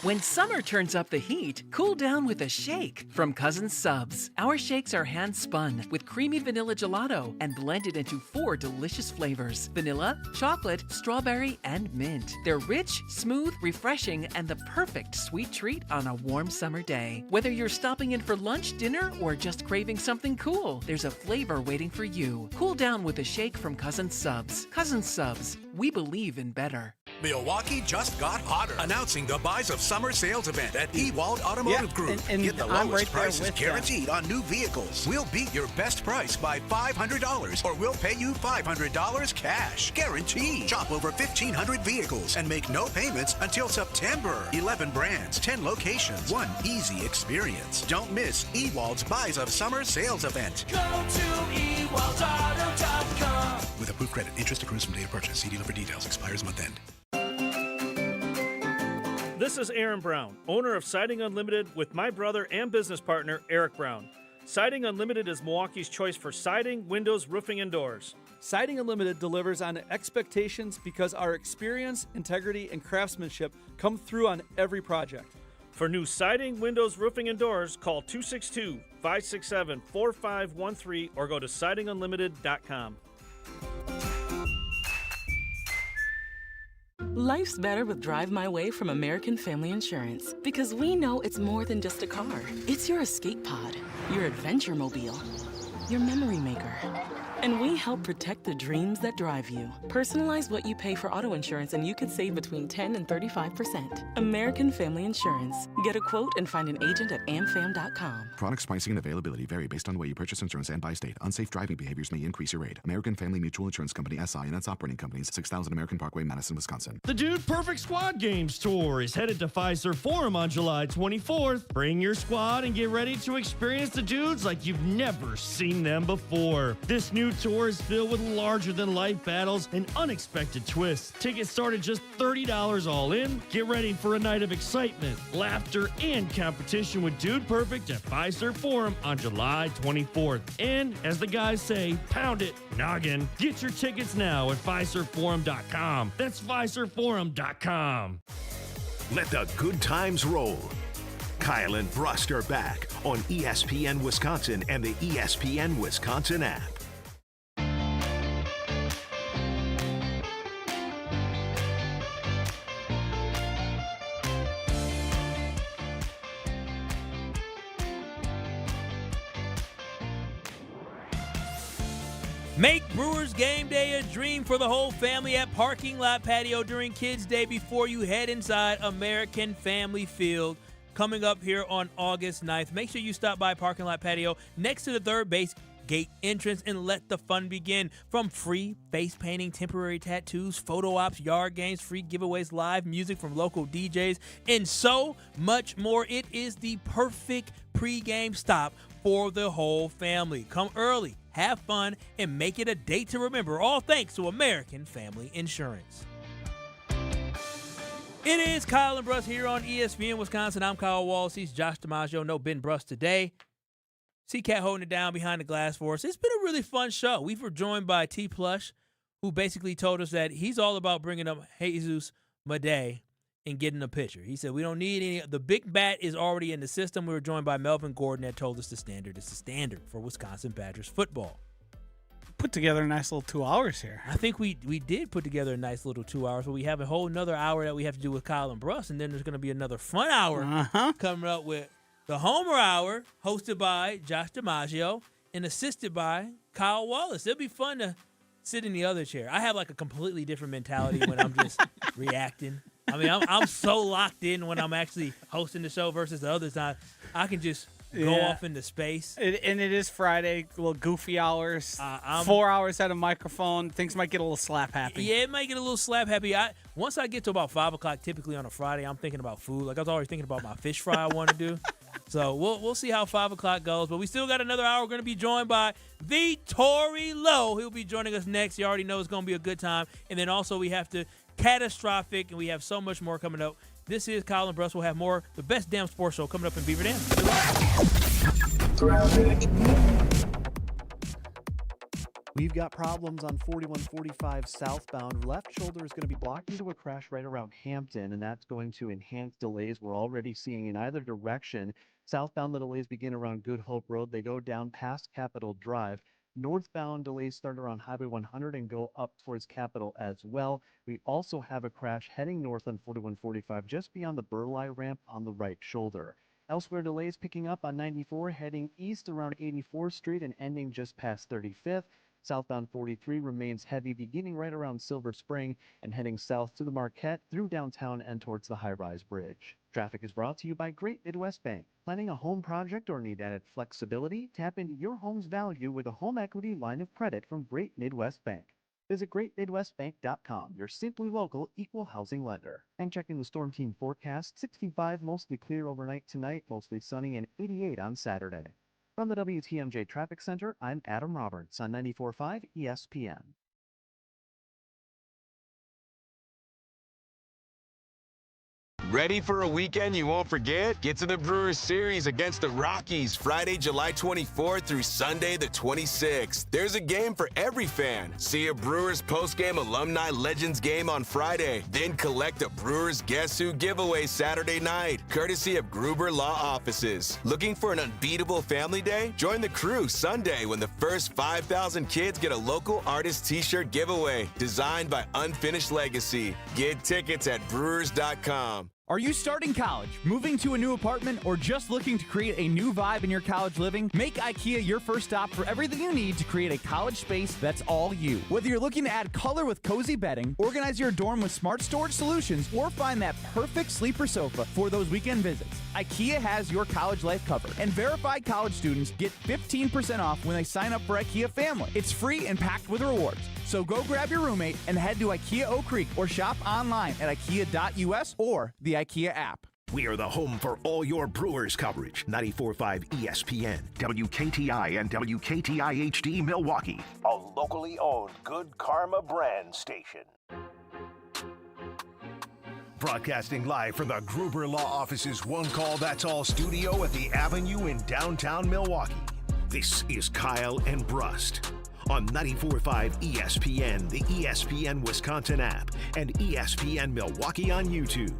When summer turns up the heat, cool down with a shake from Cousins Subs. Our shakes are hand-spun with creamy vanilla gelato and blended into 4 delicious flavors: vanilla, chocolate, strawberry, and mint. They're rich, smooth, refreshing, and the perfect sweet treat on a warm summer day. Whether you're stopping in for lunch, dinner, or just craving something cool, there's a flavor waiting for you. Cool down with a shake from Cousins Subs. Cousins Subs. We believe in better. Milwaukee just got hotter, announcing the Buys of Summer sales event at Wilde Automotive Group. And get the I'm lowest right there prices with guaranteed on new vehicles. We'll beat your best price by $500, or we'll pay you $500 cash, guaranteed. Shop over 1,500 vehicles and make no payments until September. 11 brands, 10 locations, one easy experience. Don't miss Ewald's Buys of Summer sales event. Go to ewaldauto.com. With approved credit, interest accrues from date of purchase. See dealer for details. Expires month end. This is Aaron Brown, owner of Siding Unlimited, with my brother and business partner, Eric Brown. Siding Unlimited is Milwaukee's choice for siding, windows, roofing, and doors. Siding Unlimited delivers on expectations because our experience, integrity, and craftsmanship come through on every project. For new siding, windows, roofing, and doors, call 262-567-4513 or go to sidingunlimited.com. Life's better with Drive My Way from American Family Insurance because we know it's more than just a car. It's your escape pod, your adventure mobile, your memory maker. And we help protect the dreams that drive you. Personalize what you pay for auto insurance and you could save between 10 and 35%. American Family Insurance. Get a quote and find an agent at amfam.com. Products, pricing, and availability vary based on the way you purchase insurance and by state. Unsafe driving behaviors may increase your rate. American Family Mutual Insurance Company, SI, and its operating companies, 6000 American Parkway, Madison, Wisconsin. The Dude Perfect Squad Games Tour is headed to Fiserv Forum on July 24th. Bring your squad and get ready to experience the dudes like you've never seen them before. This new tour is filled with larger-than-life battles and unexpected twists. Tickets start at just $30 all in. Get ready for a night of excitement, laughter, and competition with Dude Perfect at Fiserv Forum on July 24th. And, as the guys say, pound it, noggin. Get your tickets now at FiservForum.com. That's FiservForum.com. Let the good times roll. Kyle and Brust are back on ESPN Wisconsin and the ESPN Wisconsin app. Make Brewers game day a dream for the whole family at Parking Lot Patio during Kids Day before you head inside American Family Field. Coming up here on August 9th. Make sure you stop by Parking Lot Patio next to the third base gate entrance and let the fun begin. From free face painting, temporary tattoos, photo ops, yard games, free giveaways, live music from local DJs, and so much more. It is the perfect pregame stop for the whole family. Come early, have fun, and make it a date to remember, all thanks to American Family Insurance. It is Kyle and Brust here on ESPN Wisconsin. I'm Kyle Wallace. He's Josh DiMaggio. No Ben Brust today. C-Cat holding it down behind the glass for us. It's been a really fun show. We were joined by T. Plush, who basically told us that he's all about bringing up Jesus Madej and getting a pitcher. He said we don't need any. The big bat is already in the system. We were joined by Melvin Gordon that told us the standard is the standard for Wisconsin Badgers football. Put together a nice little 2 hours here. I think we did put together a nice little 2 hours, but we have a whole another hour that we have to do with Kyle and Brust, and then there's going to be another fun hour coming up with the Homer Hour, hosted by Josh DiMaggio and assisted by Kyle Wallace. It'll be fun to sit in the other chair. I have like a completely different mentality when I'm just reacting. I mean, I'm so locked in when I'm actually hosting the show versus the other time. I can just go off into space. And it is Friday, little goofy hours. 4 hours at a microphone. Things might get a little slap happy. Yeah, it might get a little slap happy. Once I get to about 5 o'clock, typically on a Friday, I'm thinking about food. Like I was already thinking about my fish fry I want to do. So we'll see how 5 o'clock goes. But we still got another hour. We're going to be joined by the Tory Lowe. He'll be joining us next. You already know it's going to be a good time. And then also we have to catastrophic, and we have so much more coming up. This is Kyle and Brust. We'll have more, the best damn sports show coming up in Beaver Dam. We've got problems on 4145 southbound. Left shoulder is going to be blocked into a crash right around Hampton, and that's going to enhance delays we're already seeing in either direction. Southbound, the delays begin around Good Hope Road. They go down past Capitol Drive. Northbound delays start around Highway 100 and go up towards Capitol as well. We also have a crash heading north on 4145 just beyond the Burleigh ramp on the right shoulder. Elsewhere, delays picking up on 94 heading east around 84th Street and ending just past 35th. Southbound 43 remains heavy beginning right around Silver Spring and heading south to the Marquette through downtown and towards the high-rise bridge. Traffic is brought to you by Great Midwest Bank. Planning a home project or need added flexibility? Tap into your home's value with a home equity line of credit from Great Midwest Bank. Visit greatmidwestbank.com, your simply local equal housing lender. And checking the Storm Team forecast, 65 mostly clear overnight tonight, mostly sunny, and 88 on Saturday. From the WTMJ Traffic Center, I'm Adam Roberts on 94.5 ESPN. Ready for a weekend you won't forget? Get to the Brewers series against the Rockies Friday, July 24th through Sunday the 26th. There's a game for every fan. See a Brewers postgame alumni legends game on Friday. Then collect a Brewers Guess Who giveaway Saturday night, courtesy of Gruber Law Offices. Looking for an unbeatable family day? Join the crew Sunday when the first 5,000 kids get a local artist t-shirt giveaway designed by Unfinished Legacy. Get tickets at brewers.com. Are you starting college, moving to a new apartment, or just looking to create a new vibe in your college living? Make IKEA your first stop for everything you need to create a college space that's all you. Whether you're looking to add color with cozy bedding, organize your dorm with smart storage solutions, or find that perfect sleeper sofa for those weekend visits, IKEA has your college life covered. And verified college students get 15% off when they sign up for IKEA Family. It's free and packed with rewards. So go grab your roommate and head to IKEA Oak Creek or shop online at ikea.us or the IKEA app. We are the home for all your Brewers coverage. 94.5 ESPN, WKTI, and WKTI HD Milwaukee. A locally owned Good Karma brand station. Broadcasting live from the Gruber Law Office's One Call That's All studio at the Avenue in downtown Milwaukee. This is Kyle and Brust on 94.5 ESPN, the ESPN Wisconsin app, and ESPN Milwaukee on YouTube.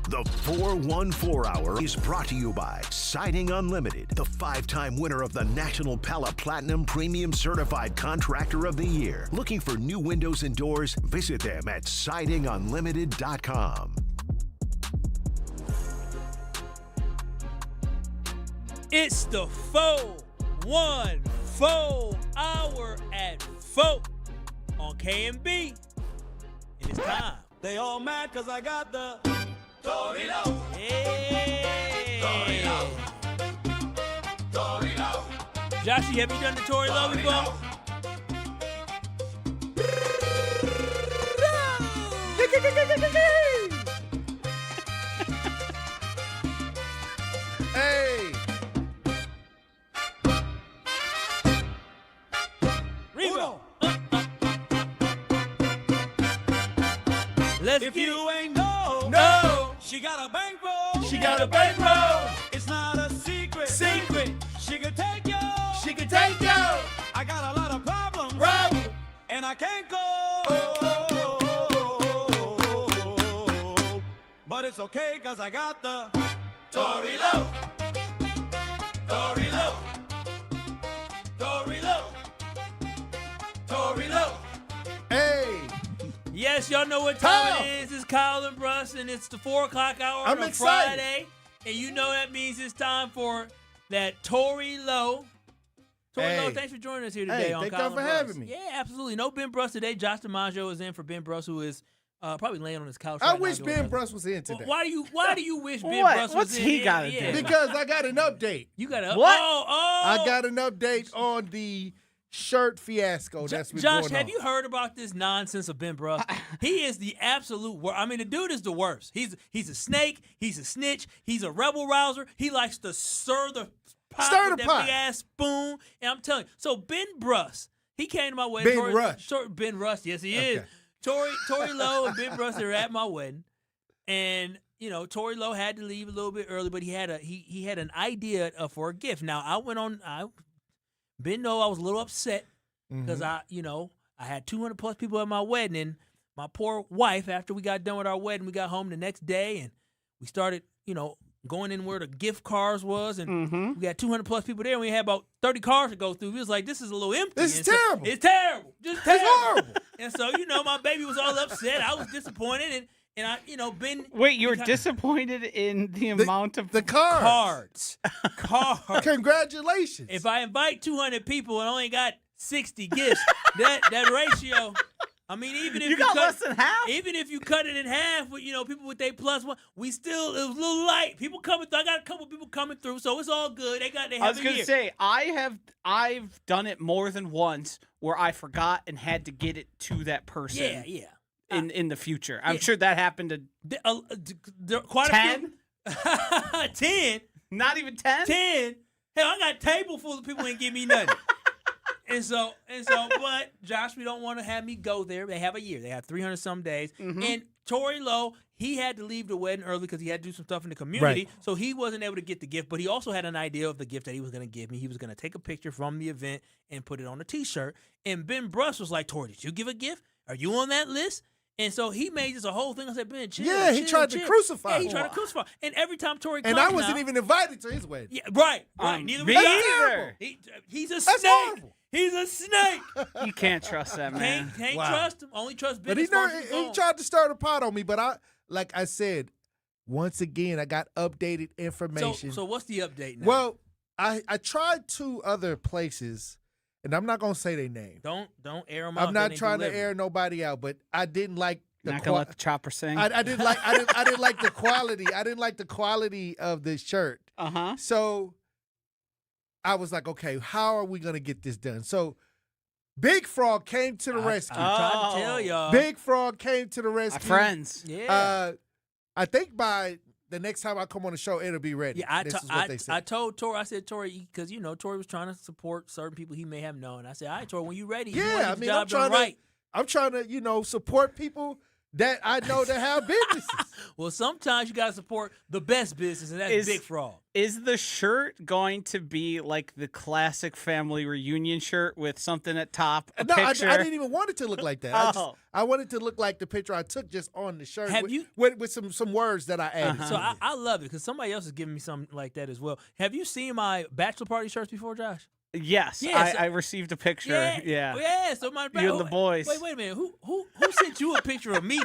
The 414 Hour is brought to you by Siding Unlimited, the 5-time winner of the National Pella Platinum Premium Certified Contractor of the Year. Looking for new windows and doors? Visit them at sidingunlimited.com. It's the 414 Hour at 4 on KMB. It is time. They all mad because I got the Torino. Hey. Torino. Torino. Joshy, have you done the Torino before? Hey. Rebo. Let's if get you it. ain't know, No. she got a bankroll. She got a bankroll. It's not a secret. Secret. She could take you. She can take you. I got a lot of problems. Problem. And I can't go. But it's okay because I got the Torino. Torino. Torino. Torino. Hey. Yes, y'all know what time it is. It's Kyle and Brust, and it's the 4 o'clock hour I'm on excited. Friday. And you know that means it's time for that Tory Lowe. Tory Lowe, thanks for joining us here today on thank Kyle y'all for and Brust. having me. Yeah, absolutely. No Ben Brust today. Josh DiMaggio is in for Ben Brust, who is probably laying on his couch I right wish now. Ben Brust was in today. Why do you wish Ben What? Brust What's was in? he gotta do? Because I got an update. You got to What? I got an update on the shirt fiasco that's been Josh, going on. have you heard about this nonsense of Ben Brust? He is the absolute worst. I mean, the dude is the worst. He's a snake. He's a snitch. He's a rebel rouser. He likes to stir the pot with that big ass spoon. And I'm telling you. So Ben Brust, he came to my wedding. Ben Rush. Ben Rust, yes, he is. Tory Lowe and Ben Brust are at my wedding, and you know Tory Lowe had to leave a little bit early, but he had an idea for a gift. Now Ben know I was a little upset because I had 200 plus people at my wedding, and my poor wife, after we got done with our wedding, we got home the next day and we started, going in where the gift cards was, and we got 200 plus people there, and we had about 30 cars to go through. We was like, this is a little empty. This is terrible. It's terrible. Just terrible. It's horrible. And so, my baby was all upset. I was disappointed, and I, Ben. Wait, you were disappointed in the amount of the cards. Cards. Congratulations. If I invite 200 people and only got 60 gifts, that ratio. I mean, even if you got less than half. Even if you cut it in half with people with their plus one, it was a little light. People coming through. I got a couple people coming through, so it's all good. I was gonna say I've done it more than once where I forgot and had to get it to that person. Yeah. In the future, I'm sure that happened to quite 10. 10. Not even 10. 10. Hell, I got a table full of people ain't give me nothing. And so, but Josh, we don't want to have me go there. They have a year. They have 300 some days. And Tory Lowe, he had to leave the wedding early because he had to do some stuff in the community, so he wasn't able to get the gift, but he also had an idea of the gift that he was going to give me. He was going to take a picture from the event and put it on a T-shirt, and Ben Brust was like, Tory, did you give a gift? Are you on that list? And so he made this a whole thing. I said, Ben, chill. Yeah, he tried to crucify Yeah, he him. tried to crucify. And every time Tory comes And I wasn't now, even invited to his wedding. Yeah, right. Neither me was either. He's a That's snake. horrible. He's a snake. You can't trust that man. Can't trust him. Only trust Ben. But he as far as he tried to stir the pot on me. But like I said, once again, I got updated information. So what's the update now? Well, I tried 2 other places, and I'm not gonna say their name. Don't air them out. I'm not trying to air nobody out, but I didn't like. Not gonna let the chopper sing. I didn't like the quality. I didn't like the quality of this shirt. So I was like, okay, how are we gonna get this done? So Big Frog came to the rescue. I tried to tell y'all. Big Frog came to the rescue. My friends. Yeah. I think by the next time I come on the show, it'll be ready. Yeah, This is what they said. I told Tori, I said, Tori, because, Tori was trying to support certain people he may have known. I said, all right, Tori, when you ready, you Yeah, want I to get mean, the job done I'm trying to, support people that I know that have businesses. Well, sometimes you got to support the best business, and that's Big Frog. Is the shirt going to be like the classic family reunion shirt with something at top, a No, I picture? didn't even want it to look like that. I wanted it to look like the picture I took just on the shirt with some words that I added. So I love it because somebody else is giving me something like that as well. Have you seen my bachelor party shirts before, Josh? Yes, Yeah, I received a picture. Yeah. So my You and the boys. Wait a minute. Who sent you a picture of me?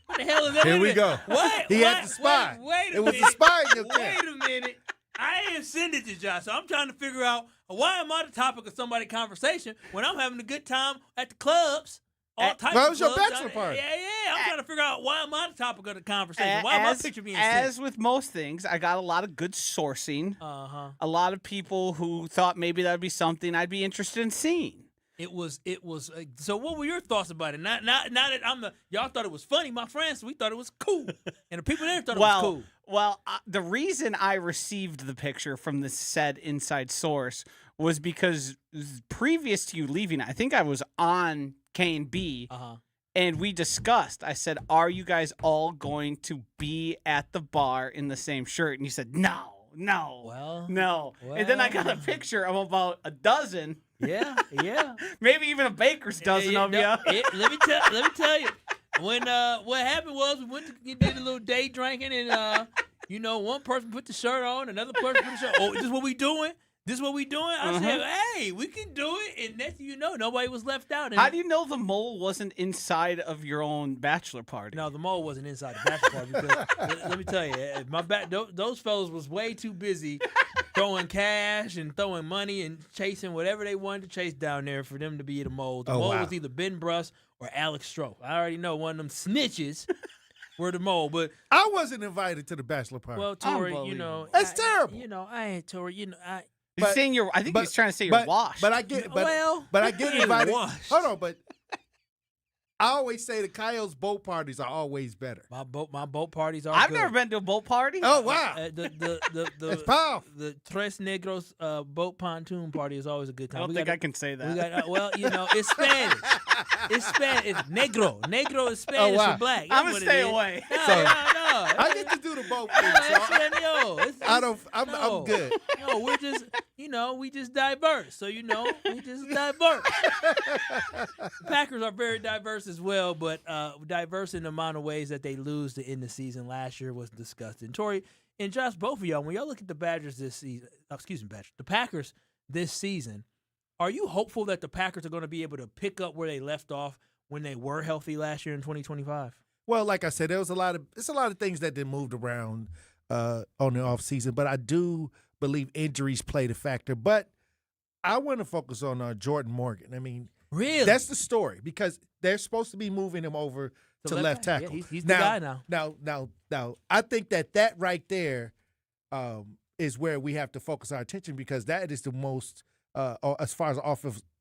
What the hell is that? Here we go. What? He had the spy. Wait a It was minute. the spy in your Wait camp. a minute. I didn't send it to Josh, so I'm trying to figure out why am I the topic of somebody's conversation when I'm having a good time at the clubs. All types Well, it of was your clubs. bachelor party. Yeah. I'm trying to figure out why am I the topic of the conversation? Why am my picture being sent? As with most things, I got a lot of good sourcing. A lot of people who thought maybe that would be something I'd be interested in seeing. It was. So, what were your thoughts about it? Not that y'all thought it was funny. My friends, we thought it was cool, and the people there thought it was cool. Well, the reason I received the picture from the said inside source was because previous to you leaving, I think I was on K&B, and we discussed. I said, "Are you guys all going to be at the bar in the same shirt?" And you said, "No." No. And then I got a picture of about a dozen. Yeah. Maybe even a baker's dozen of you. Let me tell you. When what happened was we did a little day drinking, and one person put the shirt on, another person put the shirt. Oh, this is what we doing? I said, hey, we can do it. And next thing you know, nobody was left out. How do you know the mole wasn't inside of your own bachelor party? No, the mole wasn't inside the bachelor party because let me tell you, those fellas was way too busy throwing cash and throwing money and chasing whatever they wanted to chase down there for them to be the mole. The mole was either Ben Brust or Alex Stroh. I already know one of them snitches were the mole, but I wasn't invited to the bachelor party. Well, Tori, that's terrible. I ain't Tori. I think he's trying to say you're washed. But I get, but I get invited. Hold on, but I always say the Coyotes boat parties are always better. My boat parties are. I've good. never been to a boat party. Oh wow, it's powerful. The Tres Negros boat pontoon party is always a good time. I don't think I can say that. We got, it's Spanish. It's Spanish. It's negro. Negro is Spanish for black. I'm gonna stay away. No. I get to do the boat thing. I'm good. No, we're just, we just diverse. So, we just diverse. The Packers are very diverse as well, but diverse in the amount of ways that they lose to end the season. Last year was disgusting. Tori and Josh, both of y'all, when y'all look at the Badgers this season, the Packers this season, are you hopeful that the Packers are going to be able to pick up where they left off when they were healthy last year in 2025? Well, like I said, it's a lot of things that didn't moved around on the offseason, but I do believe injuries played a factor. But I want to focus on Jordan Morgan. I mean, really, that's the story because they're supposed to be moving him over to left tackle. Yeah, he's the guy now. Now, I think that right there is where we have to focus our attention because that is the most, as far as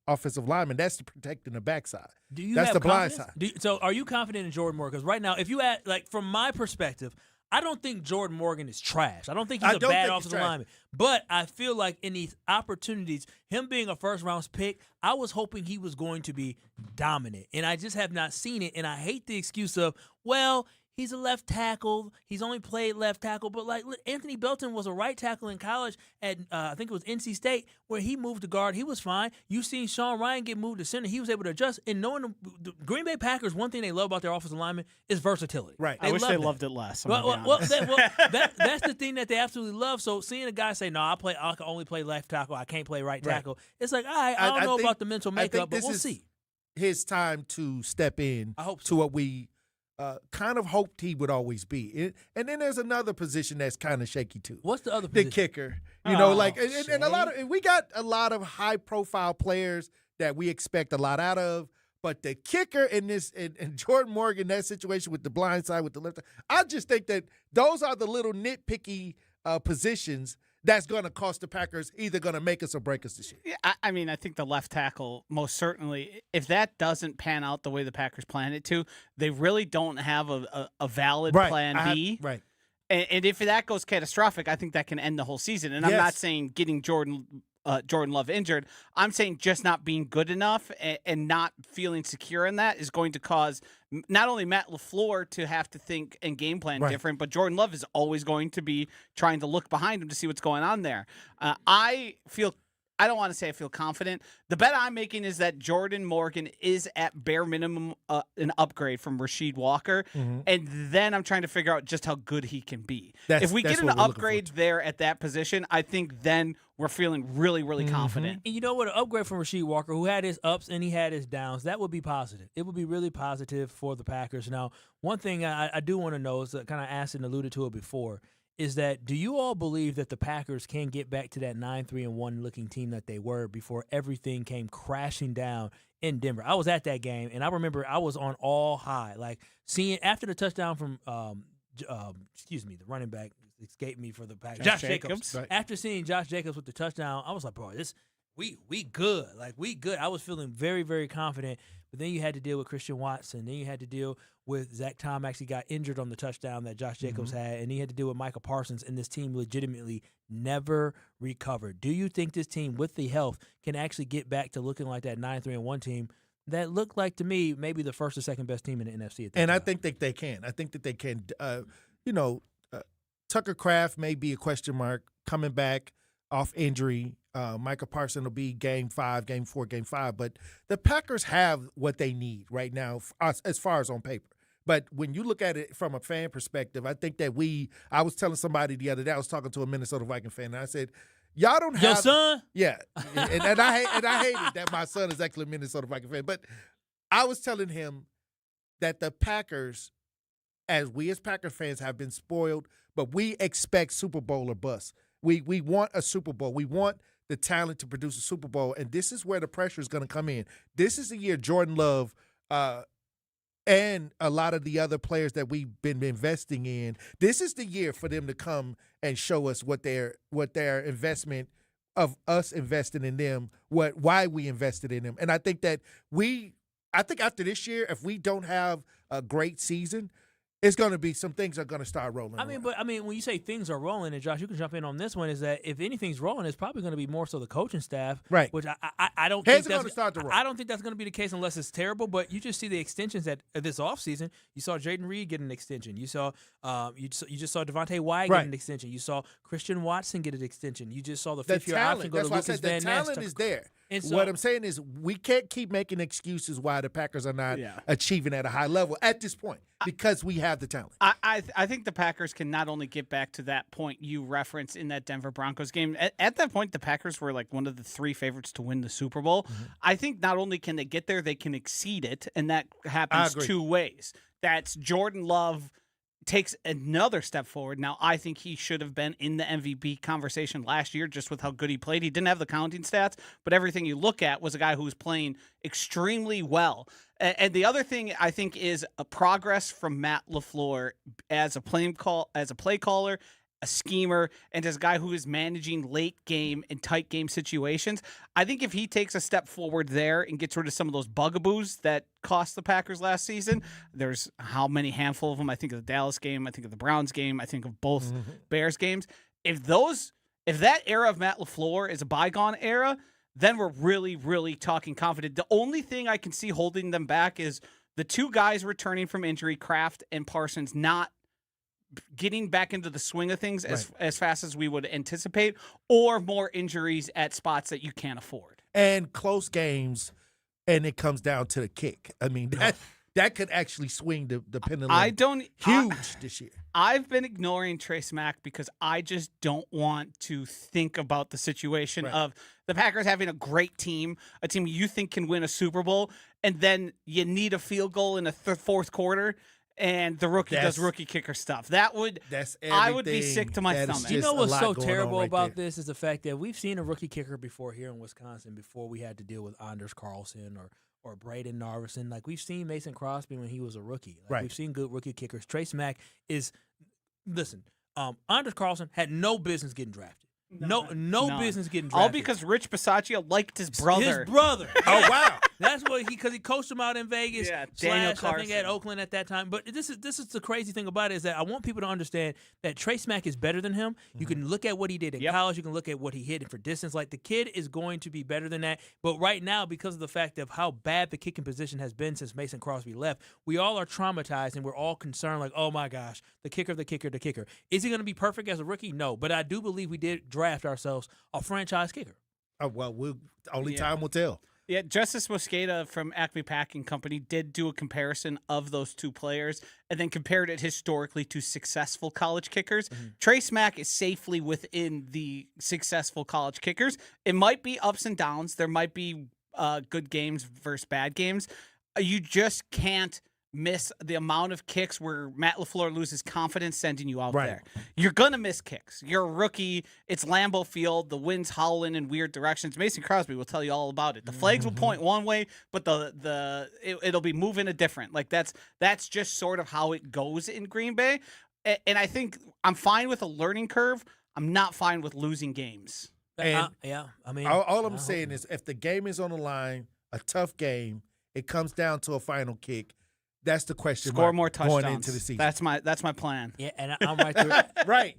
offensive lineman, that's the protecting the backside. That's the blind side. So are you confident in Jordan Morgan? Because right now, if you add, from my perspective, I don't think Jordan Morgan is trash. I don't think he's a bad offensive lineman. But I feel like in these opportunities, him being a first-round pick, I was hoping he was going to be dominant. And I just have not seen it. And I hate the excuse of, well, he's a left tackle. He's only played left tackle. But, like, Anthony Belton was a right tackle in college at, I think it was NC State, where he moved to guard. He was fine. You've seen Sean Ryan get moved to center. He was able to adjust. And knowing the Green Bay Packers, one thing they love about their offensive linemen is versatility. Right. I wish they loved it less. That's the thing that they absolutely love. So seeing a guy say, no, I can only play left tackle. I can't play right tackle. It's like, all right, I don't know about the mental makeup, but we'll see. His time to step in to what we kind of hoped he would always be. And then there's another position that's kind of shaky too. What's the other position? The kicker. And we got a lot of high profile players that we expect a lot out of. But the kicker in this, and Jordan Morgan, that situation with the blind side with the left, I just think that those are the little nitpicky positions that's going to cost the Packers, either going to make us or break us this year. Yeah, I mean, I think the left tackle, most certainly, if that doesn't pan out the way the Packers plan it to, they really don't have a valid plan B. Right. And if that goes catastrophic, I think that can end the whole season. And I'm not saying getting Jordan Love injured. I'm saying just not being good enough and not feeling secure in that is going to cause not only Matt LaFleur to have to think and game plan different, but Jordan Love is always going to be trying to look behind him to see what's going on there. I don't want to say I feel confident. The bet I'm making is that Jordan Morgan is at bare minimum an upgrade from Rasheed Walker, and then I'm trying to figure out just how good he can be. If we get an upgrade there at that position, I think then we're feeling really, really confident. And you know what? An upgrade from Rasheed Walker, who had his ups and he had his downs, that would be positive. It would be really positive for the Packers. Now, one thing I do want to know is kind of asked and alluded to it before, is that do you all believe that the Packers can get back to that 9-3-1 looking team that they were before everything came crashing down in Denver? I was at that game, and I remember I was on all high. Like, seeing after the touchdown from, the running back escaped me for the Packers. Josh Jacobs. Right. After seeing Josh Jacobs with the touchdown, I was like, bro, we good. Like, we good. I was feeling very, very confident. But then you had to deal with Christian Watson. Then you had to deal with Zach Tom actually got injured on the touchdown that Josh Jacobs had. And he had to deal with Micah Parsons. And this team legitimately never recovered. Do you think this team, with the health, can actually get back to looking like that 9-3-1 team that looked like, to me, maybe the first or second best team in the NFC at that time? I think that they can. I think that they can. Tucker Kraft may be a question mark coming back off injury. Micah Parsons will be game 5, game 4, game 5. But the Packers have what they need right now as far as on paper. But when you look at it from a fan perspective, I think that I was telling somebody the other day, I was talking to a Minnesota Viking fan, and I said, y'all don't have – your son? Yeah. and I hated that my son is actually a Minnesota Viking fan. But I was telling him that the Packers, as Packer fans, have been spoiled, but we expect Super Bowl or bust. We want a Super Bowl. We want the talent to produce a Super Bowl, and this is where the pressure is going to come in. This is the year Jordan Love and a lot of the other players that we've been investing in, this is the year for them to come and show us what their investment of us investing in them, why we invested in them. And I think that after this year, if we don't have a great season, it's going to be some things are going to start rolling. But when you say things are rolling, and Josh, you can jump in on this one, is that if anything's rolling, it's probably going to be more so the coaching staff, right? Which I don't think that's going to start to roll. I don't think that's going to be the case unless it's terrible. But you just see the extensions at this offseason. You saw Jaden Reed get an extension. You saw you just saw Devontae White get an extension. You saw Christian Watson get an extension. You just saw the fifth-year option go to Lucas Van Ness. The talent is there. And so, what I'm saying is we can't keep making excuses why the Packers are not achieving at a high level at this point because we have the talent. I think the Packers can not only get back to that point you referenced in that Denver Broncos game. At that point, the Packers were like one of the 3 favorites to win the Super Bowl. Mm-hmm. I think not only can they get there, they can exceed it, and that happens 2 ways. That's Jordan Love takes another step forward. Now, I think he should have been in the MVP conversation last year just with how good he played. He didn't have the counting stats, but everything you look at was a guy who was playing extremely well. And the other thing I think is a progress from Matt LaFleur as a play caller, a schemer, and as a guy who is managing late game and tight game situations. I think if he takes a step forward there and gets rid of some of those bugaboos that cost the Packers last season, there's how many handful of them? I think of the Dallas game, I think of the Browns game, I think of both Bears games. If that era of Matt LaFleur is a bygone era, then we're really, really talking confident. The only thing I can see holding them back is the two guys returning from injury, Kraft and Parsons, not getting back into the swing of things as fast as we would anticipate, or more injuries at spots that you can't afford. And close games, and it comes down to the kick. I mean, that could actually swing the pendulum huge this year. I've been ignoring Trace Mack because I just don't want to think about the situation of the Packers having a great team, a team you think can win a Super Bowl, and then you need a field goal in the fourth quarter, and the rookie does rookie kicker stuff. I would be sick to my stomach. You know what's so terrible about this is the fact that we've seen a rookie kicker before here in Wisconsin before we had to deal with Anders Carlson or Braden Narveson. Like, we've seen Mason Crosby when he was a rookie. We've seen good rookie kickers. Trace Mack is – listen, Anders Carlson had no business getting drafted. No business getting drafted. All because Rich Bisaccia liked his brother. Oh, wow. That's what because he coached him out in Vegas. Yeah, Daniel I think at Oakland at that time. But this is the crazy thing about it is that I want people to understand that Trace Mack is better than him. You can look at what he did in college. You can look at what he hit for distance. Like, the kid is going to be better than that. But right now, because of the fact of how bad the kicking position has been since Mason Crosby left, we all are traumatized and we're all concerned. Like, oh my gosh, the kicker. Is he going to be perfect as a rookie? No, but I do believe we did draft ourselves a franchise kicker. Oh, well, time will tell. Yeah, Justice Mosqueda from Acme Packing Company did do a comparison of those two players and then compared it historically to successful college kickers. Trace Mack is safely within the successful college kickers. It might be ups and downs. There might be good games versus bad games. You just can't miss the amount of kicks where Matt LaFleur loses confidence sending you out there. You're going to miss kicks. You're a rookie. It's Lambeau Field. The wind's howling in weird directions. Mason Crosby will tell you all about it. The flags will point one way, but it'll be moving a different. Like, that's just sort of how it goes in Green Bay. And I think I'm fine with a learning curve. I'm not fine with losing games. And all I'm saying is if the game is on the line, a tough game, it comes down to a final kick. That's the question. Score more touchdowns going into the season. That's my plan. Yeah, and I'm right there. Right.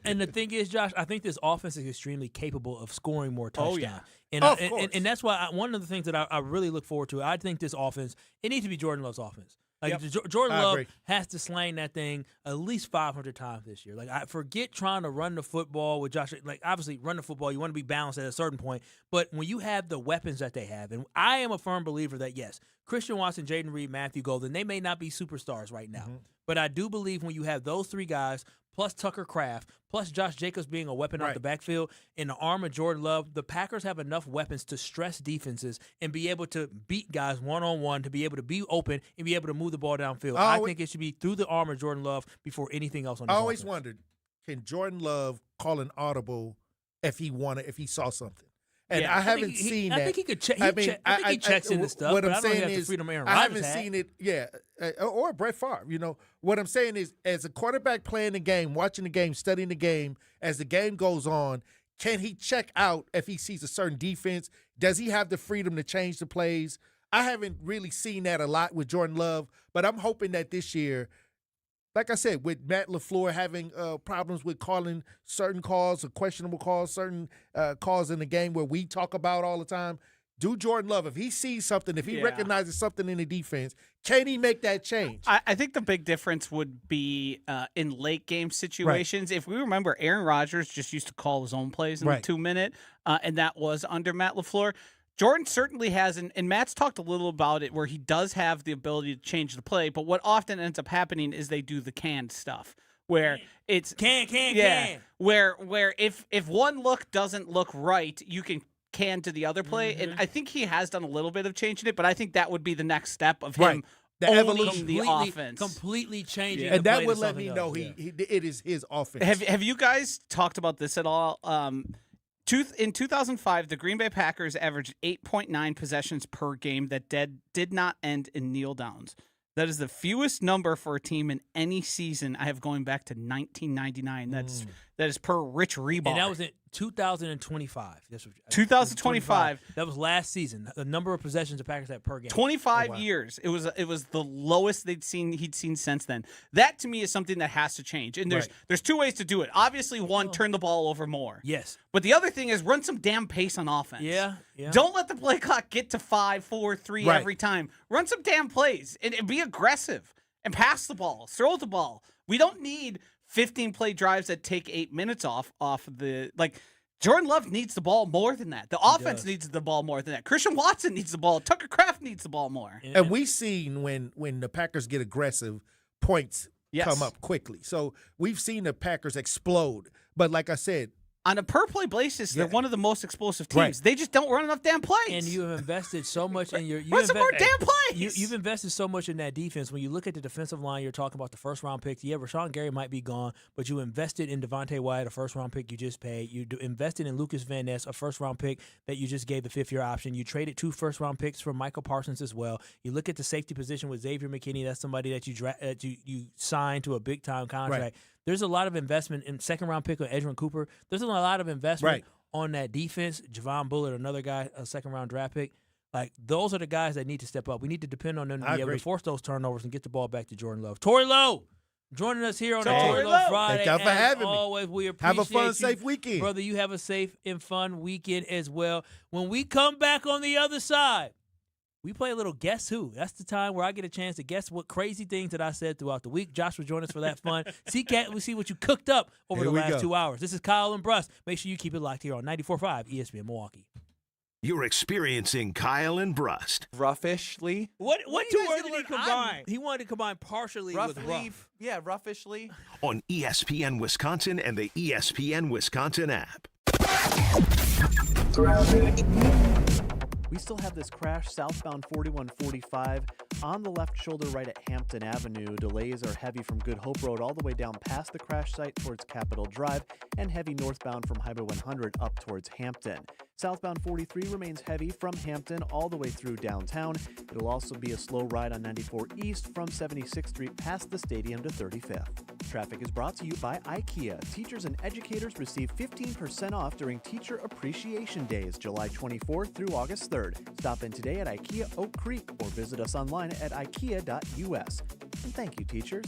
And the thing is, Josh, I think this offense is extremely capable of scoring more touchdowns. Oh, yeah. And that's why one of the things that I really look forward to, I think this offense, it needs to be Jordan Love's offense. Like, Jordan Love has to slang that thing at least 500 times this year. Like, I forget trying to run the football with Josh. Like, obviously, run the football, you want to be balanced at a certain point. But when you have the weapons that they have, and I am a firm believer that, yes, Christian Watson, Jaden Reed, Matthew Golden, they may not be superstars right now. But I do believe when you have those three guys, plus Tucker Kraft, plus Josh Jacobs being a weapon out the backfield, in the arm of Jordan Love, the Packers have enough weapons to stress defenses and be able to beat guys one-on-one, to be able to be open and be able to move the ball downfield. I think it should be through the arm of Jordan Love before anything else on this I always offense. wondered, can Jordan Love call an audible if he saw something? And I haven't seen that. I think he could check. I think he checks into stuff. What but I'm I don't saying have is, the freedom Aaron I Rodgers haven't had. seen it. Or Brett Favre. You know what I'm saying is, as a quarterback playing the game, watching the game, studying the game, as the game goes on, can he check out if he sees a certain defense? Does he have the freedom to change the plays? I haven't really seen that a lot with Jordan Love, but I'm hoping that this year, like I said, with Matt LaFleur having problems with calling certain calls or questionable calls, certain calls in the game where we talk about all the time, do Jordan Love, if he sees something, if he recognizes something in the defense, can he make that change? I think the big difference would be in late game situations. If we remember, Aaron Rodgers just used to call his own plays in the 2-minute, and that was under Matt LaFleur. Jordan certainly has, and Matt's talked a little about it, where he does have the ability to change the play, but what often ends up happening is they do the canned stuff, where it's can. Where if one look doesn't look right, you can can to the other play, and I think he has done a little bit of changing it, but I think that would be the next step of him the owning evolution, the offense. Completely changing and the that play would to let something me know else. it is his offense. Have you guys talked about this at all? In 2005, the Green Bay Packers averaged 8.9 possessions per game that did not end in kneel downs. That is the fewest number for a team in any season I have going back to 1999. That is per Rich Rebar. And that was in 2025. 2025. That was last season. The number of possessions the Packers had per game. 25 years. It was the lowest he'd seen since then. That to me is something that has to change. And there's two ways to do it. Obviously, one, turn the ball over more. Yes. But the other thing is run some damn pace on offense. Yeah. Don't let the play clock get to 5, 4, 3 every time. Run some damn plays and be aggressive and pass the ball, throw the ball. We don't need 15 play drives that take 8 minutes off the Jordan Love needs the ball more than that. The offense needs the ball more than that. Christian Watson needs the ball. Tucker Kraft needs the ball more. And we've seen when the Packers get aggressive, points come up quickly. So we've seen the Packers explode. But like I said, on a per-play basis, they're one of the most explosive teams. Right. They just don't run enough damn plays. And you have invested so much in your... Run some more damn plays! You've invested so much in that defense. When you look at the defensive line, you're talking about the first-round picks. Yeah, Rashawn Gary might be gone, but you invested in Devontae Wyatt, a first-round pick you just paid. You invested in Lucas Van Ness, a first-round pick that you just gave the fifth-year option. You traded 2 first-round picks for Michael Parsons as well. You look at the safety position with Xavier McKinney. That's somebody that you signed to a big-time contract. Right. There's a lot of investment in second-round pick on Edgerrin Cooper. There's a lot of investment on that defense. Javon Bullard, another guy, a second-round draft pick. Like, those are the guys that need to step up. We need to depend on them to be able to force those turnovers and get the ball back to Jordan Love. Tori Lowe joining us here on the Tori Lowe Friday. Thank y'all for having me. Always, we appreciate Have a fun, you. safe weekend. Brother, you have a safe and fun weekend as well. When we come back on the other side, we play a little Guess Who. That's the time where I get a chance to guess what crazy things that I said throughout the week. Josh will join us for that fun. We see what you cooked up over the last 2 hours. This is Kyle and Brust. Make sure you keep it locked here on 94.5 ESPN Milwaukee. You're experiencing Kyle and Brust. Roughishly. What two words did he combine? He wanted to combine partially with rough. Yeah, roughishly. On ESPN Wisconsin and the ESPN Wisconsin app. We still have this crash southbound 4145 on the left shoulder right at Hampton Avenue. Delays are heavy from Good Hope Road all the way down past the crash site towards Capitol Drive and heavy northbound from Highway 100 up towards Hampton. Southbound 43 remains heavy from Hampton all the way through downtown. It'll also be a slow ride on 94 East from 76th Street past the stadium to 35th. Traffic is brought to you by IKEA. Teachers and educators receive 15% off during Teacher Appreciation Days, July 24th through August 3rd. Stop in today at IKEA Oak Creek or visit us online at ikea.us. And thank you, teachers.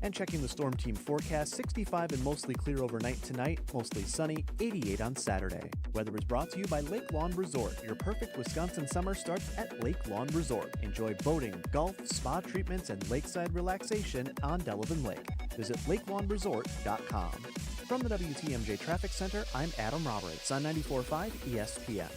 And checking the Storm Team forecast, 65 and mostly clear overnight tonight, mostly sunny, 88 on Saturday. Weather is brought to you by Lake Lawn Resort. Your perfect Wisconsin summer starts at Lake Lawn Resort. Enjoy boating, golf, spa treatments, and lakeside relaxation on Delavan Lake. Visit lakelawnresort.com. From the WTMJ Traffic Center, I'm Adam Roberts on 94.5 ESPN.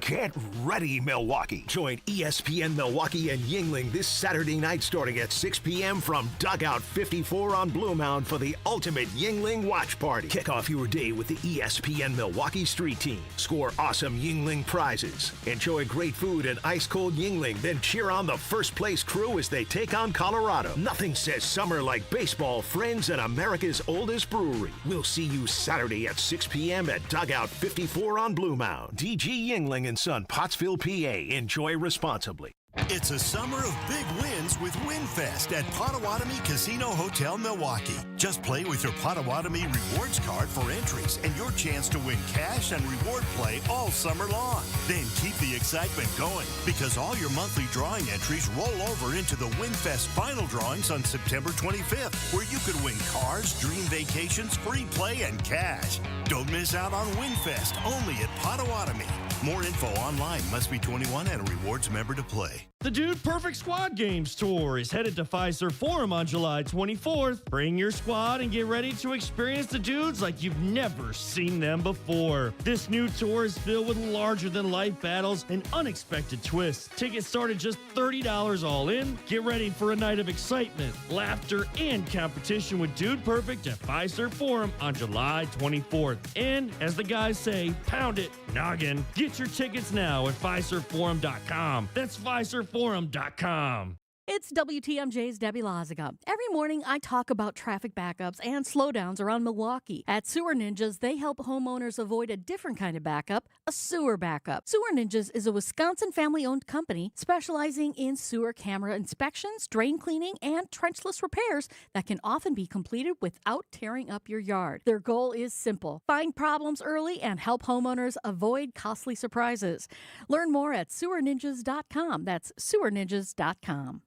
Get ready, Milwaukee. Join ESPN Milwaukee and Yingling this Saturday night starting at 6 p.m. from Dugout 54 on Blue Mound for the ultimate Yingling watch party. Kick off your day with the ESPN Milwaukee Street Team. Score awesome Yingling prizes. Enjoy great food and ice-cold Yingling, then cheer on the first-place crew as they take on Colorado. Nothing says summer like baseball, friends, and America's oldest brewery. We'll see you Saturday at 6 p.m. at Dugout 54 on Blue Mound. DG Yingling and Son, Pottsville, PA. Enjoy responsibly. It's a summer of big wins with WinFest at Potawatomi Casino Hotel, Milwaukee. Just play with your Potawatomi Rewards card for entries and your chance to win cash and reward play all summer long. Then keep the excitement going because all your monthly drawing entries roll over into the WinFest final drawings on September 25th, where you could win cars, dream vacations, free play, and cash. Don't miss out on WinFest only at Potawatomi. More info online. Must be 21 and a rewards member to play. The Dude Perfect Squad Games Tour is headed to Fiserv Forum on July 24th. Bring your squad and get ready to experience the dudes like you've never seen them before. This new tour is filled with larger-than-life battles and unexpected twists. Tickets start at just $30 all in. Get ready for a night of excitement, laughter, and competition with Dude Perfect at Fiserv Forum on July 24th. And, as the guys say, pound it, noggin. Get your tickets now at FiservForum.com. That's FiservForum.com. It's WTMJ's Debbie Loziga. Every morning, I talk about traffic backups and slowdowns around Milwaukee. At Sewer Ninjas, they help homeowners avoid a different kind of backup, a sewer backup. Sewer Ninjas is a Wisconsin family-owned company specializing in sewer camera inspections, drain cleaning, and trenchless repairs that can often be completed without tearing up your yard. Their goal is simple: find problems early and help homeowners avoid costly surprises. Learn more at sewerninjas.com. That's sewerninjas.com.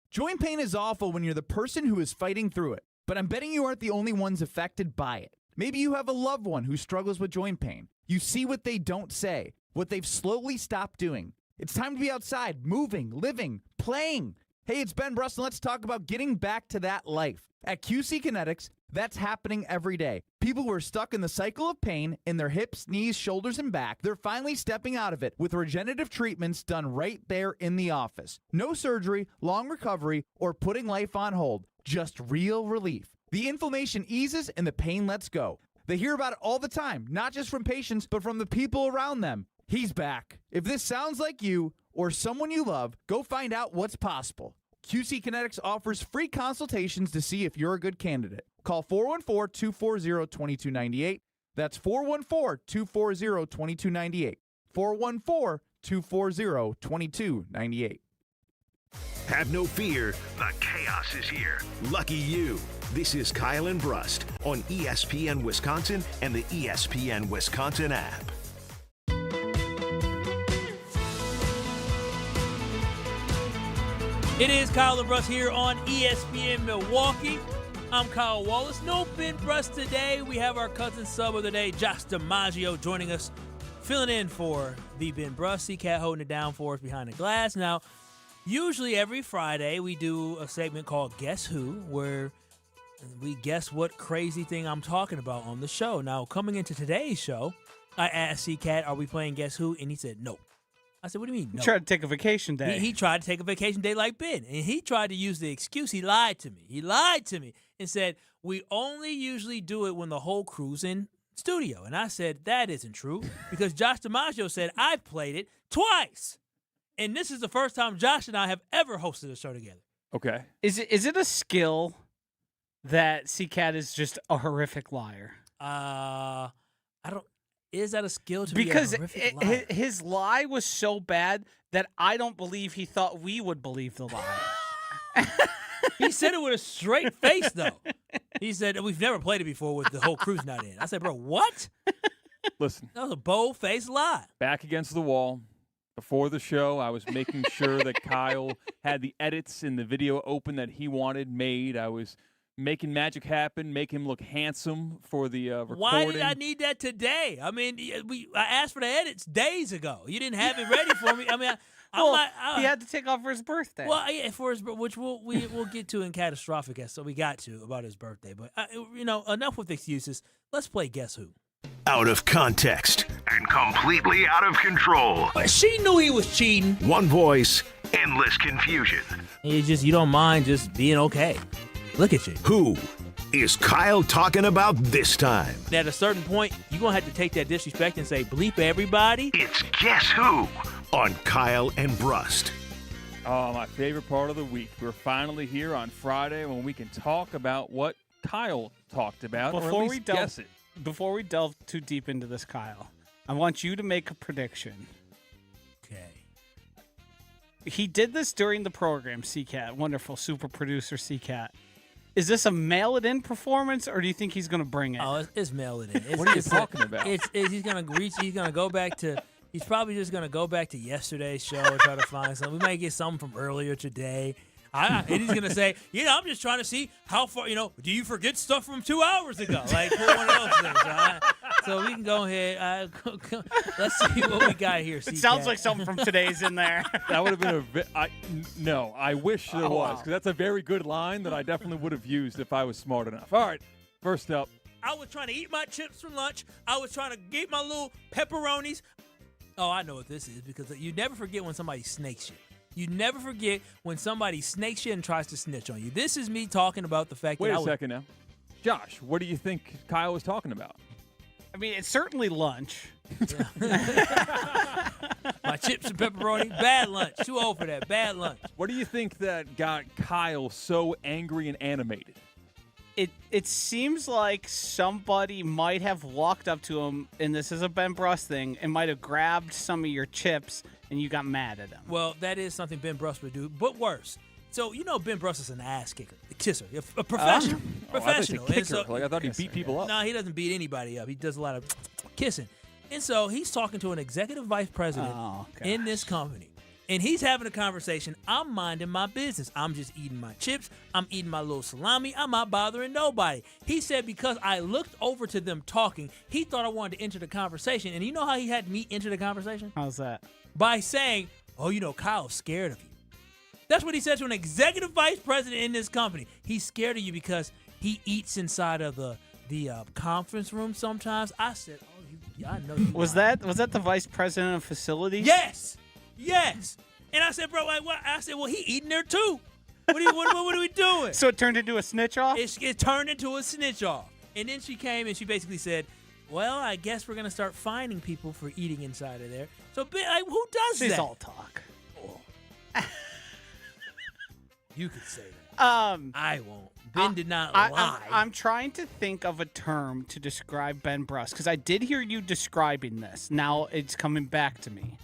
Joint pain is awful when you're the person who is fighting through it, but I'm betting you aren't the only ones affected by it. Maybe you have a loved one who struggles with joint pain. You see what they don't say, what they've slowly stopped doing. It's time to be outside, moving, living, playing. Hey, it's Ben Brust, and let's talk about getting back to that life. At QC Kinetics, that's happening every day. People who are stuck in the cycle of pain in their hips, knees, shoulders, and back, they're finally stepping out of it with regenerative treatments done right there in the office. No surgery, long recovery, or putting life on hold. Just real relief. The inflammation eases and the pain lets go. They hear about it all the time, not just from patients, but from the people around them. He's back. If this sounds like you or someone you love, go find out what's possible. QC Kinetics offers free consultations to see if you're a good candidate. Call 414-240-2298. That's 414-240-2298. 414-240-2298. Have no fear, the chaos is here. Lucky you. This is Kyle and Brust on ESPN Wisconsin and the ESPN Wisconsin app. It is Kyle and Brust here on ESPN Milwaukee. I'm Kyle Wallace. No Ben Brust today. We have our cousin sub of the day, Josh DiMaggio, joining us, filling in for the Ben Brust. C-Cat holding it down for us behind the glass. Now, usually every Friday we do a segment called Guess Who, where we guess what crazy thing I'm talking about on the show. Now, coming into today's show, I asked C-Cat, are we playing Guess Who? And he said no. I said, what do you mean? No. He tried to take a vacation day. He tried to take a vacation day like Ben, and he tried to use the excuse. He lied to me. He lied to me and said, we only usually do it when the whole crew's in studio. And I said, that isn't true, because Josh DiMaggio said, I've played it twice. And this is the first time Josh and I have ever hosted a show together. Okay. Is it a skill that C-Cat is just a horrific liar? I don't. Is that a skill to because be a horrific liar? His lie was so bad that I don't believe he thought we would believe the lie. He said it with a straight face, though. He said, we've never played it before with the whole crew's not in. I said, bro, what? Listen. That was a bold-faced lie. Back against the wall. Before the show, I was making sure that Kyle had the edits in the video open that he wanted made. I was making magic happen, make him look handsome for the recording. Why did I need that today? I mean, I asked for the edits days ago. You didn't have it ready for me. I mean, he had to take off for his birthday. Well, yeah, which we'll get to in catastrophic, so we got to about his birthday. But enough with excuses. Let's play Guess Who. Out of context and completely out of control. She knew he was cheating. One voice, endless confusion. You don't mind just being okay. Look at you. Who is Kyle talking about this time? At a certain point, you're going to have to take that disrespect and say, bleep everybody. It's Guess Who on Kyle and Brust. Oh, my favorite part of the week. We're finally here on Friday when we can talk about what Kyle talked about, or at least guess it. Before we delve too deep into this, Kyle, I want you to make a prediction. Okay. He did this during the program, C-Cat. Wonderful super producer C-Cat. Is this a mail-it-in performance, or do you think he's going to bring it? Oh, it's mail-it-in. What are you talking about? He's going to reach. He's going to go back to. He's probably just going to go back to yesterday's show and try to find something. We might get something from earlier today. And he's going to say, I'm just trying to see how far, do you forget stuff from 2 hours ago? Like, one of those things. So we can go ahead. Let's see what we got here. It sounds like something from today's in there. That would have been no, I wish there was, because that's a very good line that I definitely would have used if I was smart enough. All right, first up. I was trying to eat my chips for lunch. I was trying to get my little pepperonis. Oh, I know what this is, because you never forget when somebody snakes you. You never forget when somebody snakes you and tries to snitch on you. This is me talking about the fact Wait that a second now. Josh, what do you think Kyle was talking about? I mean, it's certainly lunch. My chips and pepperoni, bad lunch. Too old for that, bad lunch. What do you think that got Kyle so angry and animated? It seems like somebody might have walked up to him, and this is a Ben Brust thing, and might have grabbed some of your chips, and you got mad at him. Well, that is something Ben Brust would do, but worse. So, Ben Brust is an ass kicker, a kisser, a professional. Professional. I thought he beat people up. No, he doesn't beat anybody up. He does a lot of kissing. And so he's talking to an executive vice president in this company. And he's having a conversation. I'm minding my business. I'm just eating my chips. I'm eating my little salami. I'm not bothering nobody. He said because I looked over to them talking, he thought I wanted to enter the conversation. And you know how he had me enter the conversation? How's that? By saying, Kyle's scared of you. That's what he said to an executive vice president in this company. He's scared of you because he eats inside of the conference room sometimes. I said, I know you. Was that the vice president of facilities? Yes. And I said, bro, like what? I said, well, he eating there too. What are we doing? So it turned into a snitch off? It turned into a snitch off. And then she came and she basically said, well, I guess we're going to start fining people for eating inside of there. So, who does that? She's all talk. You could say that. I won't. Ben did not lie. I'm trying to think of a term to describe Ben Brust, because I did hear you describing this. Now it's coming back to me.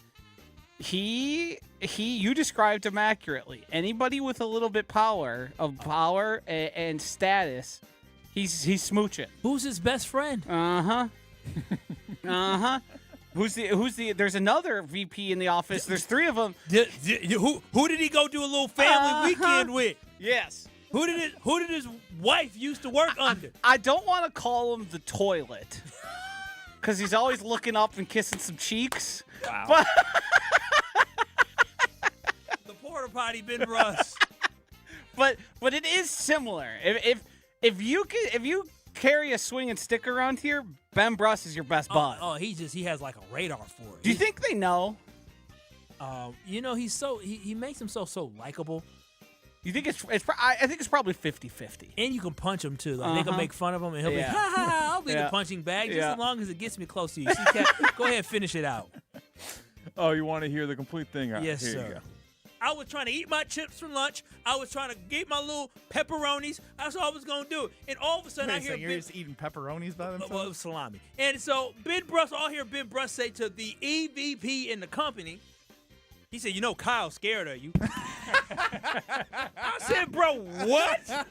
You described him accurately. Anybody with a little bit power and status, he's smooching. Who's his best friend? Who's the? There's another VP in the office. There's three of them. Who did he go do a little family weekend with? Yes. Who did his wife used to work under? I don't want to call him the toilet, because he's always looking up and kissing some cheeks. Wow. The porta potty Ben Brust. But it is similar. If you carry a swinging stick around here, Ben Brust is your best bud. He has like a radar for it. Do you think they know? He's he makes himself so likable. You think I think it's probably 50-50. And you can punch him too. Like, they can make fun of him and he'll be, ha ha ha, I'll be the punching bag just as long as it gets me close to you. See, Kat, go ahead, finish it out. Oh, you want to hear the complete thing? Yes, here sir. You go. I was trying to eat my chips for lunch. I was trying to get my little pepperonis. That's all I was going to do. And all of a sudden, I hear you're just eating pepperonis by themselves? Well, it was salami. And so Ben Brust, I'll hear Ben Brust say to the EVP in the company, he said, Kyle's scared of you. I said, bro, what?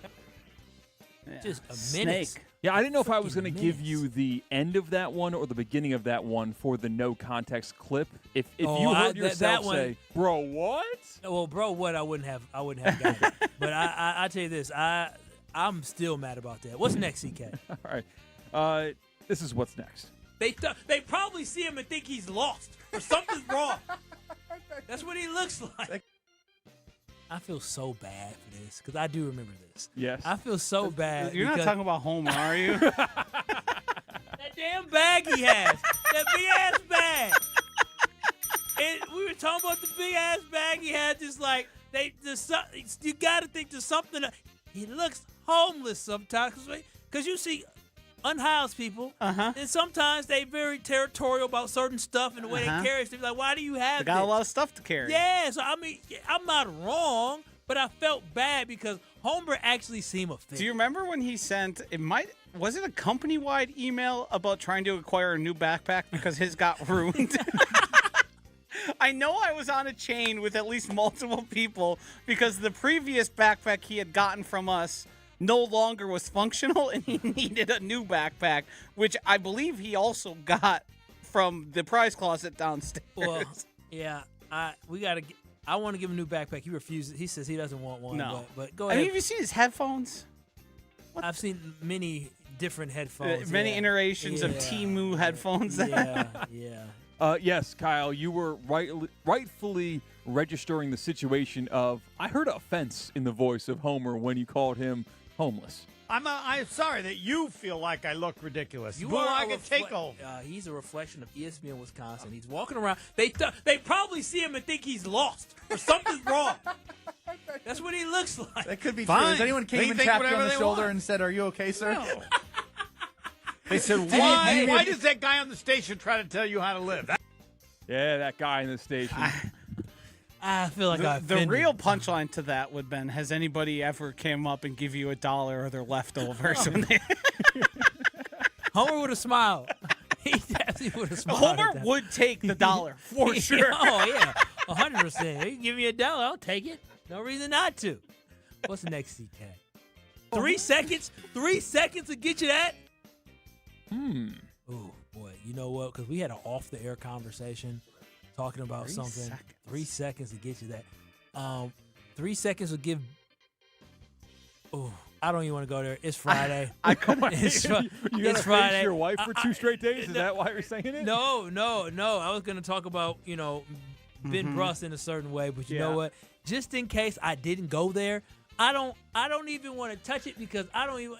Just a minute. Snake. Yeah, I didn't know if I was going to give you the end of that one or the beginning of that one for the no context clip. If you heard yourself say, "Bro, what?" Well, bro, what? I wouldn't have gotten it. But I tell you this, I'm still mad about that. What's next, CK? All right, this is what's next. They probably see him and think he's lost or something's wrong. That's what he looks like. I feel so bad for this because I do remember this. Yes. I feel so bad. You're not talking about Homer, are you? That damn bag he has. That big-ass bag. And we were talking about the big-ass bag he had. Just like, you got to think there's something. He looks homeless sometimes because you see unhoused people, and sometimes they very territorial about certain stuff and the way they carry stuff. Like, why do you have They got this? a lot of stuff to carry. Yeah, so I mean, I'm not wrong, but I felt bad because Homer actually seemed offended. Do you remember when he sent, was it a company-wide email about trying to acquire a new backpack because his got ruined? I know I was on a chain with at least multiple people because the previous backpack he had gotten from us no longer was functional and he needed a new backpack, which I believe he also got from the prize closet downstairs. Well, yeah, I want to give him a new backpack. He refuses. He says he doesn't want one. No. But go ahead. Have you seen his headphones? I've seen many different headphones. Many iterations of Temu headphones. Yeah. Yes, Kyle, you were rightfully registering the situation of, I heard offense in the voice of Homer when you called him homeless. I'm sorry that you feel like I look ridiculous. You Boo are like a takeover. He's a reflection of ESPN Wisconsin. He's walking around. They probably see him and think he's lost or something's wrong. That's what he looks like. That could be Fine. true. Has anyone came They and think tapped you on whatever the they shoulder want. and said, "Are you okay, sir?" No. They said, why does that guy on the station try to tell you how to live? Yeah, that guy in the station. I feel like the real punchline to that would have been, has anybody ever came up and give you $1 or their leftovers? When they Homer would have smiled. He definitely would have smiled. Homer would take the $1 for sure. Oh, yeah. 100%. You give me $1, I'll take it. No reason not to. What's the next CCAT? 3 seconds? 3 seconds to get you that? Oh, boy. You know what? Because we had an off-the-air conversation talking about something. 3 seconds to get you that. 3 seconds will give. Oh, I don't even want to go there. It's Friday. I couldn't. It's you Friday. Face your wife for 2 straight days? Is that why you're saying it? No. I was going to talk about, Ben Brust in a certain way, but you know what? Just in case I didn't go there, I don't even want to touch it because I don't even.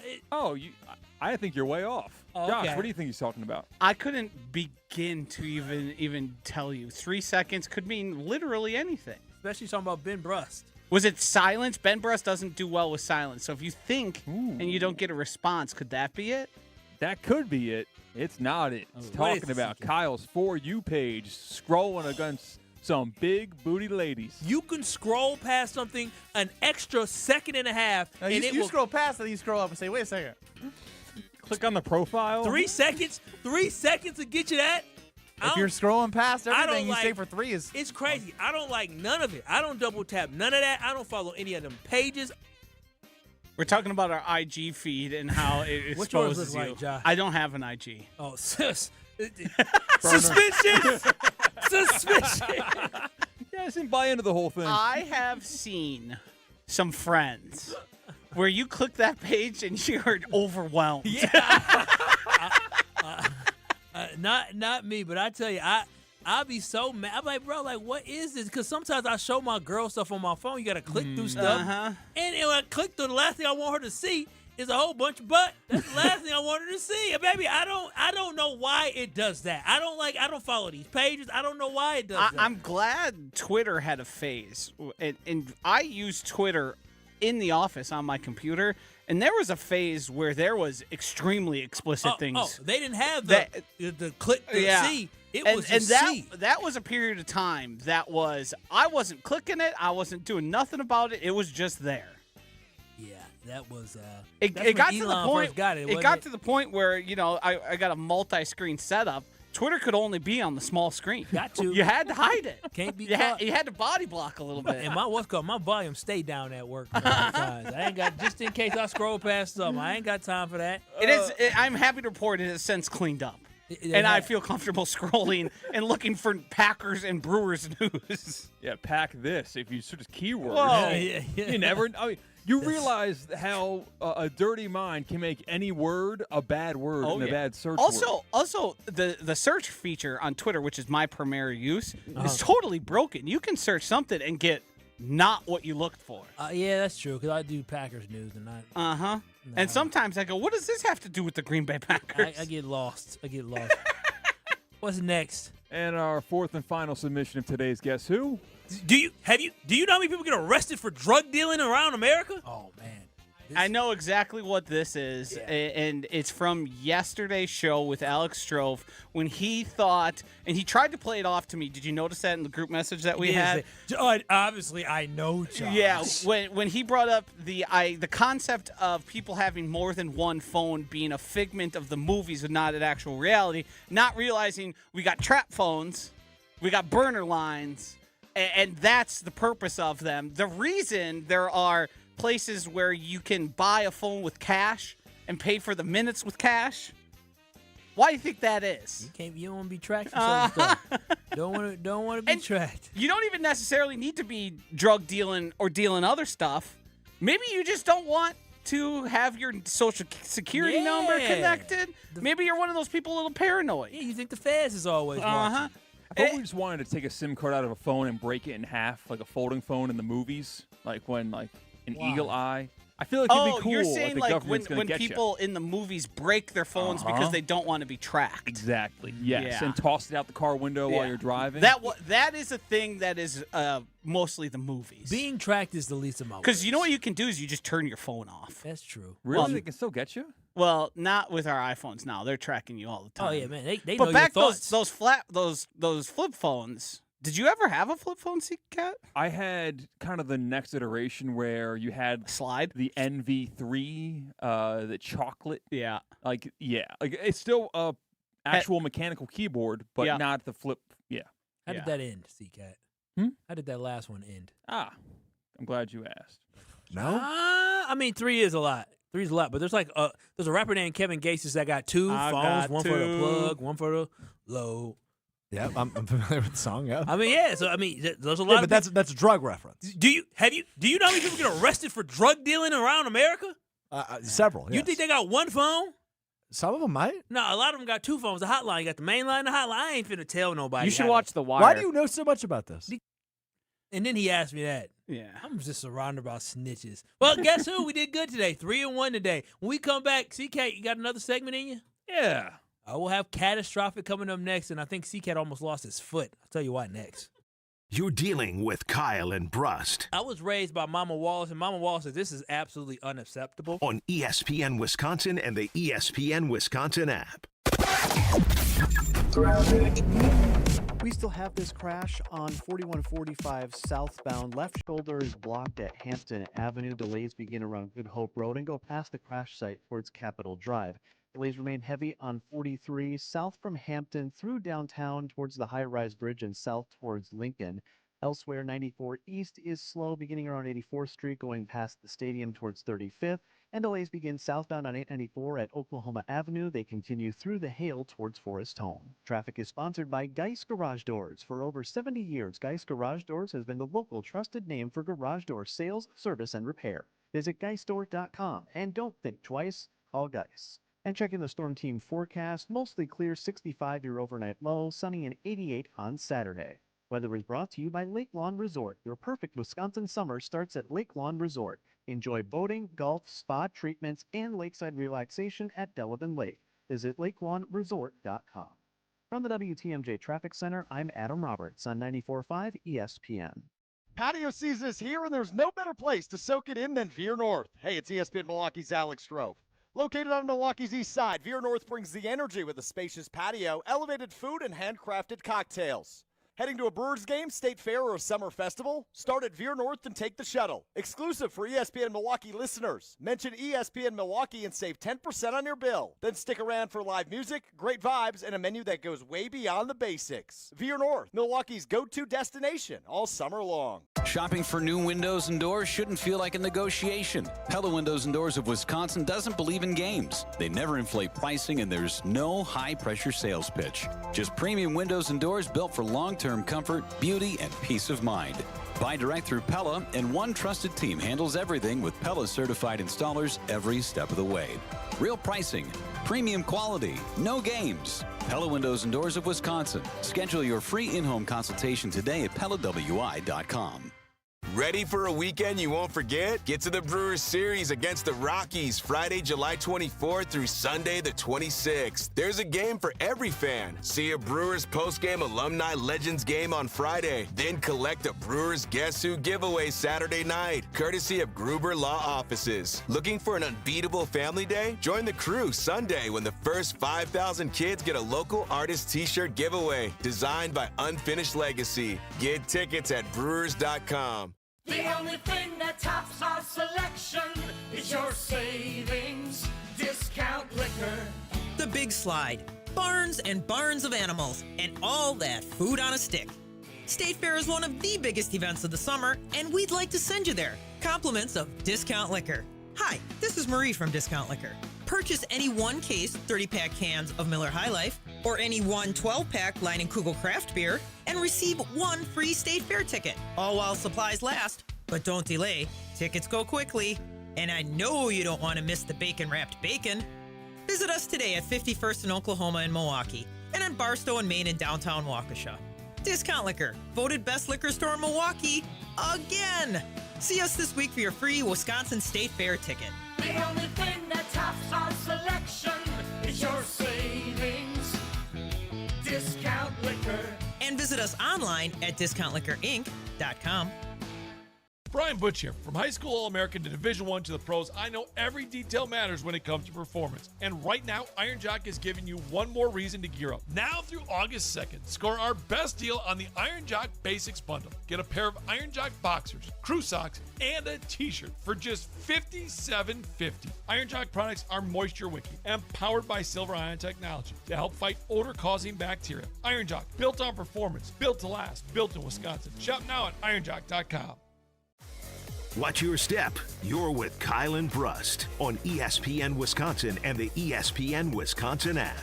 I think you're way off. Oh, Josh, okay. what do you think he's talking about? I couldn't begin to even tell you. 3 seconds could mean literally anything. Especially talking about Ben Brust. Was it silence? Ben Brust doesn't do well with silence. So if you think and you don't get a response, could that be it? That could be it. It's not it. It's talking about Kyle's For You page, scrolling against some big booty ladies. You can scroll past something an extra second and a half. No, and you scroll past it, you scroll up and say, wait a second. Click on the profile. 3 seconds? 3 seconds to get you that? If you're scrolling past everything you like, say for 3 is... It's crazy. I don't like none of it. I don't double tap none of that. I don't follow any of them pages. We're talking about our IG feed and how it What yours exposes look you. like, Josh? I don't have an IG. Oh, sus. Suspicion! Suspicion! Yeah, I didn't buy into the whole thing. I have seen some friends where you click that page and you're overwhelmed. Yeah. Not me, but I tell you, I'll be so mad. I'm like, bro, what is this? Because sometimes I show my girl stuff on my phone. You got to click through stuff. And when I click through, the last thing I want her to see is a whole bunch of butt. That's the last thing I want her to see. And baby, I don't know why it does that. I don't follow these pages. I don't know why it does that. I'm glad Twitter had a phase. And I use Twitter in the office on my computer. And there was a phase where there was extremely explicit things. Oh, they didn't have the click to see. It was see. That was a period of time that was, I wasn't clicking it. I wasn't doing nothing about it. It was just there. Yeah, that was. It got to the point. It got to the point where I got a multi-screen setup. Twitter could only be on the small screen. Got to. You had to hide it. Can't be. You had to body block a little bit. And my volume stayed down at work. Times. I ain't got, just in case I scroll past something. I ain't got time for that. I'm happy to report it has since cleaned up. And I feel comfortable scrolling and looking for Packers and Brewers news. Yeah, pack this. If you search keywords, Whoa. You never. I mean, you realize how a dirty mind can make any word a bad word and a bad search word. Also, the search feature on Twitter, which is my primary use, is totally broken. You can search something and get not what you looked for. Yeah, that's true, because I do Packers news and not. No. And sometimes I go, what does this have to do with the Green Bay Packers? I get lost. What's next? And our fourth and final submission of today's Guess Who? Do you know how many people get arrested for drug dealing around America? Oh man. I know exactly what this is, and it's from yesterday's show with Alex Strofe when he thought, and he tried to play it off to me. Did you notice that in the group message that we had? Obviously, I know, Josh. Yeah, when he brought up the concept of people having more than one phone being a figment of the movies and not an actual reality, not realizing we got trap phones, we got burner lines, and that's the purpose of them. The reason there are places where you can buy a phone with cash and pay for the minutes with cash. Why do you think that is? You don't want to be tracked for certain stuff. Don't want to be tracked. You don't even necessarily need to be drug dealing or dealing other stuff. Maybe you just don't want to have your social security number connected. Maybe you're one of those people a little paranoid. Yeah, you think the feds is always watching. I thought we just wanted to take a SIM card out of a phone and break it in half, like a folding phone in the movies, like when an eagle eye. I feel like it'd be cool. You're saying like when people in the movies break their phones because they don't want to be tracked. Exactly. Yes. Yeah. And toss it out the car window while you're driving. That is a thing that is mostly the movies. Being tracked is the least of my worries. Because you know what you can do is you just turn your phone off. That's true. Really? They can still get you? Well, not with our iPhones now. They're tracking you all the time. Oh yeah, man. They but know back your thoughts. those flip phones. Did you ever have a flip phone, Cat? I had kind of the next iteration where you had slide the NV3, the chocolate. Yeah. Like it's still a actual mechanical keyboard, but not the flip. Yeah. How did that end, C-Cat? How did that last one end? I'm glad you asked. No? I mean, 3 is a lot. 3 is a lot, but there's there's a rapper named Kevin Gates that got 2 phones, one for the plug, one for the load. Yeah, I'm familiar with the song. Yeah, I mean, there's a lot. Yeah, but that's a drug reference. Do you know how many people get arrested for drug dealing around America? Several. You yes. think they got one phone? Some of them might. No, a lot of them got 2 phones. The hotline, you got the main line, the hotline. I ain't finna tell nobody. You should watch The Wire. Why do you know so much about this? And then he asked me that. Yeah, I'm just surrounded by snitches. Well, guess who? We did good today. 3-1 today. When we come back, CK, you got another segment in you? Yeah. We'll have Catastrophic coming up next, and I think C-Cat almost lost his foot. I'll tell you why next. You're dealing with Kyle and Brust I was raised by Mama Wallace, and Mama Wallace said this is absolutely unacceptable. on ESPN Wisconsin and the ESPN Wisconsin app. We still have this crash on 4145 southbound. Left shoulder is blocked at Hampton Avenue. Delays begin around Good Hope Road and go past the crash site towards Capitol Drive. Delays remain heavy on 43 south from Hampton through downtown towards the high-rise bridge and south towards Lincoln. Elsewhere, 94 east is slow beginning around 84th Street going past the stadium towards 35th. And delays begin southbound on 894 at Oklahoma Avenue. They continue through the Hale towards Forest Home. Traffic is sponsored by Geist Garage Doors. For over 70 years, Geist Garage Doors has been the local trusted name for garage door sales, service, and repair. Visit geistdoor.com and don't think twice, call Geist. And checking the Storm Team forecast, mostly clear 65 your overnight low, sunny and 88 on Saturday. Weather is brought to you by Lake Lawn Resort. Your perfect Wisconsin summer starts at Lake Lawn Resort. Enjoy boating, golf, spa treatments, and lakeside relaxation at Delavan Lake. Visit lakelawnresort.com. From the WTMJ Traffic Center, I'm Adam Roberts on 94.5 ESPN. Patio season is here, and there's no better place to soak it in than Veer North. Hey, it's ESPN Milwaukee's Alex Stroh. Located on Milwaukee's east side, Veer North brings the energy with a spacious patio, elevated food, and handcrafted cocktails. Heading to a Brewers game, state fair, or a summer festival? Start at Veer North and take the shuttle. Exclusive for ESPN Milwaukee listeners. Mention ESPN Milwaukee and save 10% on your bill. Then stick around for live music, great vibes, and a menu that goes way beyond the basics. Veer North, Milwaukee's go-to destination all summer long. Shopping for new windows and doors shouldn't feel like a negotiation. Pella Windows and Doors of Wisconsin doesn't believe in games. They never inflate pricing, and there's no high-pressure sales pitch. Just premium windows and doors built for long-term comfort, beauty, and peace of mind. Buy direct through Pella, and one trusted team handles everything with Pella certified installers every step of the way. Real pricing, premium quality, no games. Pella Windows and Doors of Wisconsin. Schedule your free in-home consultation today at PellaWI.com. Ready for a weekend you won't forget? Get to the Brewers series against the Rockies Friday, July 24th through Sunday the 26th. There's a game for every fan. See a Brewers post-game alumni legends game on Friday. Then collect a Brewers Guess Who giveaway Saturday night, courtesy of Gruber Law Offices. Looking for an unbeatable family day? Join the crew Sunday when the first 5,000 kids get a local artist t-shirt giveaway designed by Unfinished Legacy. Get tickets at Brewers.com. The only thing that tops our selection is your savings discount liquor. The Big Slide, barns and barns of animals, and all that food on a stick. State Fair is one of the biggest events of the summer, and we'd like to send you there. Compliments of Discount Liquor. Hi, this is Marie from Discount Liquor. Purchase any one case 30-pack cans of Miller High Life or any one 12-pack Leinenkugel craft beer and receive one free State Fair ticket, all while supplies last. But don't delay. Tickets go quickly. And I know you don't want to miss the bacon-wrapped bacon. Visit us today at 51st in Oklahoma and Milwaukee and on Barstow and Main in downtown Waukesha. Discount Liquor, voted best liquor store in Milwaukee again. See us this week for your free Wisconsin State Fair ticket. The only thing that tops our selection is your savings discount liquor. And visit us online at discountliquorinc.com. Brian Butch here. From high school All-American to Division I to the pros, I know every detail matters when it comes to performance. And right now, Iron Jock is giving you one more reason to gear up. Now through August 2nd, score our best deal on the Iron Jock Basics Bundle. Get a pair of Iron Jock boxers, crew socks, and a t-shirt for just $57.50. Iron Jock products are moisture wicking and powered by silver ion technology to help fight odor-causing bacteria. Iron Jock, built on performance, built to last, built in Wisconsin. Shop now at ironjock.com. Watch your step. You're with Kyle and Brust on ESPN Wisconsin and the ESPN Wisconsin app.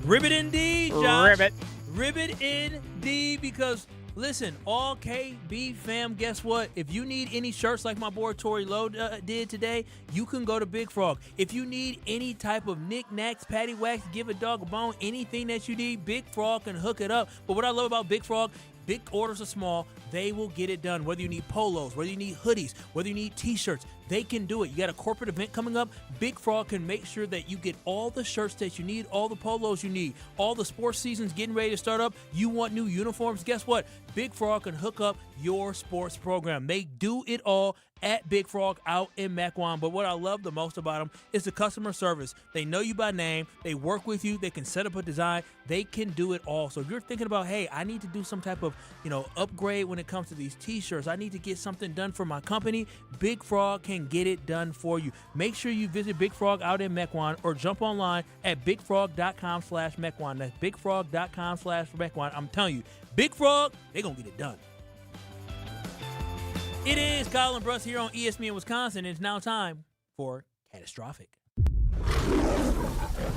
Ribbit indeed, Josh. Ribbit. Ribbit indeed, because listen, all KB fam, guess what? If you need any shirts like my boy Tory Lowe did today, you can go to Big Frog. If you need any type of knickknacks, patty wax, give a dog a bone, anything that you need, Big Frog can hook it up. But what I love about Big Frog, big orders are small, they will get it done. Whether you need polos, whether you need hoodies, whether you need t-shirts, they can do it. You got a corporate event coming up, Big Frog can make sure that you get all the shirts that you need, all the polos you need, all the sports seasons getting ready to start up. You want new uniforms? Guess what? Big Frog can hook up your sports program. They do it all at Big Frog out in Mequon. But what I love the most about them is the customer service. They know you by name. They work with you. They can set up a design. They can do it all. So if you're thinking about, hey, I need to do some type of, upgrade when it comes to these t-shirts, I need to get something done for my company, Big Frog can get it done for you. Make sure you visit Big Frog out in Mequon or jump online at bigfrog.com/Mequon. That's bigfrog.com/Mequon. I'm telling you, Big Frog, they're going to get it done. It is Kyle and Brust here on ESPN Wisconsin. It's now time for Catastrophic.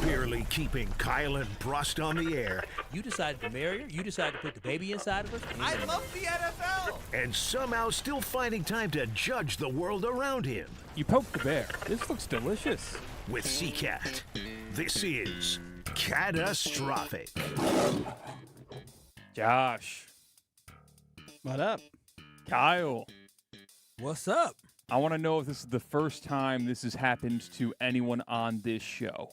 Barely keeping Kyle and Brust on the air. You decided to marry her. You decided to put the baby inside of us. I love the NFL. And somehow still finding time to judge the world around him. You poked the bear. This looks delicious. With CCAT, this is Catastrophic. Josh. What up? Kyle. What's up? I want to know if this is the first time this has happened to anyone on this show.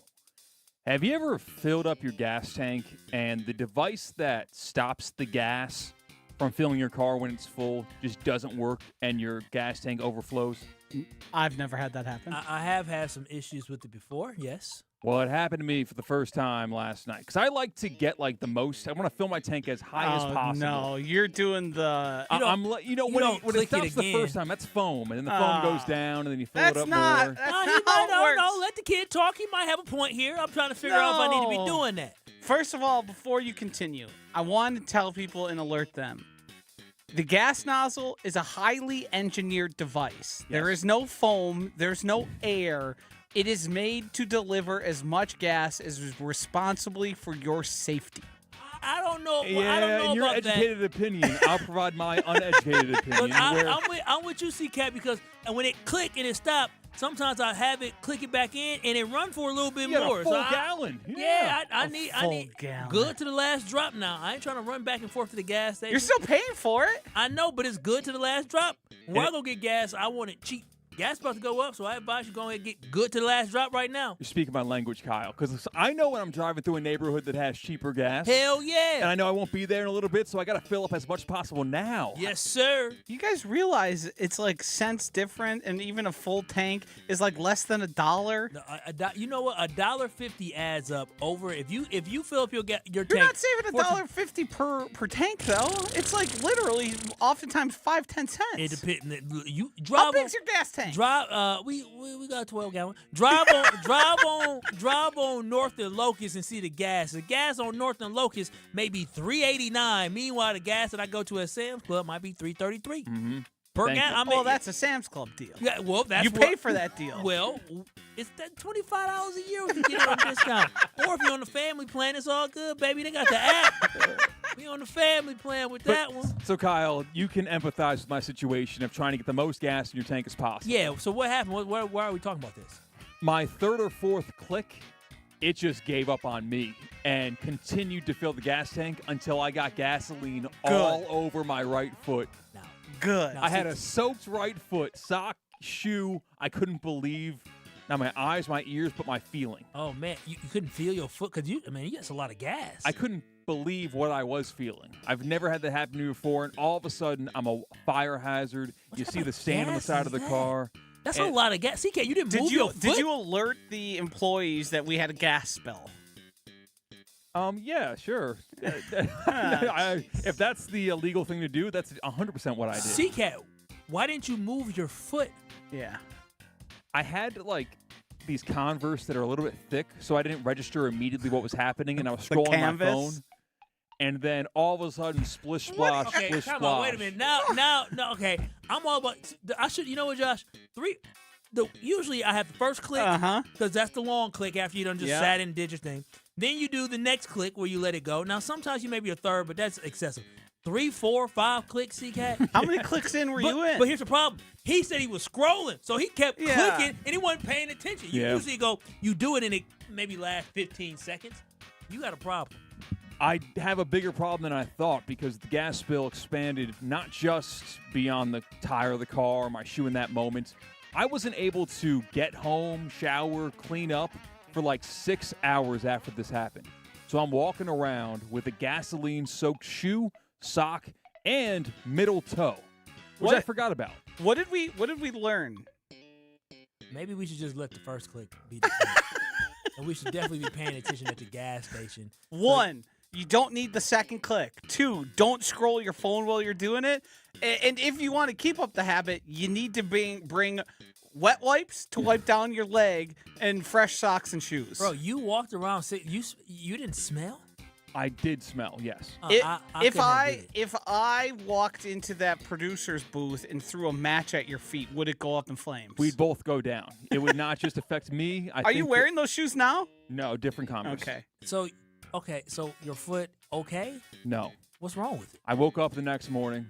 Have you ever filled up your gas tank and the device that stops the gas from filling your car when it's full just doesn't work and your gas tank overflows? I've never had that happen. I have had some issues with it before, yes. Well, it happened to me for the first time last night because I like to get the most. I want to fill my tank as high as possible. No, you're doing the. When it stops the first time, that's foam, and then the foam goes down, and then you fill it up more. That's not how it works. Let the kid talk. He might have a point here. I'm trying to figure out if I need to be doing that. First of all, before you continue, I want to tell people and alert them. The gas nozzle is a highly engineered device. Yes. There is no foam. There's no air. It is made to deliver as much gas as is responsibly for your safety. I don't know. Yeah, I don't know in your about educated opinion, I'll provide my uneducated opinion. I'm with you, C-Cat, because when it click and it stop, sometimes I have it click it back in and it run for a little bit more. A full gallon. I need gallon. Good to the last drop now. I ain't trying to run back and forth to the gas station. You're still paying for it. I know, but it's good to the last drop. When I go get gas, I want it cheap. Gas about to go up, so I advise you go ahead and get good to the last drop right now. You're speaking my language, Kyle, because I know when I'm driving through a neighborhood that has cheaper gas. Hell yeah. And I know I won't be there in a little bit, so I got to fill up as much as possible now. Yes, sir. You guys realize it's cents different, and even a full tank is less than $1? No, you know what? $1.50 adds up over if you fill up your tank. You're not saving $1.50 per tank though. It's literally oftentimes 5-10 cents. It depends. You drive. How big's your gas tank? Drive. We got a 12-gallon. Drive on North and Locust and see the gas. The gas on North and Locust may be $3.89. Meanwhile, the gas that I go to at Sam's Club might be $3.33. Mm-hmm. Per gallon. Well, that's a Sam's Club deal. Yeah, well, that's you pay for that deal. Well, it's that $25 a year if you get it on discount. Or if you're on the family plan, it's all good, baby. They got the app. We on the family plan with that one. So, Kyle, you can empathize with my situation of trying to get the most gas in your tank as possible. Yeah, so what happened? Why are we talking about this? My third or fourth click, it just gave up on me and continued to fill the gas tank until I got gasoline all over my right foot. Good. I had a soaked right foot, sock, shoe. I couldn't believe not my eyes, my ears, but my feeling. Oh, man. You couldn't feel your foot? Because, you got a lot of gas. I couldn't believe what I was feeling. I've never had that happen to me before, and all of a sudden, I'm a fire hazard. You see the sand on the side of the car. That's a lot of gas. CK, you didn't move your foot? Did you alert the employees that we had a gas spill? Yeah, sure. If that's the illegal thing to do, that's 100% what I did. CK, why didn't you move your foot? Yeah. I had, these Converse that are a little bit thick, so I didn't register immediately what was happening, and I was scrolling on my phone. And then all of a sudden, splish, splash, Okay, splish, come splash. on, wait a minute. Now, okay. I'm all about. You know what, Josh? Usually I have the first click because that's the long click after you done just sat and did your thing. Then you do the next click where you let it go. Now sometimes you may be a third, but that's excessive. 3, 4, 5 clicks, CK. How many clicks in were you in? But here's the problem. He said he was scrolling, so he kept clicking and he wasn't paying attention. You usually you do it and it maybe lasts 15 seconds. You got a problem. I have a bigger problem than I thought because the gas spill expanded not just beyond the tire of the car or my shoe in that moment. I wasn't able to get home, shower, clean up for 6 hours after this happened. So I'm walking around with a gasoline-soaked shoe, sock, and middle toe, which I forgot about. What did we learn? Maybe we should just let the first click be the click. And we should definitely be paying attention at the gas station. 1, you don't need the second click. 2, don't scroll your phone while you're doing it. And if you want to keep up the habit, you need to bring wet wipes to wipe down your leg and fresh socks and shoes. Bro, you walked around. You didn't smell? I did smell, yes. If I walked into that producer's booth and threw a match at your feet, would it go up in flames? We'd both go down. It would not just affect me. Are you wearing those shoes now? No, different Converse. Okay. So your foot okay? No. What's wrong with it? I woke up the next morning,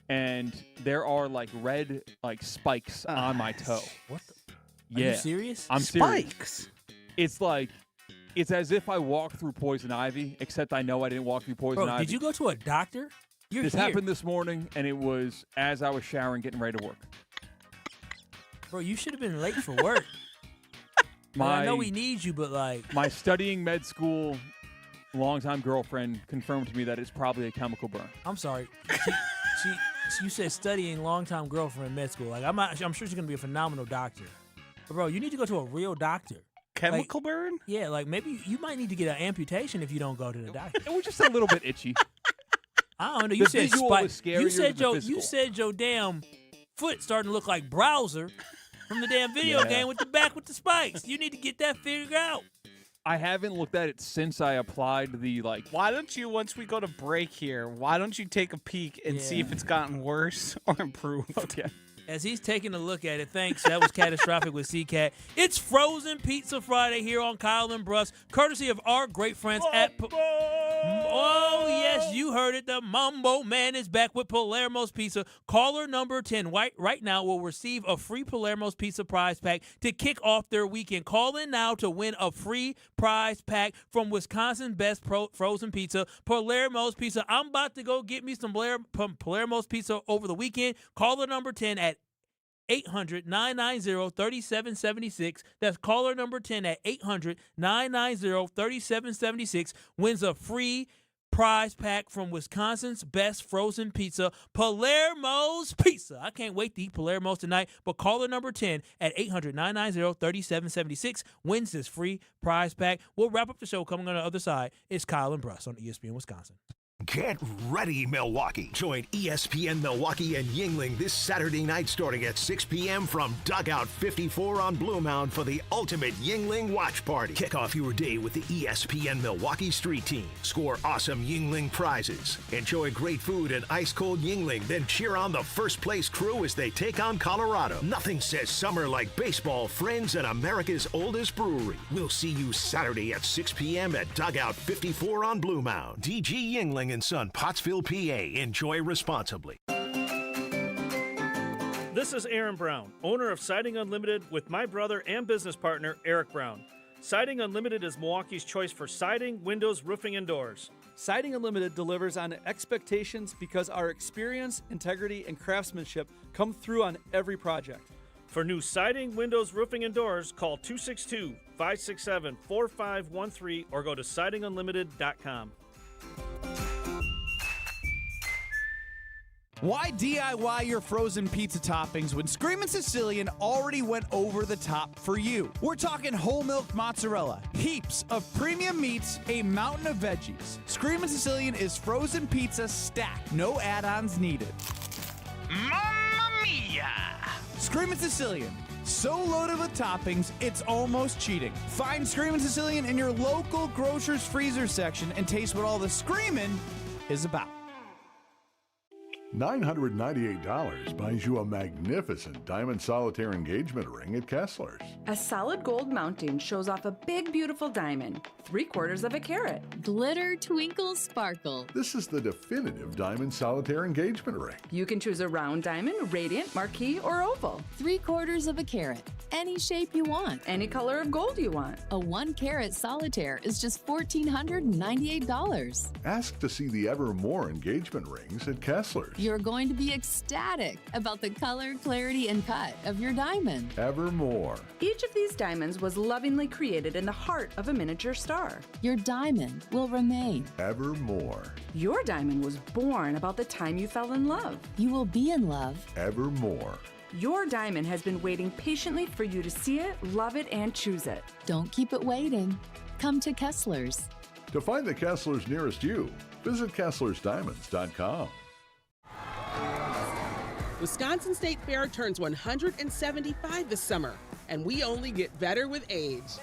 and there are red spikes on my toe. What the? Yeah. Are you serious? I'm serious. Spikes? It's as if I walked through poison ivy, except I know I didn't walk through poison ivy. Did you go to a doctor? This happened this morning, and it was as I was showering, getting ready to work. Bro, you should have been late for work. I know we need you, but my studying med school longtime girlfriend confirmed to me that it's probably a chemical burn. I'm sorry. You said studying longtime girlfriend med school. I'm sure she's gonna be a phenomenal doctor. But bro, you need to go to a real doctor. Chemical burn? Yeah, maybe you might need to get an amputation if you don't go to the doctor. It was just a little bit itchy. I don't know. You The said visual was scarier than the you physical. said your damn foot starting to look like Browser from the damn video game with the back with the spikes. You need to get that figured out. I haven't looked at it since I applied the Why don't you, once we go to break here, why don't you take a peek and see if it's gotten worse or improved? Okay. As he's taking a look at it, thanks. That was catastrophic with CCAT. It's Frozen Pizza Friday here on Kyle and Brust, courtesy of our great friends at. Oh yes, you heard it. The Mambo Man is back with Palermo's Pizza. Caller number 10 right now will receive a free Palermo's Pizza prize pack to kick off their weekend. Call in now to win a free prize pack from Wisconsin's best frozen pizza, Palermo's Pizza. I'm about to go get me some Palermo's Pizza over the weekend. Caller number 10 at 800-990-3776. That's caller number 10 at 800-990-3776. Wins a free prize pack from Wisconsin's best frozen pizza, Palermo's Pizza. I can't wait to eat Palermo's tonight, but caller number 10 at 800-990-3776 wins this free prize pack. We'll wrap up the show coming on the other side. It's Kyle and Brust on ESPN Wisconsin. Get ready, Milwaukee. Join ESPN Milwaukee and Yingling this Saturday night starting at 6 p.m. from Dugout 54 on Blue Mound for the ultimate Yingling watch party. Kick off your day with the ESPN Milwaukee Street Team. Score awesome Yingling prizes. Enjoy great food and ice-cold Yingling, then cheer on the first-place crew as they take on Colorado. Nothing says summer like baseball, friends, and America's oldest brewery. We'll see you Saturday at 6 p.m. at Dugout 54 on Blue Mound. DG Yingling and Son, Pottsville, PA. Enjoy responsibly. This is Aaron Brown, owner of Siding Unlimited with my brother and business partner, Eric Brown. Siding Unlimited is Milwaukee's choice for siding, windows, roofing, and doors. Siding Unlimited delivers on expectations because our experience, integrity, and craftsmanship come through on every project. For new siding, windows, roofing, and doors, call 262-567-4513 or go to sidingunlimited.com. Why DIY your frozen pizza toppings when Screamin' Sicilian already went over the top for you? We're talking whole milk mozzarella, heaps of premium meats, a mountain of veggies. Screamin' Sicilian is frozen pizza stacked, no add-ons needed. Mamma mia! Screamin' Sicilian, so loaded with toppings, it's almost cheating. Find Screamin' Sicilian in your local grocer's freezer section and taste what all the screamin' is about. $998 buys you a magnificent diamond solitaire engagement ring at Kessler's. A solid gold mounting shows off a big, beautiful diamond, 3/4 of a carat. Glitter, twinkle, sparkle. This is the definitive diamond solitaire engagement ring. You can choose a round diamond, radiant, marquise, or oval. 3/4 of a carat. Any shape you want. Any color of gold you want. A 1-carat solitaire is just $1,498. Ask to see the Evermore engagement rings at Kessler's. You're going to be ecstatic about the color, clarity, and cut of your diamond. Evermore. Each of these diamonds was lovingly created in the heart of a miniature star. Your diamond will remain. Evermore. Your diamond was born about the time you fell in love. You will be in love. Evermore. Your diamond has been waiting patiently for you to see it, love it, and choose it. Don't keep it waiting. Come to Kessler's. To find the Kessler's nearest you, visit KesslersDiamonds.com. Wisconsin State Fair turns 175 this summer, and we only get better with age.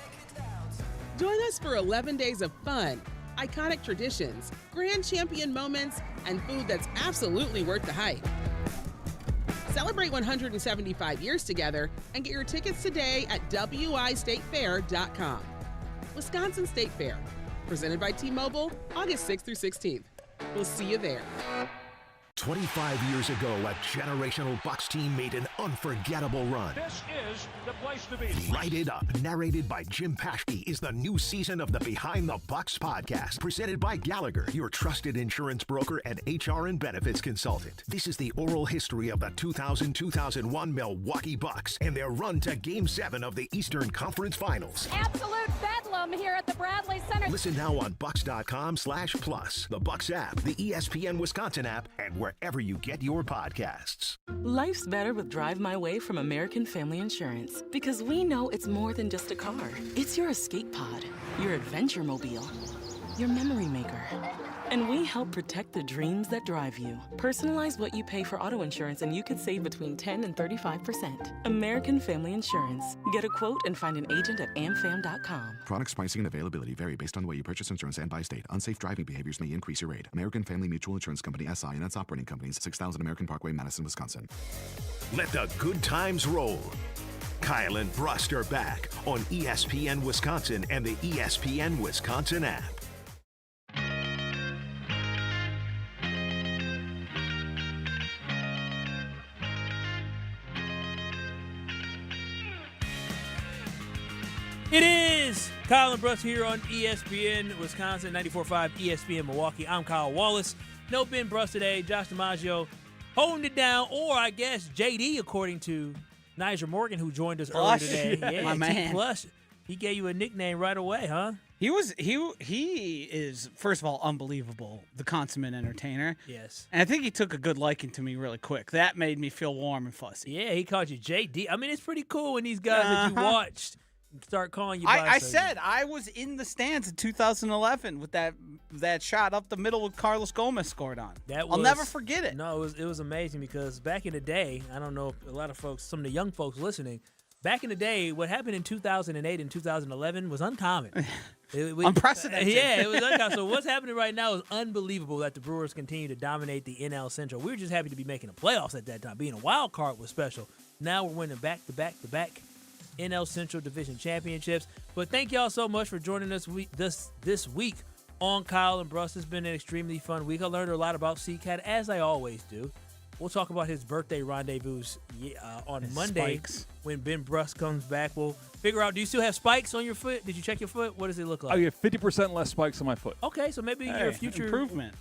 Join us for 11 days of fun, iconic traditions, grand champion moments, and food that's absolutely worth the hype. Celebrate 175 years together and get your tickets today at wistatefair.com. Wisconsin State Fair, presented by T-Mobile, August 6th through 16th. We'll see you there. 25 years ago, a generational Bucks team made an unforgettable run. This is the place to be. Light It Up, narrated by Jim Paschke, is the new season of the Behind the Bucks podcast, presented by Gallagher, your trusted insurance broker and HR and benefits consultant. This is the oral history of the 2000-2001 Milwaukee Bucks and their run to Game 7 of the Eastern Conference Finals. Absolute bedlam here at the Bradley Center. Listen now on Bucks.com/plus, the Bucks app, the ESPN Wisconsin app, and wherever you get your podcasts. Life's better with Drive My Way from American Family Insurance, because we know it's more than just a car. It's your escape pod, your adventure mobile, your memory maker. And we help protect the dreams that drive you. Personalize what you pay for auto insurance and you could save between 10 and 35%. American Family Insurance. Get a quote and find an agent at amfam.com. Products, pricing, and availability vary based on the way you purchase insurance and by state. Unsafe driving behaviors may increase your rate. American Family Mutual Insurance Company, SI, and its operating companies, 6000 American Parkway, Madison, Wisconsin. Let the good times roll. Kyle and Brust are back on ESPN Wisconsin and the ESPN Wisconsin app. It is Kyle and Brust here on ESPN Wisconsin, 94.5 ESPN Milwaukee. I'm Kyle Wallace. No Ben Brust today. Josh DiMaggio holding it down, or I guess JD, according to Nyjer Morgan, who joined us earlier today. Yeah, my man. Plus, he gave you a nickname right away, huh? He is, first of all, unbelievable, the consummate entertainer. Yes. And I think he took a good liking to me really quick. That made me feel warm and fuzzy. Yeah, he called you JD. I mean, it's pretty cool when these guys that you watched start calling you by I said I was in the stands in 2011 with that shot up the middle with Carlos Gomez scored on. I'll never forget it. No, it was amazing because back in the day, I don't know if a lot of folks, some of the young folks listening, back in the day, what happened in 2008 and 2011 was uncommon. Unprecedented. Yeah, it was uncommon. So what's happening right now is unbelievable that the Brewers continue to dominate the NL Central. We were just happy to be making the playoffs at that time. Being a wild card was special. Now we're winning back-to-back NL Central Division championships. But thank y'all so much for joining us this week on Kyle and Brust. It's been an extremely fun week. I learned a lot about C-Cat, as I always do. We'll talk about his birthday rendezvous on Monday when Ben Brust comes back. We'll figure out, do you still have spikes on your foot? Did you check your foot? What does it look like? I get 50% less spikes on my foot. Okay, so maybe your future improvement.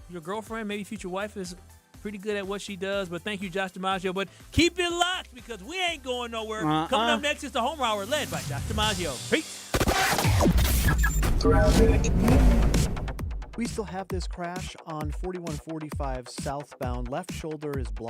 Your girlfriend, maybe future wife is pretty good at what she does. But thank you, Josh DiMaggio. But keep it locked because we ain't going nowhere. Coming up next is the Home Hour led by Josh DiMaggio. Peace. We still have this crash on 4145 southbound. Left shoulder is blocked.